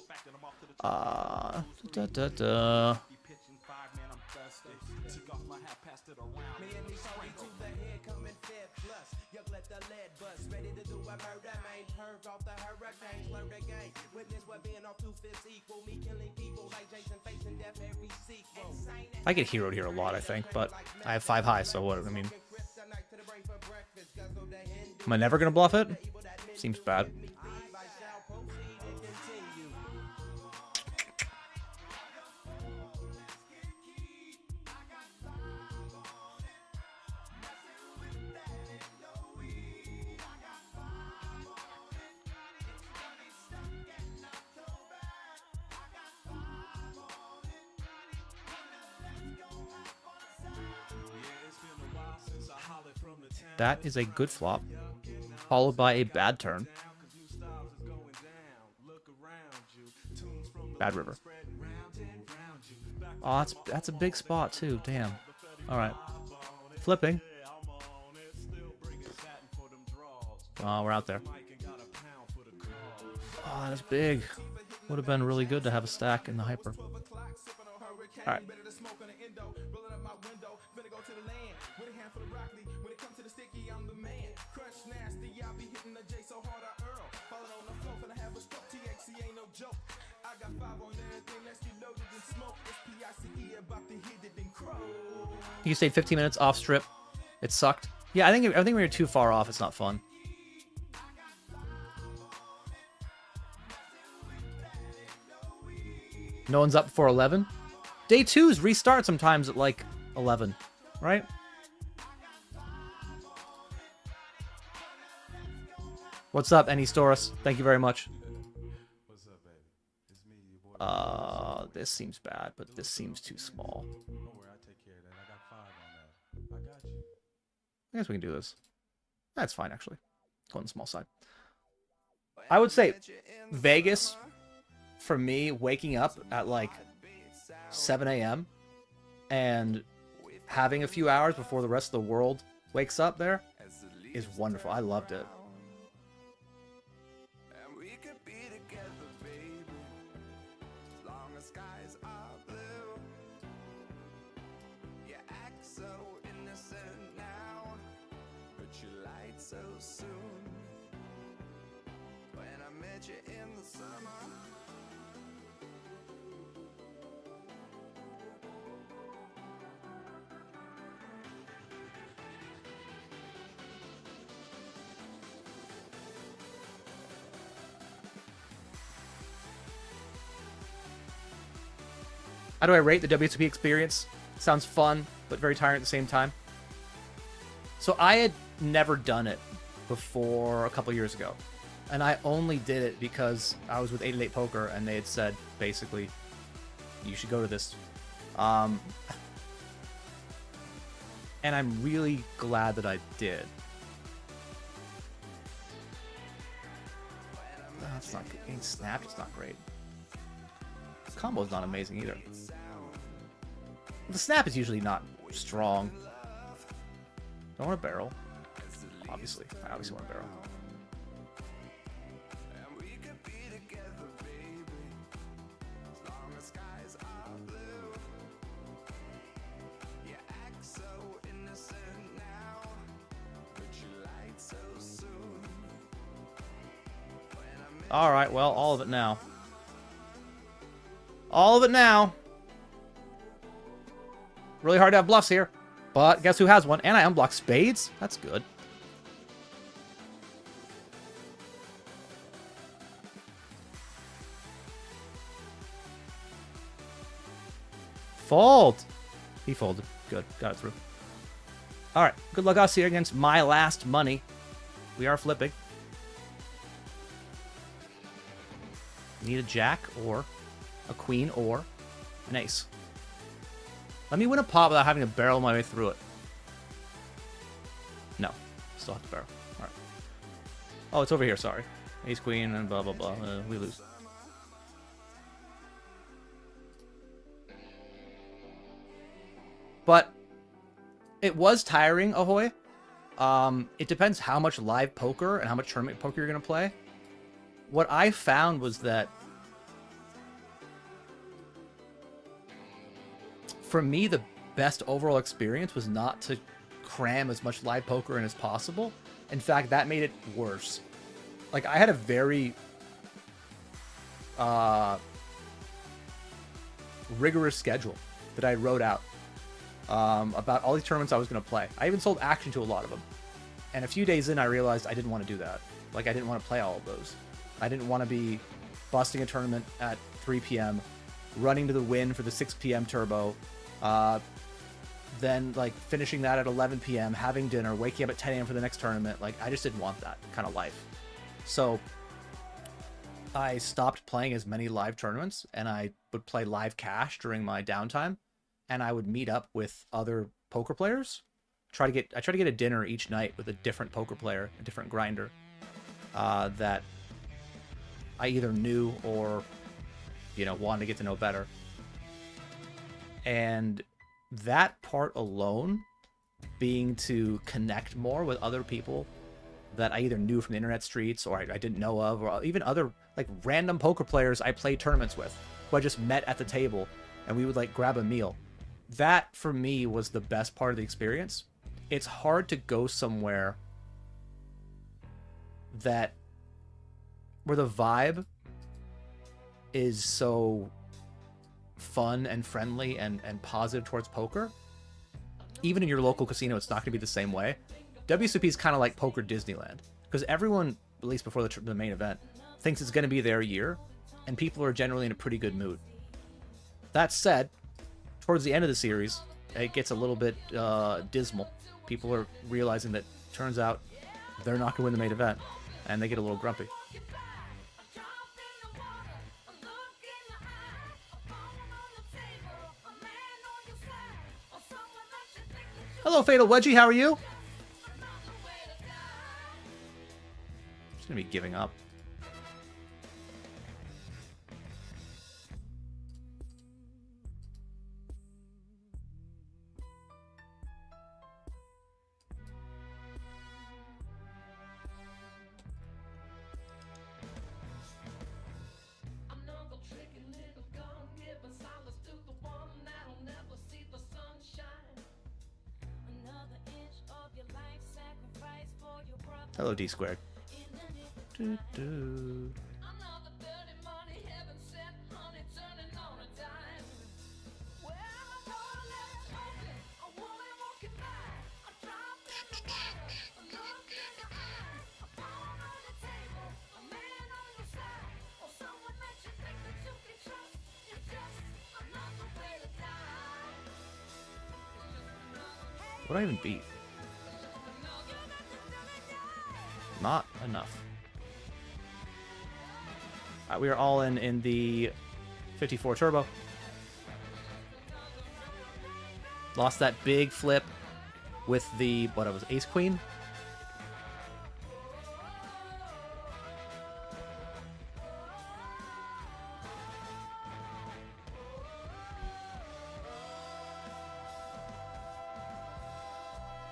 I get heroed here a lot, I think, but I have 5 high, so what? I mean, am I never gonna bluff it? Seems bad. That is a good flop, followed by a bad turn. Bad river. Oh, that's a big spot too. Damn. All right. Flipping. Oh, we're out there. Oh, that's big. Would have been really good to have a stack in the hyper. All right. You stayed 15 minutes off strip. It sucked. Yeah, I think when you're too far off, it's not fun. No one's up before 11. Day 2s restart sometimes at like 11, right? What's up, Any Storis? Thank you very much. What's up, baby? It's me, your boy. This seems bad, but this seems too small. Don't worry, I take care of that. I got 5 on that. I got you. I guess we can do this. That's fine, actually. Go on the small side. I would say Vegas, for me, waking up at like 7 a.m. and having a few hours before the rest of the world wakes up there is wonderful. I loved it. How do I rate the WSOP experience? Sounds fun, but very tiring at the same time. So I had never done it before a couple years ago. And I only did it because I was with 888 Poker and they had said, basically, you should go to this. And I'm really glad that I did. That's not good. Getting snapped, it's not great. The combo's not amazing either. The snap is usually not strong. Don't want a barrel. Obviously. I obviously want a barrel. Alright, well, all of it now. All of it now. Really hard to have bluffs here. But guess who has one? And I unblock spades? That's good. Fold. He folded. Good. Got it through. Alright. Good luck us here against my last money. We are flipping. Need a jack or a queen or an ace. Let me win a pot without having to barrel my way through it. No. Still have to barrel. Alright. Oh, it's over here, sorry. Ace, queen, and blah, blah, blah. We lose. But it was tiring, Ahoy. It depends how much live poker and how much tournament poker you're going to play. What I found was that for me, the best overall experience was not to cram as much live poker in as possible. In fact, that made it worse. like I had a very rigorous schedule that I wrote out about all these tournaments I was going to play. I even sold action to a lot of them. And a few days in, I realized I didn't want to do that. Like, I didn't want to play all of those. I didn't want to be busting a tournament at 3 p.m., running to the win for the 6 p.m. turbo, then, like, finishing that at 11 p.m., having dinner, waking up at 10 a.m. for the next tournament. Like, I just didn't want that kind of life. So I stopped playing as many live tournaments, and I would play live cash during my downtime, and I would meet up with other poker players. I try to get a dinner each night with a different poker player, a different grinder that I either knew or, you know, wanted to get to know better. And that part alone, being to connect more with other people that I either knew from the internet streets or I didn't know of, or even other like random poker players I played tournaments with, who I just met at the table and we would like grab a meal. That for me was the best part of the experience. It's hard to go somewhere that where the vibe is so fun and friendly and positive towards poker. Even in your local casino, it's not going to be the same way. WSOP is kind of like poker Disneyland, because everyone, at least before the main event, thinks it's going to be their year, and people are generally in a pretty good mood. That said, towards the end of the series, it gets a little bit dismal. People are realizing that turns out they're not going to win the main event, and they get a little grumpy. Hello, Fatal Wedgie. How are you? Just gonna be giving up. Hello, D squared. Do, do. What do I even beat? Not enough. We are all in the 54 turbo. Lost that big flip with the, what it was, ace queen.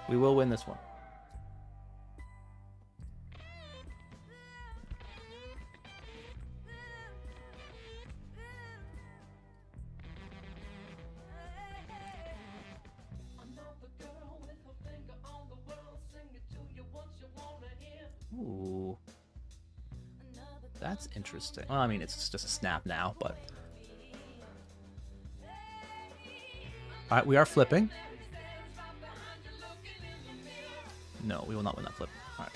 We will win this one. Ooh. That's interesting. Well, I mean, it's just a snap now, but... Alright, we are flipping. No, we will not win that flip. Alright.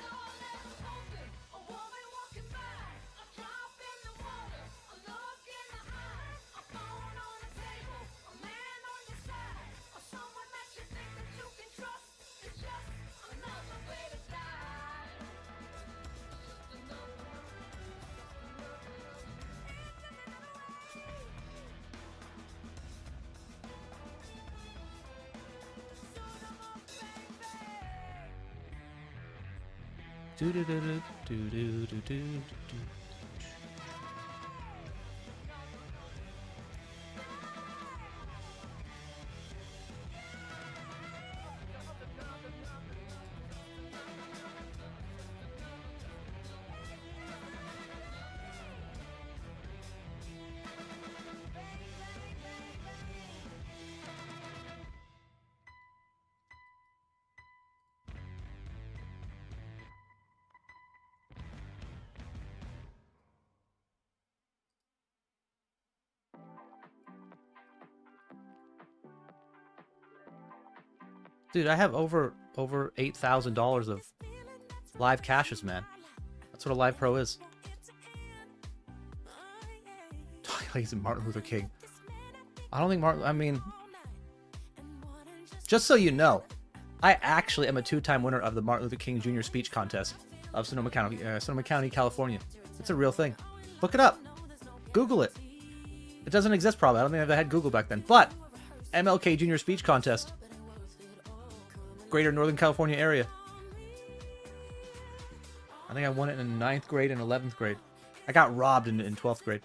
Do do do do do do do do do. Dude, I have over $8,000 of live cashes, man. That's what a live pro is. He's Martin Luther King. I don't think Martin. I mean, just so you know, I actually am a 2-time winner of the Martin Luther King Jr. speech contest of Sonoma County, California. It's a real thing. Look it up. Google it. It doesn't exist probably. I don't think I had Google back then. But MLK Jr. speech contest. Greater Northern California area. I think I won it in 9th grade and 11th grade. I got robbed in 12th grade.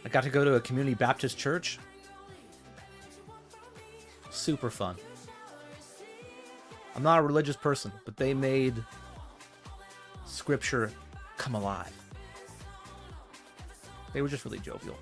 I got to go to a community Baptist church. Super fun. I'm not a religious person, but they made scripture come alive. They were just really jovial.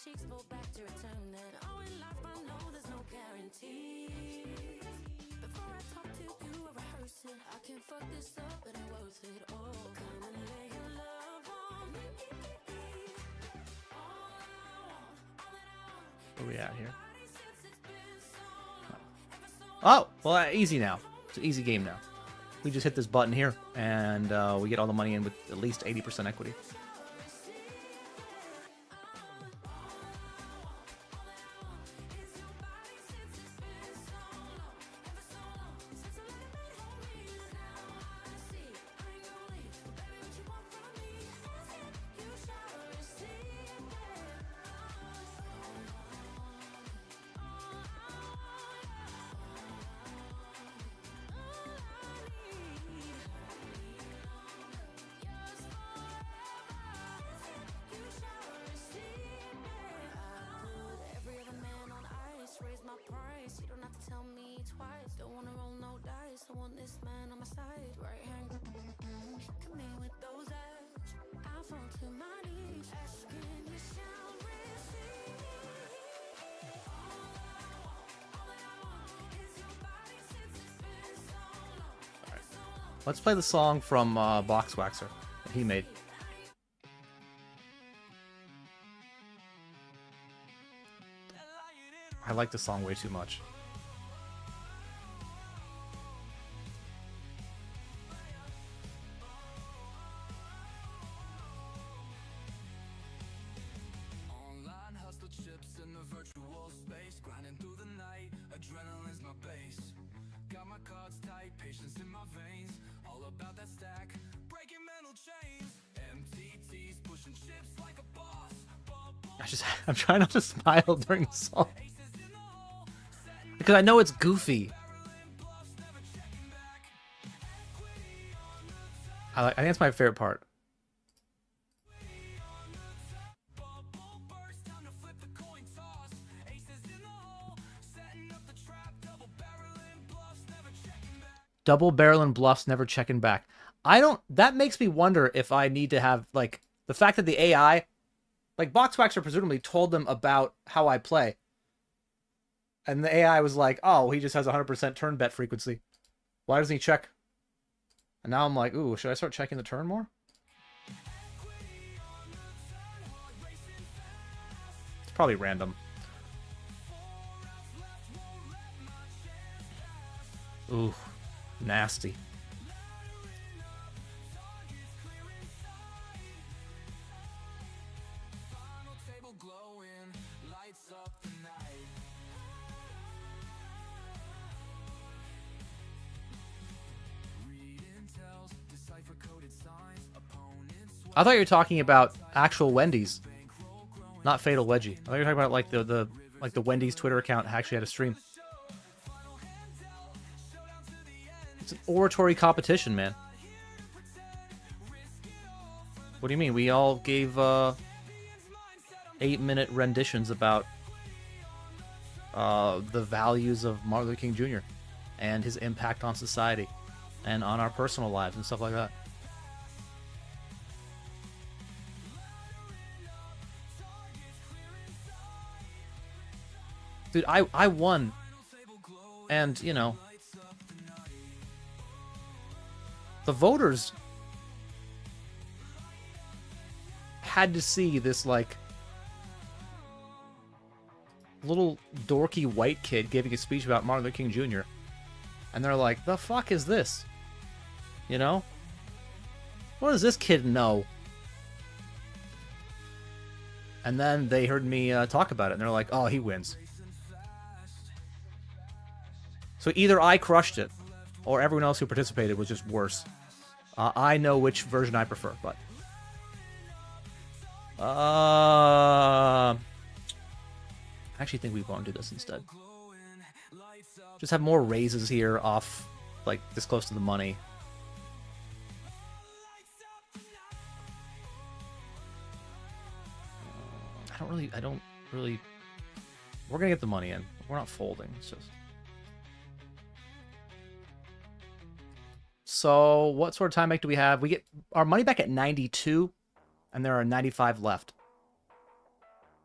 Cheeks pull back to return that. Oh, in life I know there's no guarantee. Before I talk to you, I rehearse it. I can fuck this up, but it worth it. Oh, come and lay your love on me. Where we at here? Oh, well, easy now. It's an easy game now. We just hit this button here, and we get all the money in with at least 80% equity. Let's play the song from Box Waxer that he made. I like the song way too much. Online hustle chips in the virtual space, grinding through the night, adrenaline's my base. Got my cards tight, patience in my veins, all about that stack, breaking mental chains. MTTs pushing chips like a boss. I'm trying not to smile during the song because I know it's goofy. I think it's my favorite part. Double barrel and bluffs, never checking back. That makes me wonder if I need to have, like, the fact that the AI, like, Boxwaxer presumably told them about how I play. And the AI was like, oh, he just has 100% turn bet frequency. Why doesn't he check? And now I'm like, ooh, should I start checking the turn more? It's probably random. Ooh, nasty. I thought you were talking about actual Wendy's, not Fatal Wedgie. I thought you were talking about like the Wendy's Twitter account actually had a stream. It's an oratory competition, man. What do you mean? We all gave 8-minute renditions about the values of Martin Luther King Jr. and his impact on society and on our personal lives and stuff like that. Dude, I won. And, you know, the voters had to see this, like, little dorky white kid giving a speech about Martin Luther King Jr. And they're like, the fuck is this? You know? What does this kid know? And then they heard me talk about it, and they're like, oh, he wins. So either I crushed it, or everyone else who participated was just worse. I know which version I prefer, but... I actually think we want to do this instead. Just have more raises here off, like, this close to the money. I don't really... We're gonna get the money in. We're not folding, it's just... So, what sort of time bank do we have? We get our money back at 92, and there are 95 left.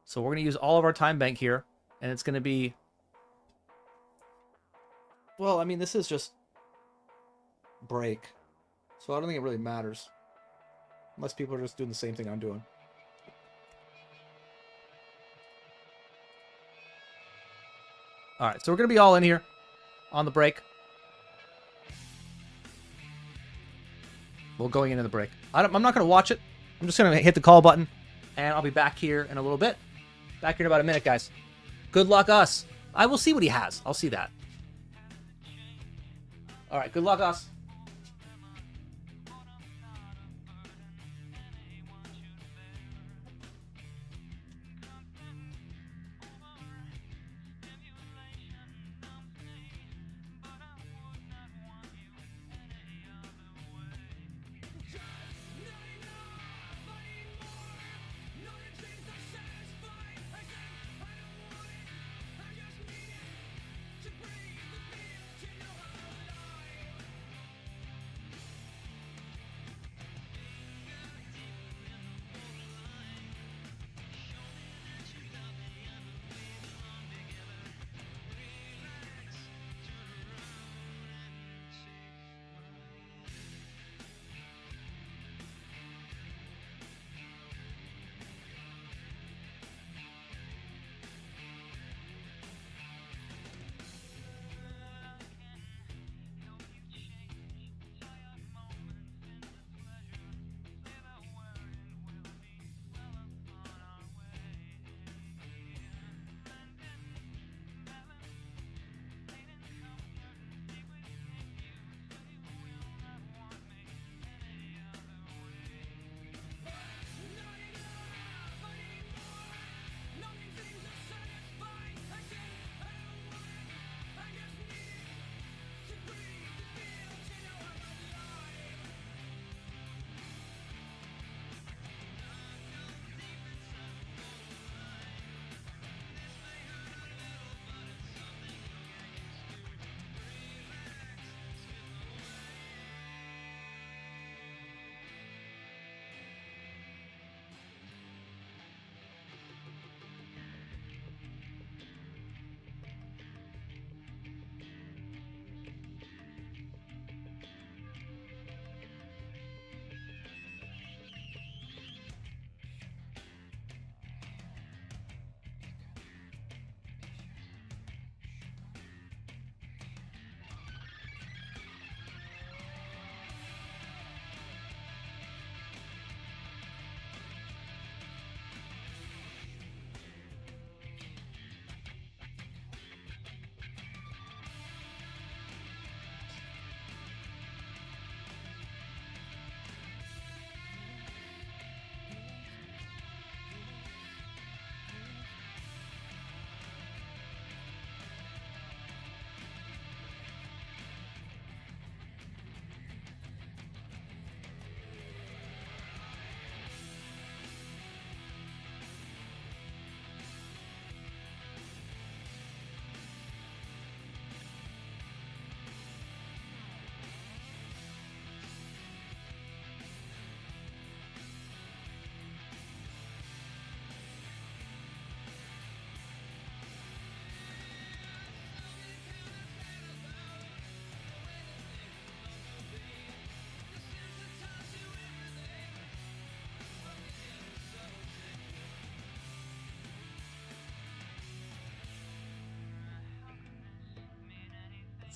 So we're going to use all of our time bank here, and it's going to be... Well, I mean, this is just break. So I don't think it really matters. Unless people are just doing the same thing I'm doing. Alright, so we're going to be all in here on the break. Well, going into the break. I'm not going to watch it. I'm just going to hit the call button, and I'll be back here in a little bit. Back here in about a minute, guys. Good luck, us. I will see what he has. I'll see that. All right, good luck, us.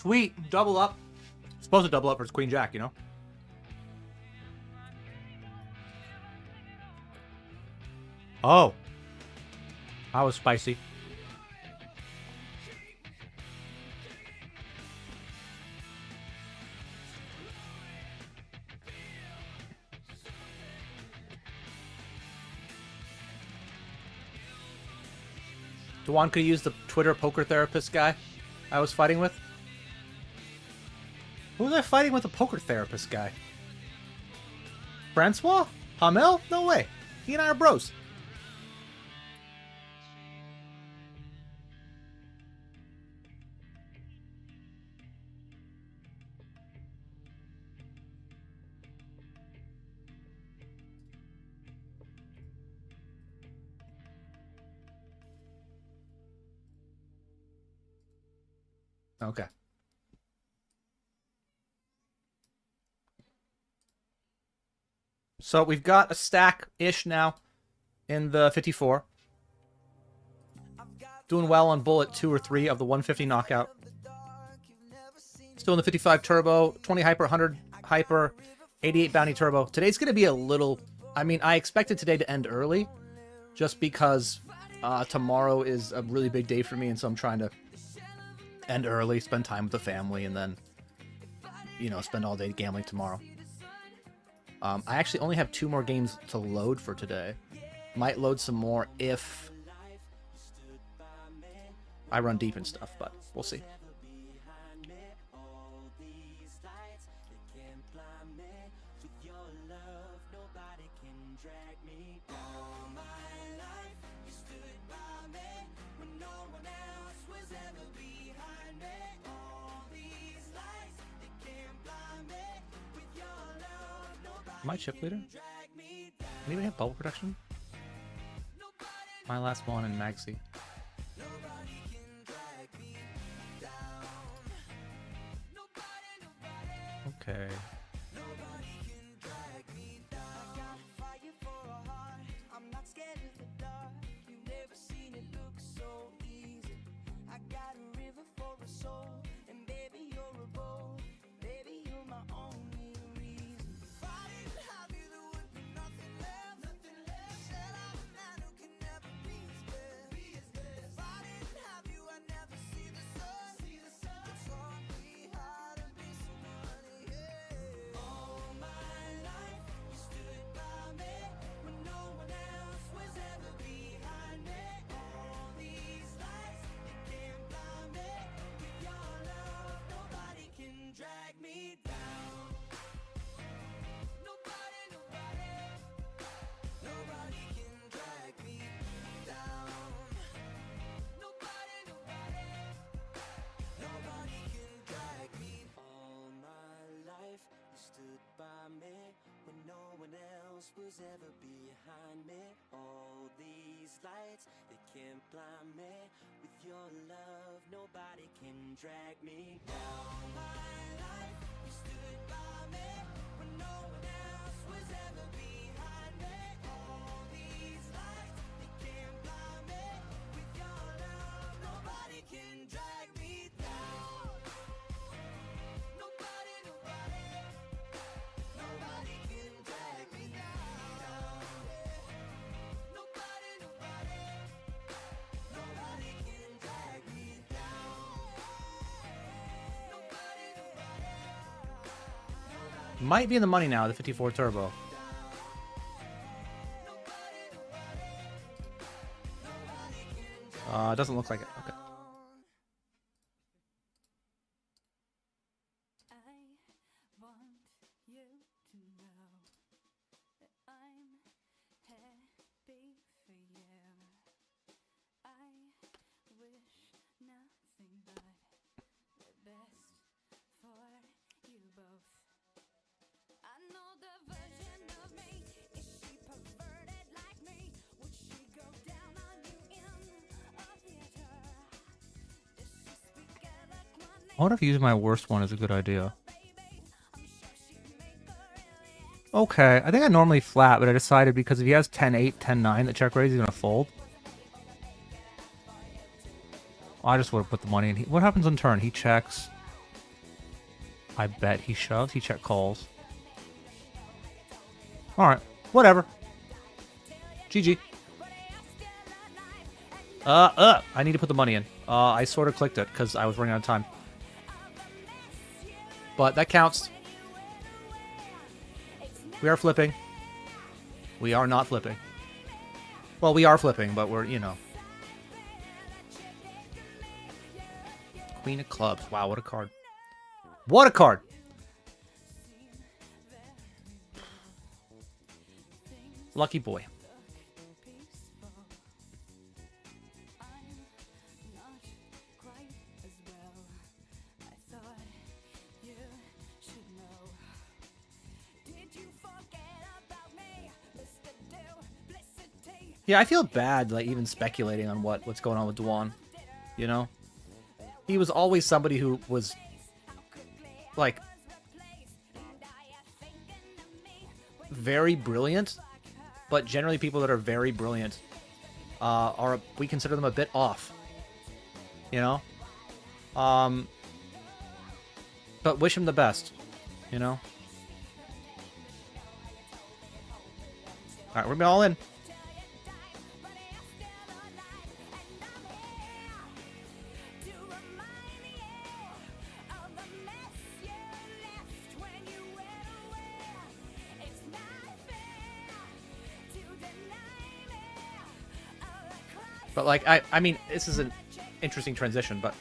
Sweet. Double up. Supposed to double up versus Queen Jack, you know? Oh. That was spicy. Dewan could use the Twitter poker therapist guy I was fighting with. Who was I fighting with, a poker therapist guy? Francois? Hamel? No way. He and I are bros. Okay. So we've got a stack-ish now in the 54. Doing well on bullet 2 or 3 of the 150 knockout. Still in the 55 turbo, 20 hyper, 100 hyper, 88 bounty turbo. Today's going to be a little... I mean, I expected today to end early just because tomorrow is a really big day for me, and so I'm trying to end early, spend time with the family, and then, you know, spend all day gambling tomorrow. I actually only have 2 more games to load for today. Might load some more if I run deep and stuff, but we'll see. Am I chip leader? Anybody have bubble protection? My last one in Maxi. Okay. Was ever behind me. All these lights, they can't blind me. With your love, nobody can drag me down. My life, you stood by me when no one else was ever behind me. All these lights, they can't blind me. With your love, nobody can drag me down. Nobody, nobody, nobody can drag me down. Might be in the money now, the 54 turbo. Doesn't look like it. Okay. I wonder if using my worst one is a good idea. Okay, I think I normally flat, but I decided because if he has 10-8, 10-9 that check raise, he's gonna fold. I just would have put the money in. What happens on turn? He checks. I bet he shoves. He check calls. All right, whatever. GG. I need to put the money in. I sort of clicked it because I was running out of time. But that counts. We are flipping. We are not flipping. Well, we are flipping, but we're, you know. Queen of clubs. Wow, what a card. What a card! Lucky boy. Yeah, I feel bad, like, even speculating on what's going on with Dwan. You know? He was always somebody who was, like, very brilliant, but generally people that are very brilliant we consider them a bit off. You know? But wish him the best. You know? Alright, we're going all in. But, like, I mean, this is an interesting transition, but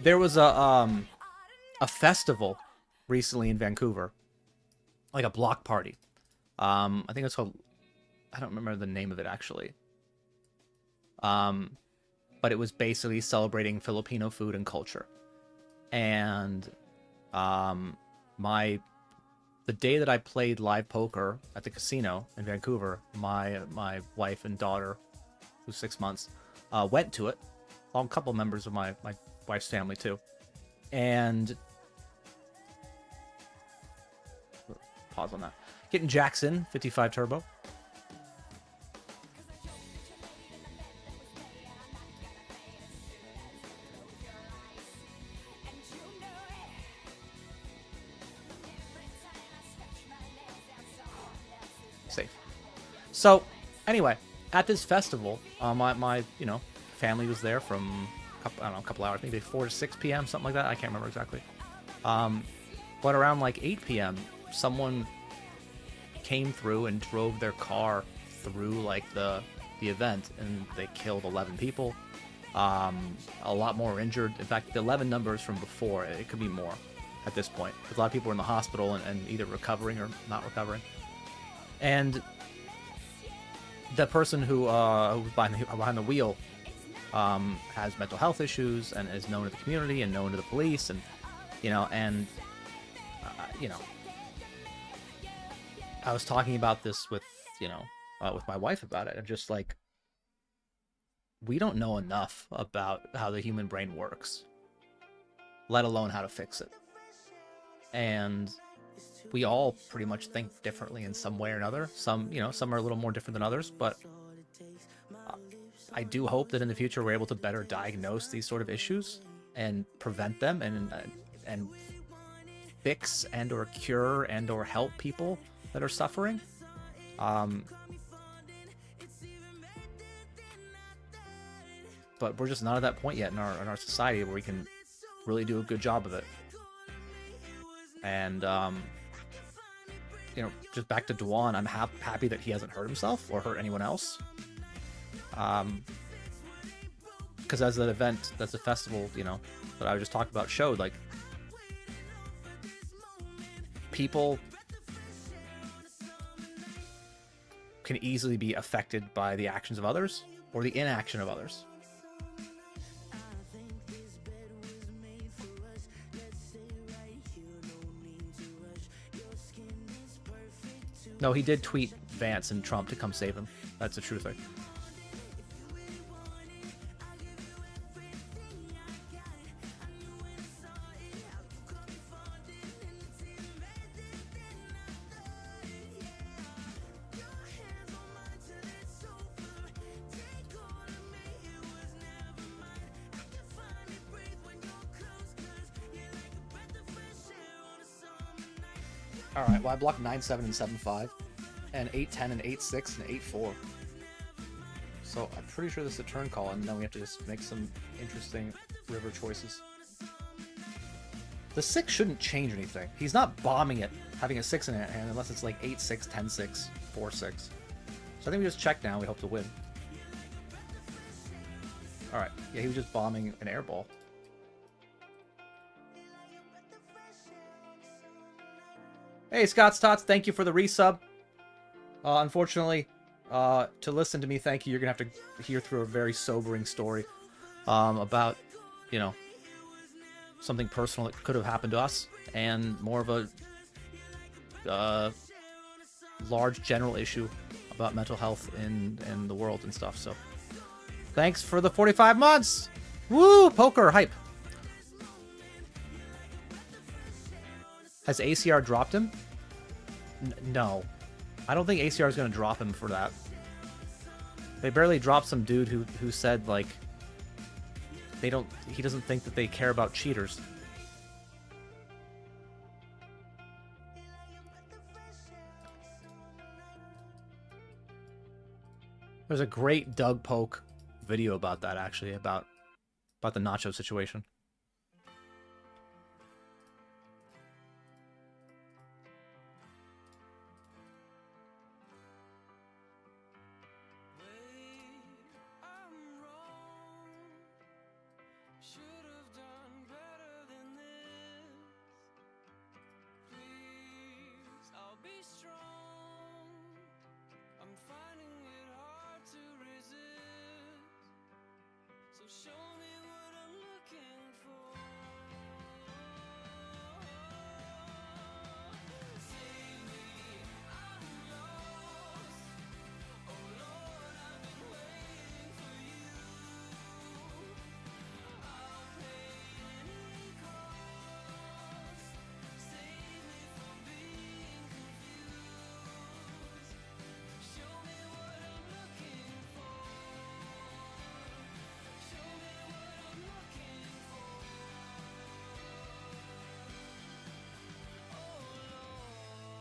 there was a festival recently in Vancouver, like a block party. I think it's called, I don't remember the name of it, actually. But it was basically celebrating Filipino food and culture. And the day that I played live poker at the casino in Vancouver, my wife and daughter, who's 6 months, went to it. A couple members of my wife's family too. And pause on that. Getting Jackson 55 turbo. Safe. So anyway, at this festival, my family was there from a couple hours, maybe 4 to 6 p.m., something like that. I can't remember exactly. But around like 8 p.m., someone came through and drove their car through like the event, and they killed 11 people. A lot more were injured. In fact, the 11 numbers from before, it could be more at this point, because a lot of people were in the hospital and either recovering or not recovering. And the person who was behind the wheel has mental health issues and is known to the community and known to the police, and I was talking about this with with my wife about it, and just like, we don't know enough about how the human brain works, let alone how to fix it. And we all pretty much think differently in some way or another. Some are a little more different than others, but I do hope that in the future we're able to better diagnose these sort of issues and prevent them and fix and or cure and or help people that are suffering. But we're just not at that point yet in our society where we can really do a good job of it. And just back to Dwan, I'm happy that he hasn't hurt himself or hurt anyone else. Because as the festival, that I just talked about showed, like, people can easily be affected by the actions of others or the inaction of others. No, he did tweet Vance and Trump to come save him. That's a true thing. All right. Well, I blocked 9-7 and 7-5, and 8-10 and 8-6 and 8-4. So I'm pretty sure this is a turn call, and then we have to just make some interesting river choices. The 6 shouldn't change anything. He's not bombing it, having a 6 in hand, unless it's like 8-6, 10-6, 4-6. So I think we just check now. We hope to win. All right. Yeah, he was just bombing an air ball. Hey, Scott's Tots, thank you for the resub. Unfortunately, to listen to me, thank you. You're gonna have to hear through a very sobering story about, you know, something personal that could have happened to us, and more of a large general issue about mental health in the world and stuff. So, thanks for the 45 months. Woo, poker hype. Has ACR dropped him? No. I don't think ACR is going to drop him for that. They barely dropped some dude who said, like, he doesn't think that they care about cheaters. There's a great Doug Polk video about that, actually, about the nacho situation.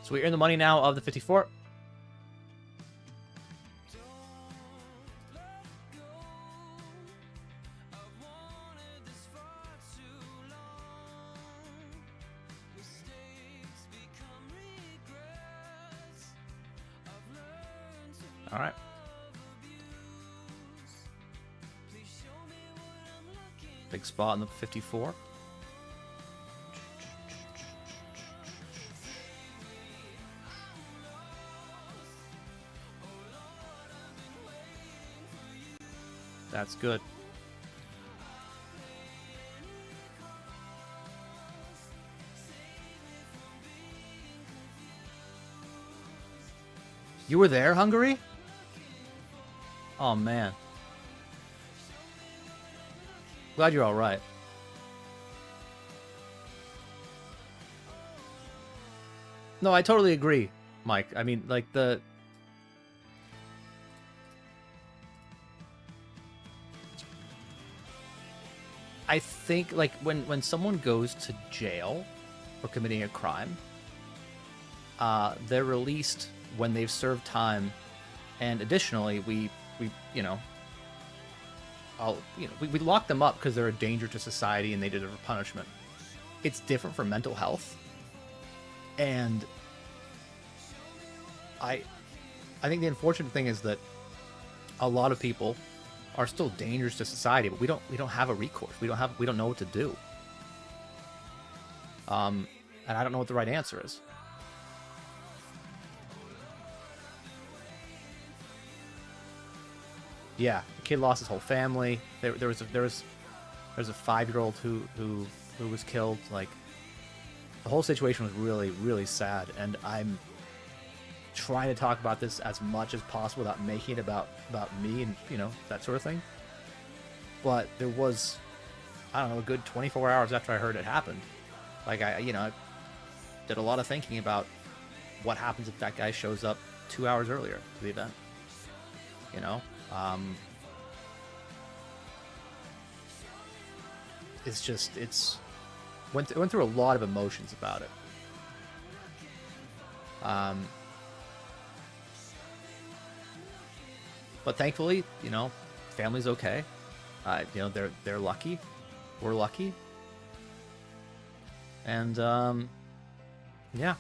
So we're in the money now of the 54. All right. Big spot in the 54. That's good. You were there, Hungary? Oh, man. Glad you're all right. No, I totally agree, Mike. I mean, like, I think, like, when someone goes to jail for committing a crime, they're released when they've served time, and additionally, we lock them up because they're a danger to society and they deserve punishment. It's different for mental health, and I think the unfortunate thing is that a lot of people are still dangerous to society, but we don't have a recourse. We don't know what to do. And I don't know what the right answer is. Yeah, the kid lost his whole family. There was a 5-year-old who was killed. Like, the whole situation was really, really sad, and I'm trying to talk about this as much as possible without making it about me and, that sort of thing. But there was, I don't know, a good 24 hours after I heard it happened. Like, I did a lot of thinking about what happens if that guy shows up 2 hours earlier to the event. Went through a lot of emotions about it. Um, but thankfully, you know, family's okay. You know, they're lucky. We're lucky. And yeah.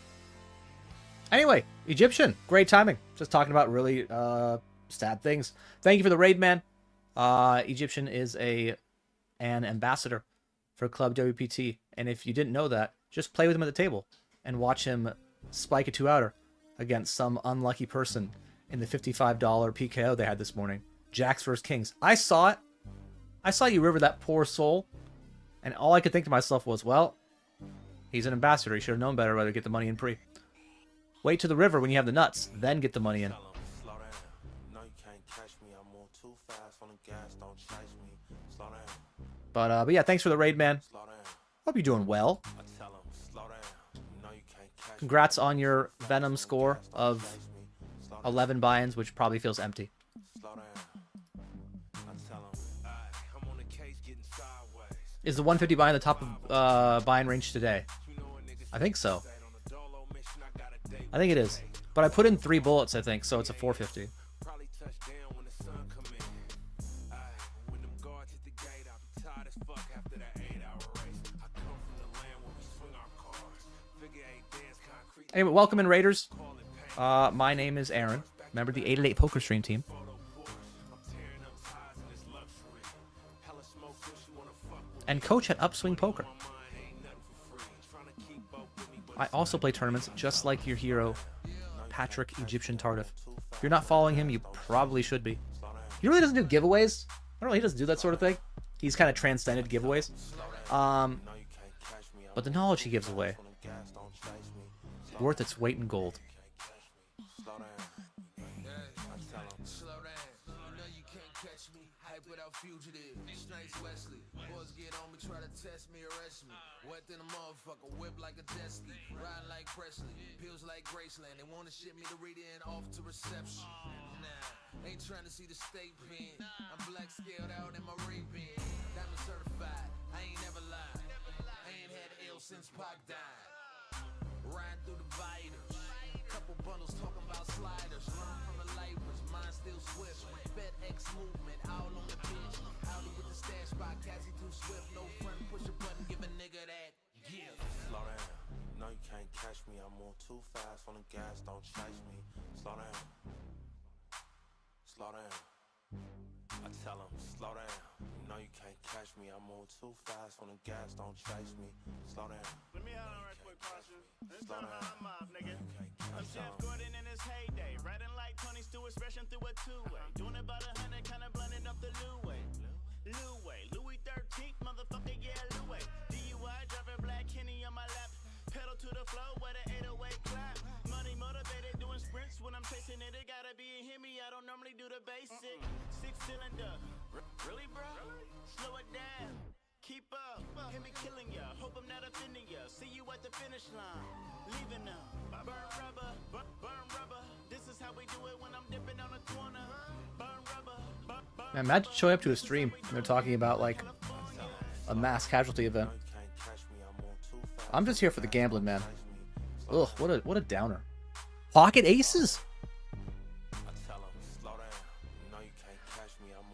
Anyway, Egyptian, great timing. Just talking about really sad things. Thank you for the raid, man. Egyptian is an ambassador for Club WPT, and if you didn't know that, just play with him at the table and watch him spike a 2-outer against some unlucky person in the $55 PKO they had this morning. Jacks versus Kings. I saw it. I saw you river that poor soul, and all I could think to myself was, well, he's an ambassador. He should have known better whether to get the money in pre. Wait to the river when you have the nuts, then get the money in. But yeah, thanks for the raid, man. Hope you're doing well. Congrats on your Venom score of 11 buy-ins, which probably feels empty. Is the 150 buy-in the top of buy-in range today? I think so. I think it is. But I put in 3 bullets, I think, so it's a 450. Anyway, welcome in, Raiders. My name is Aaron, member of the 8 at 8 Poker Stream team. And coach at Upswing Poker. I also play tournaments just like your hero, Patrick Egyptian Tardif. If you're not following him, you probably should be. He really doesn't do giveaways. I don't know, he doesn't do that sort of thing. He's kind of transcended giveaways. But the knowledge he gives away, worth its weight in gold. Then a motherfucker whip like a Destiny, riding like Presley, pills like Graceland. They wanna ship me to read in off to reception. Nah, ain't trying to see the state pen. I'm black scaled out in my rape bin. Diamond certified, I ain't never lied. I ain't had ill since Pac died. Riding through the vitals, couple bundles talking about sliders. Learn from the lifers, mine still swift. Bet X movement, all on the pitch. Audi with the stash spot, Cassie too swift. No front, push a button, give a nigga that. Slow down, no you can't catch me. I move too fast on the gas, don't chase me. Slow down, slow down. I tell him, slow down. You know you can't catch me. I move too fast on the gas, don't chase me. Slow down. Let me out on right quick, Pasha. It's Slow time down. for my mob, nigga. I'm Slow Jeff down. Gordon in his heyday. Riding like Tony Stewart, smashing through a two-way. Doing about 100, kinda blending up the Louis. Louis 13th, motherfucker, yeah, Louis. DUI, driving black Kenny on my lap. Pedal to the flow with an 808 clap. Money motivated, doing sprints when I'm chasing it. It gotta be a Hemi, I don't normally do the basic. 6-cylinder, really, bro? Slow it down, keep up. Hemi killing ya, hope I'm not offending ya. See you at the finish line, leaving them. Burn rubber, burn rubber. This is how we do it when I'm dipping on a corner. Burn rubber, burn. Man, imagine showing up to a stream and they're talking about like a mass casualty event. I'm just here for the gambling, man. Ugh, what a downer. Pocket aces?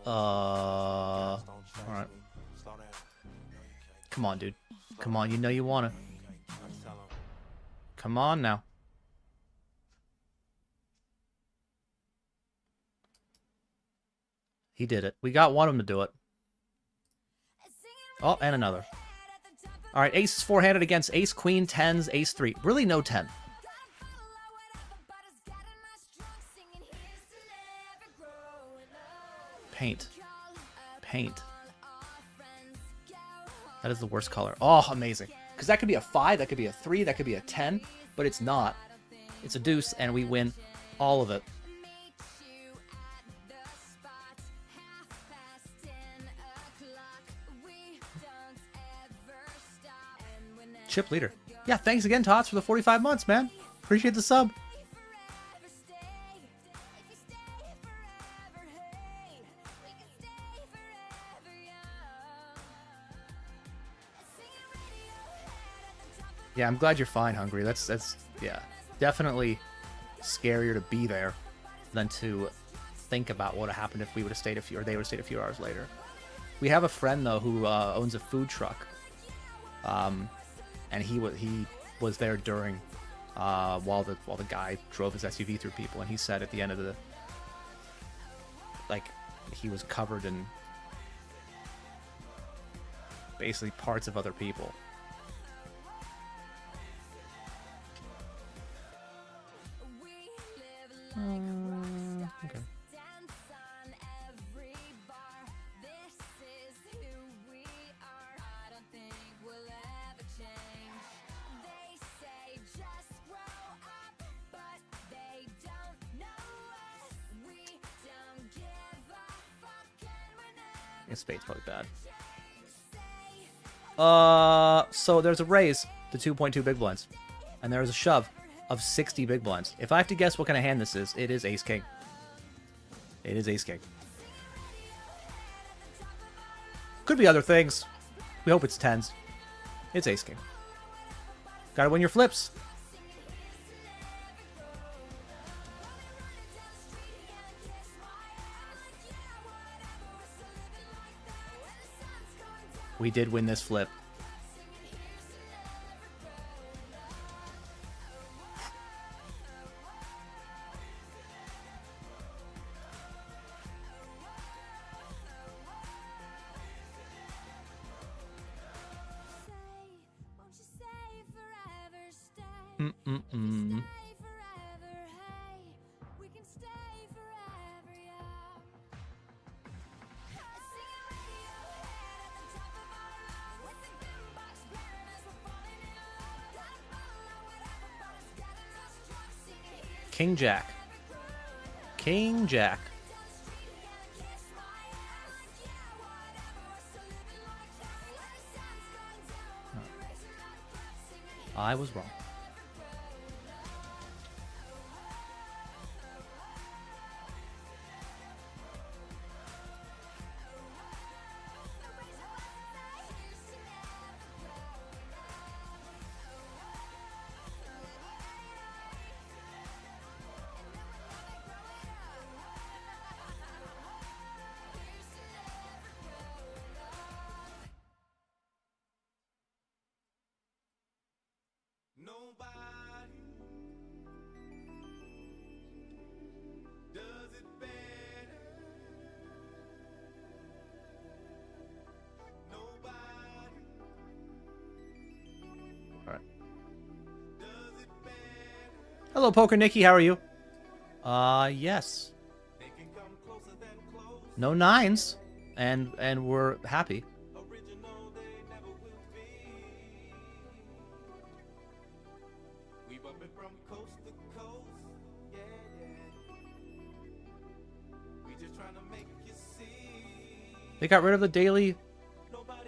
Alright. Come on, dude. Come on, you know you wanna. Come on now. He did it. We got one of them to do it. Oh, and another. All right, ace is four-handed against ace, queen, tens, ace, 3. Really no 10. Paint. Paint. That is the worst color. Oh, amazing. Because that could be a 5, that could be a 3, that could be a 10, but it's not. It's a deuce, and we win all of it. Chip leader. Yeah, thanks again, Tots, for the 45 months, man. Appreciate the sub. Yeah, I'm glad you're fine, Hungry. That's yeah. definitely scarier to be there than to think about what would have happened if we would have stayed they would have stayed a few hours later. We have a friend though who owns a food truck, and he was there during while the guy drove his SUV through people, and he said at the end of the he was covered in basically parts of other people. Okay. Yeah, spade's probably bad. So there's a raise to 2.2 big blinds, and there's a shove of 60 big blinds. If I have to guess what kind of hand this is, it is ace king. It is ace king. Could be other things. We hope it's tens. It's ace king. Gotta win your flips. We did win this flip. King Jack. King Jack. I was wrong. Nobody does it better. Nobody All right. does it better. Hello, Poker Nikki. How are you? Yes. They can come closer than close. No nines, and we're happy. Original they never will be. We bumping from coast to coast. Yeah, yeah. We just trying to make you see. They got rid of the daily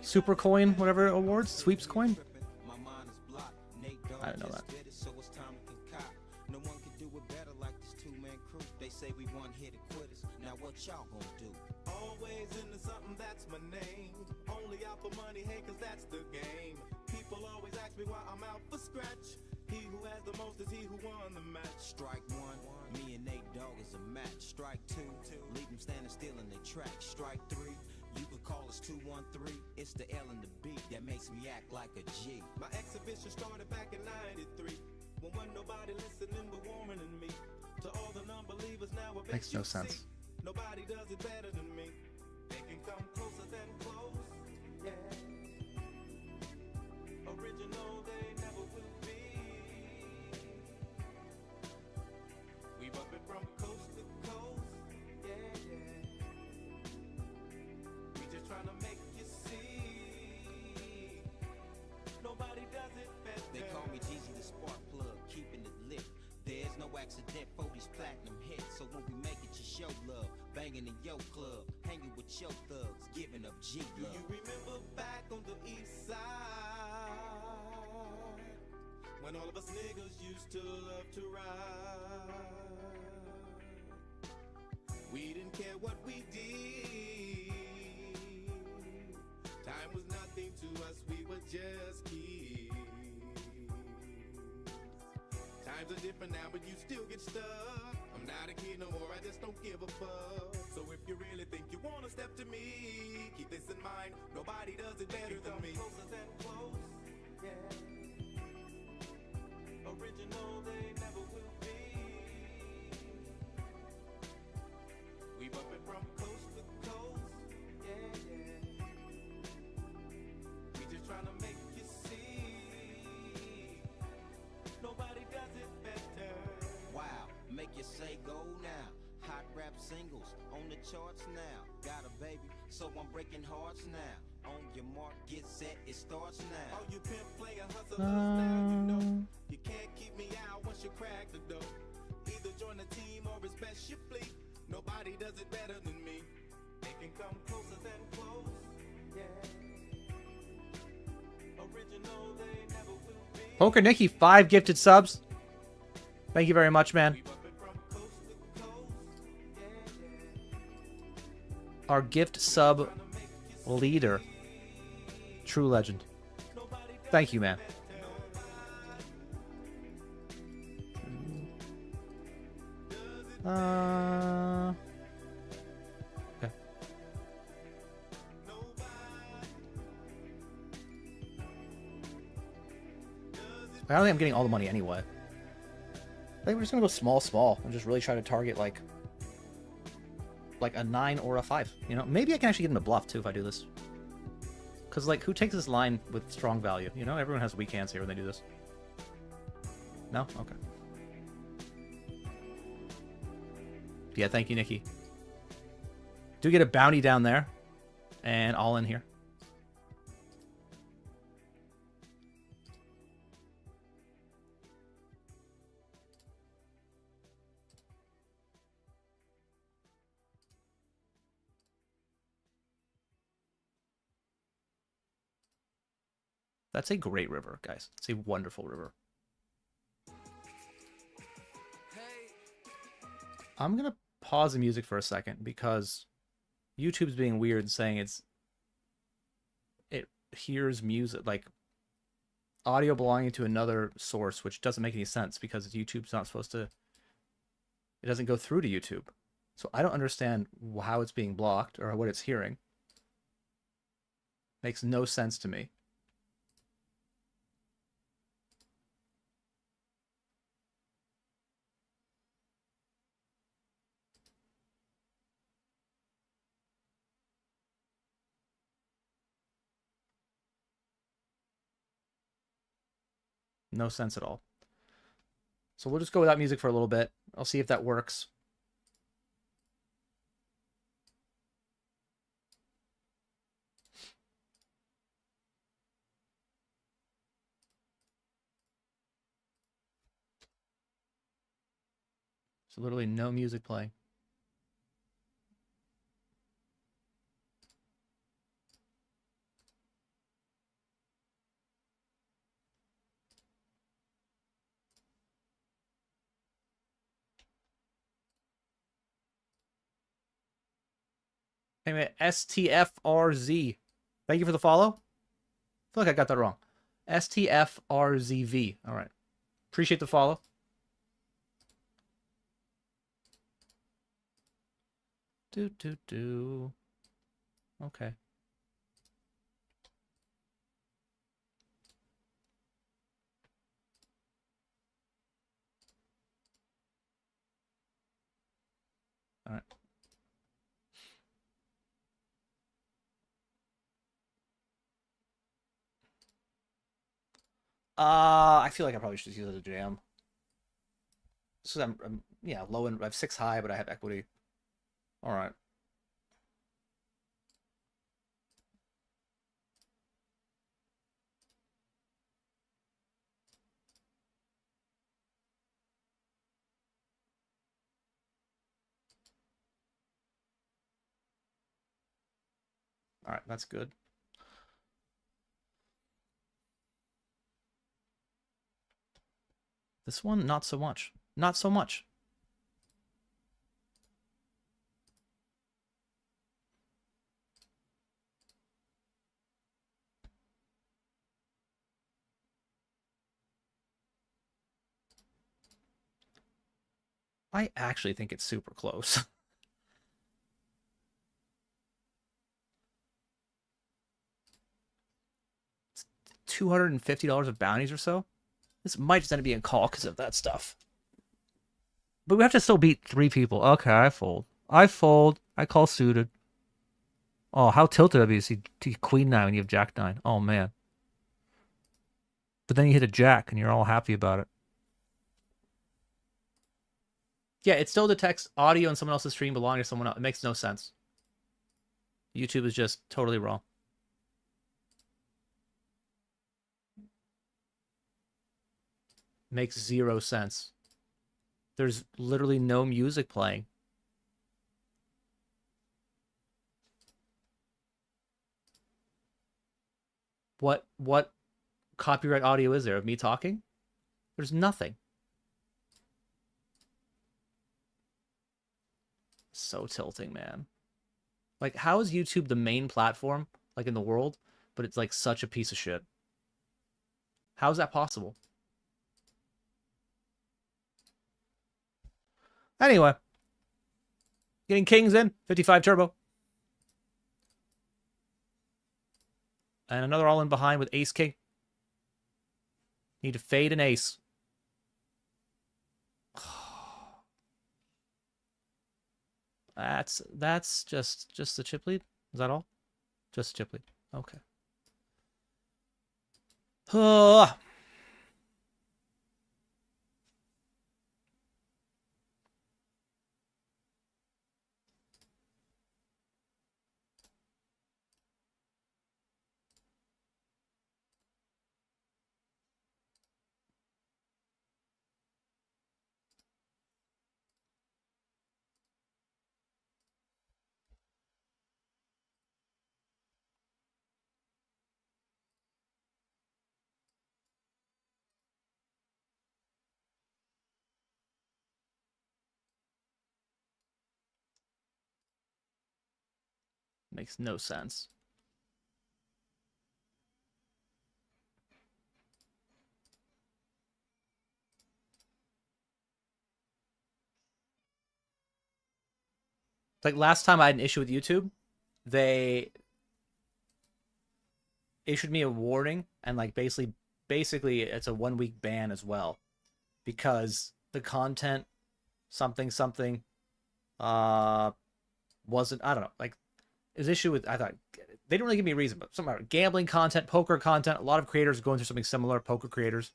super coin, whatever awards, sweeps coin. My mind is blocked. Nate Dogg I didn't know just that. did it, so it's time to concoct. No one can do it better like this two-man crew. They say we one hit it quitters. Now what y'all gonna do? Always into something, that's my name. Only out for money, hey, cause that's the game. People always ask me why I'm out for scratch. He who has the most is he who won the match. Strike one, me and Nate Dogg is a match. Strike two, leave them standing still in their track. Strike three, you could call us 213. It's the L and the B that makes me act like a G. My exhibition started back in '93 when wasn't nobody listening but warming than me. To all the non-believers now, it Makes no sense. Nobody does it better than me. They can come closer than close. Yeah. Original they never will be. We bumping from coast to coast. Yeah, yeah. We just trying to make you see. Nobody does it better. They call me Jeezy the spark plug, keeping it lit. There's no accident for these platinum hits. So when we make it, you show love. Banging in your club, hanging with your thugs, giving up G love. Do you remember back on the east side when all of us niggas used to love to ride? We didn't care what we did. Time was nothing to us, we were just kids. Times are different now, but you still get stuck. I'm not a kid no more, I just don't give a fuck. So if you really think you wanna step to me, keep this in mind, nobody does it better than me. Closer than close, yeah. Original, they never will be. We bumpin' from coast to coast, yeah, yeah. We just tryna make you see, nobody does it better. Wow, make you say go now. Hot rap singles on the charts now. Got a baby, so I'm breaking hearts now. On your mark, get set, it starts now. All you pimp player hustlers now, you know you can't keep me out once you crack the door. Either join the team or it's best you flee. Nobody does it better than me. They can come closer than close, yeah. Original, they never will be. Poker Nicky, 5 gifted subs. Thank you very much, man. We bumpin' from coast to coast, yeah, yeah. Our gift sub leader. True legend. Thank you, man. Okay. I don't think I'm getting all the money anyway. I think we're just gonna go small and just really try to target like a 9 or a 5. You know, maybe I can actually get him to bluff too if I do this. Because like, who takes this line with strong value? You know, everyone has weak hands here when they do this. No? Okay. Yeah, thank you, Nikki. Do get a bounty down there, and all in here. That's a great river, guys. It's a wonderful river. I'm going to pause the music for a second because YouTube's being weird and saying it hears music, like audio belonging to another source, which doesn't make any sense because YouTube's not supposed to, it doesn't go through to YouTube. So I don't understand how it's being blocked or what it's hearing. Makes no sense to me. No sense at all. So we'll just go without music for a little bit. I'll see if that works. So literally no music playing. Anyway, STFRZ. Thank you for the follow. I feel like I got that wrong. STFRZV. All right. Appreciate the follow. Okay. All right. I feel like I probably should use it as a jam. So I'm yeah, low and I have 6 high, but I have equity. All right. All right, that's good. This one, not so much. Not so much. I actually think it's super close. $250 of bounties or so. This might just end up being a call because of that stuff. But we have to still beat 3 people. Okay, I fold. I fold. I call suited. Oh, how tilted I'd be to see queen 9 when you have jack 9. Oh, man. But then you hit a jack and you're all happy about it. Yeah, it still detects audio in someone else's stream belonging to someone else. It makes no sense. YouTube is just totally wrong. Makes 0 sense. There's literally no music playing. What copyright audio is there of me talking? There's nothing. So tilting, man. Like, how is YouTube the main platform, like, in the world, but it's, like, such a piece of shit? How is that possible? Anyway. Getting kings in. 55 turbo. And another all-in behind with ace-king. Need to fade an ace. That's just the chip lead? Is that all? Just chip lead. Okay. Makes no sense. Like, last time I had an issue with YouTube, they issued me a warning, and, like, basically it's a 1-week ban as well, because the content something wasn't, I don't know, like, his issue with, I thought they didn't really give me a reason, but something about gambling content, poker content. A lot of creators are going through something similar, poker creators.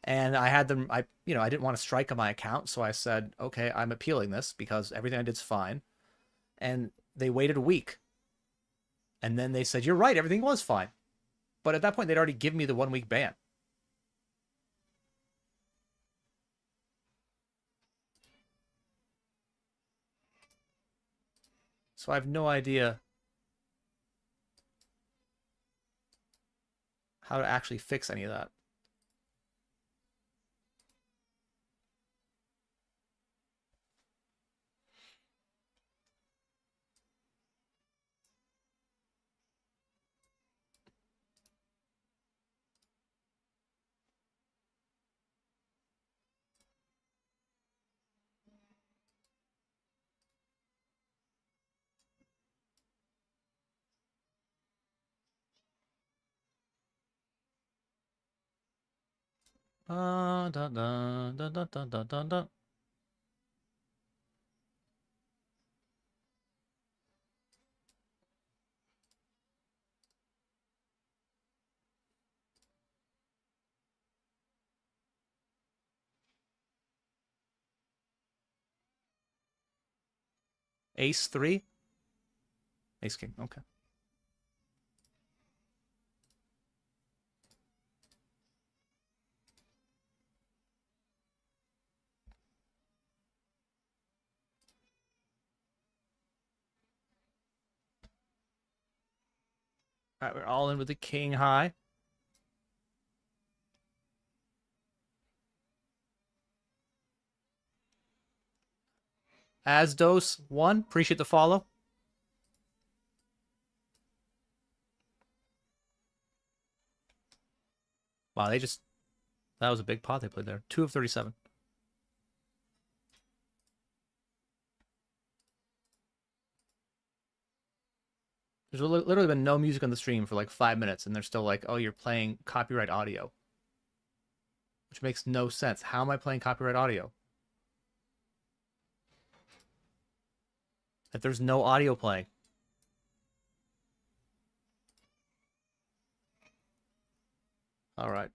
And I had them, I didn't want to strike on my account, so I said, okay, I'm appealing this because everything I did's fine. And they waited a week. And then they said, you're right, everything was fine. But at that point, they'd already given me the 1-week ban. So I have no idea how to actually fix any of that. Dun, dun, dun, dun, dun, dun, dun, dun. Ace 3? Ace king, okay. All right, we're all in with the king high. Asdos 1, appreciate the follow. Wow, that was a big pot they played there. 2 of 37. There's literally been no music on the stream for like 5 minutes, and they're still like, "Oh, you're playing copyright audio," which makes no sense. How am I playing copyright audio if there's no audio playing? All right.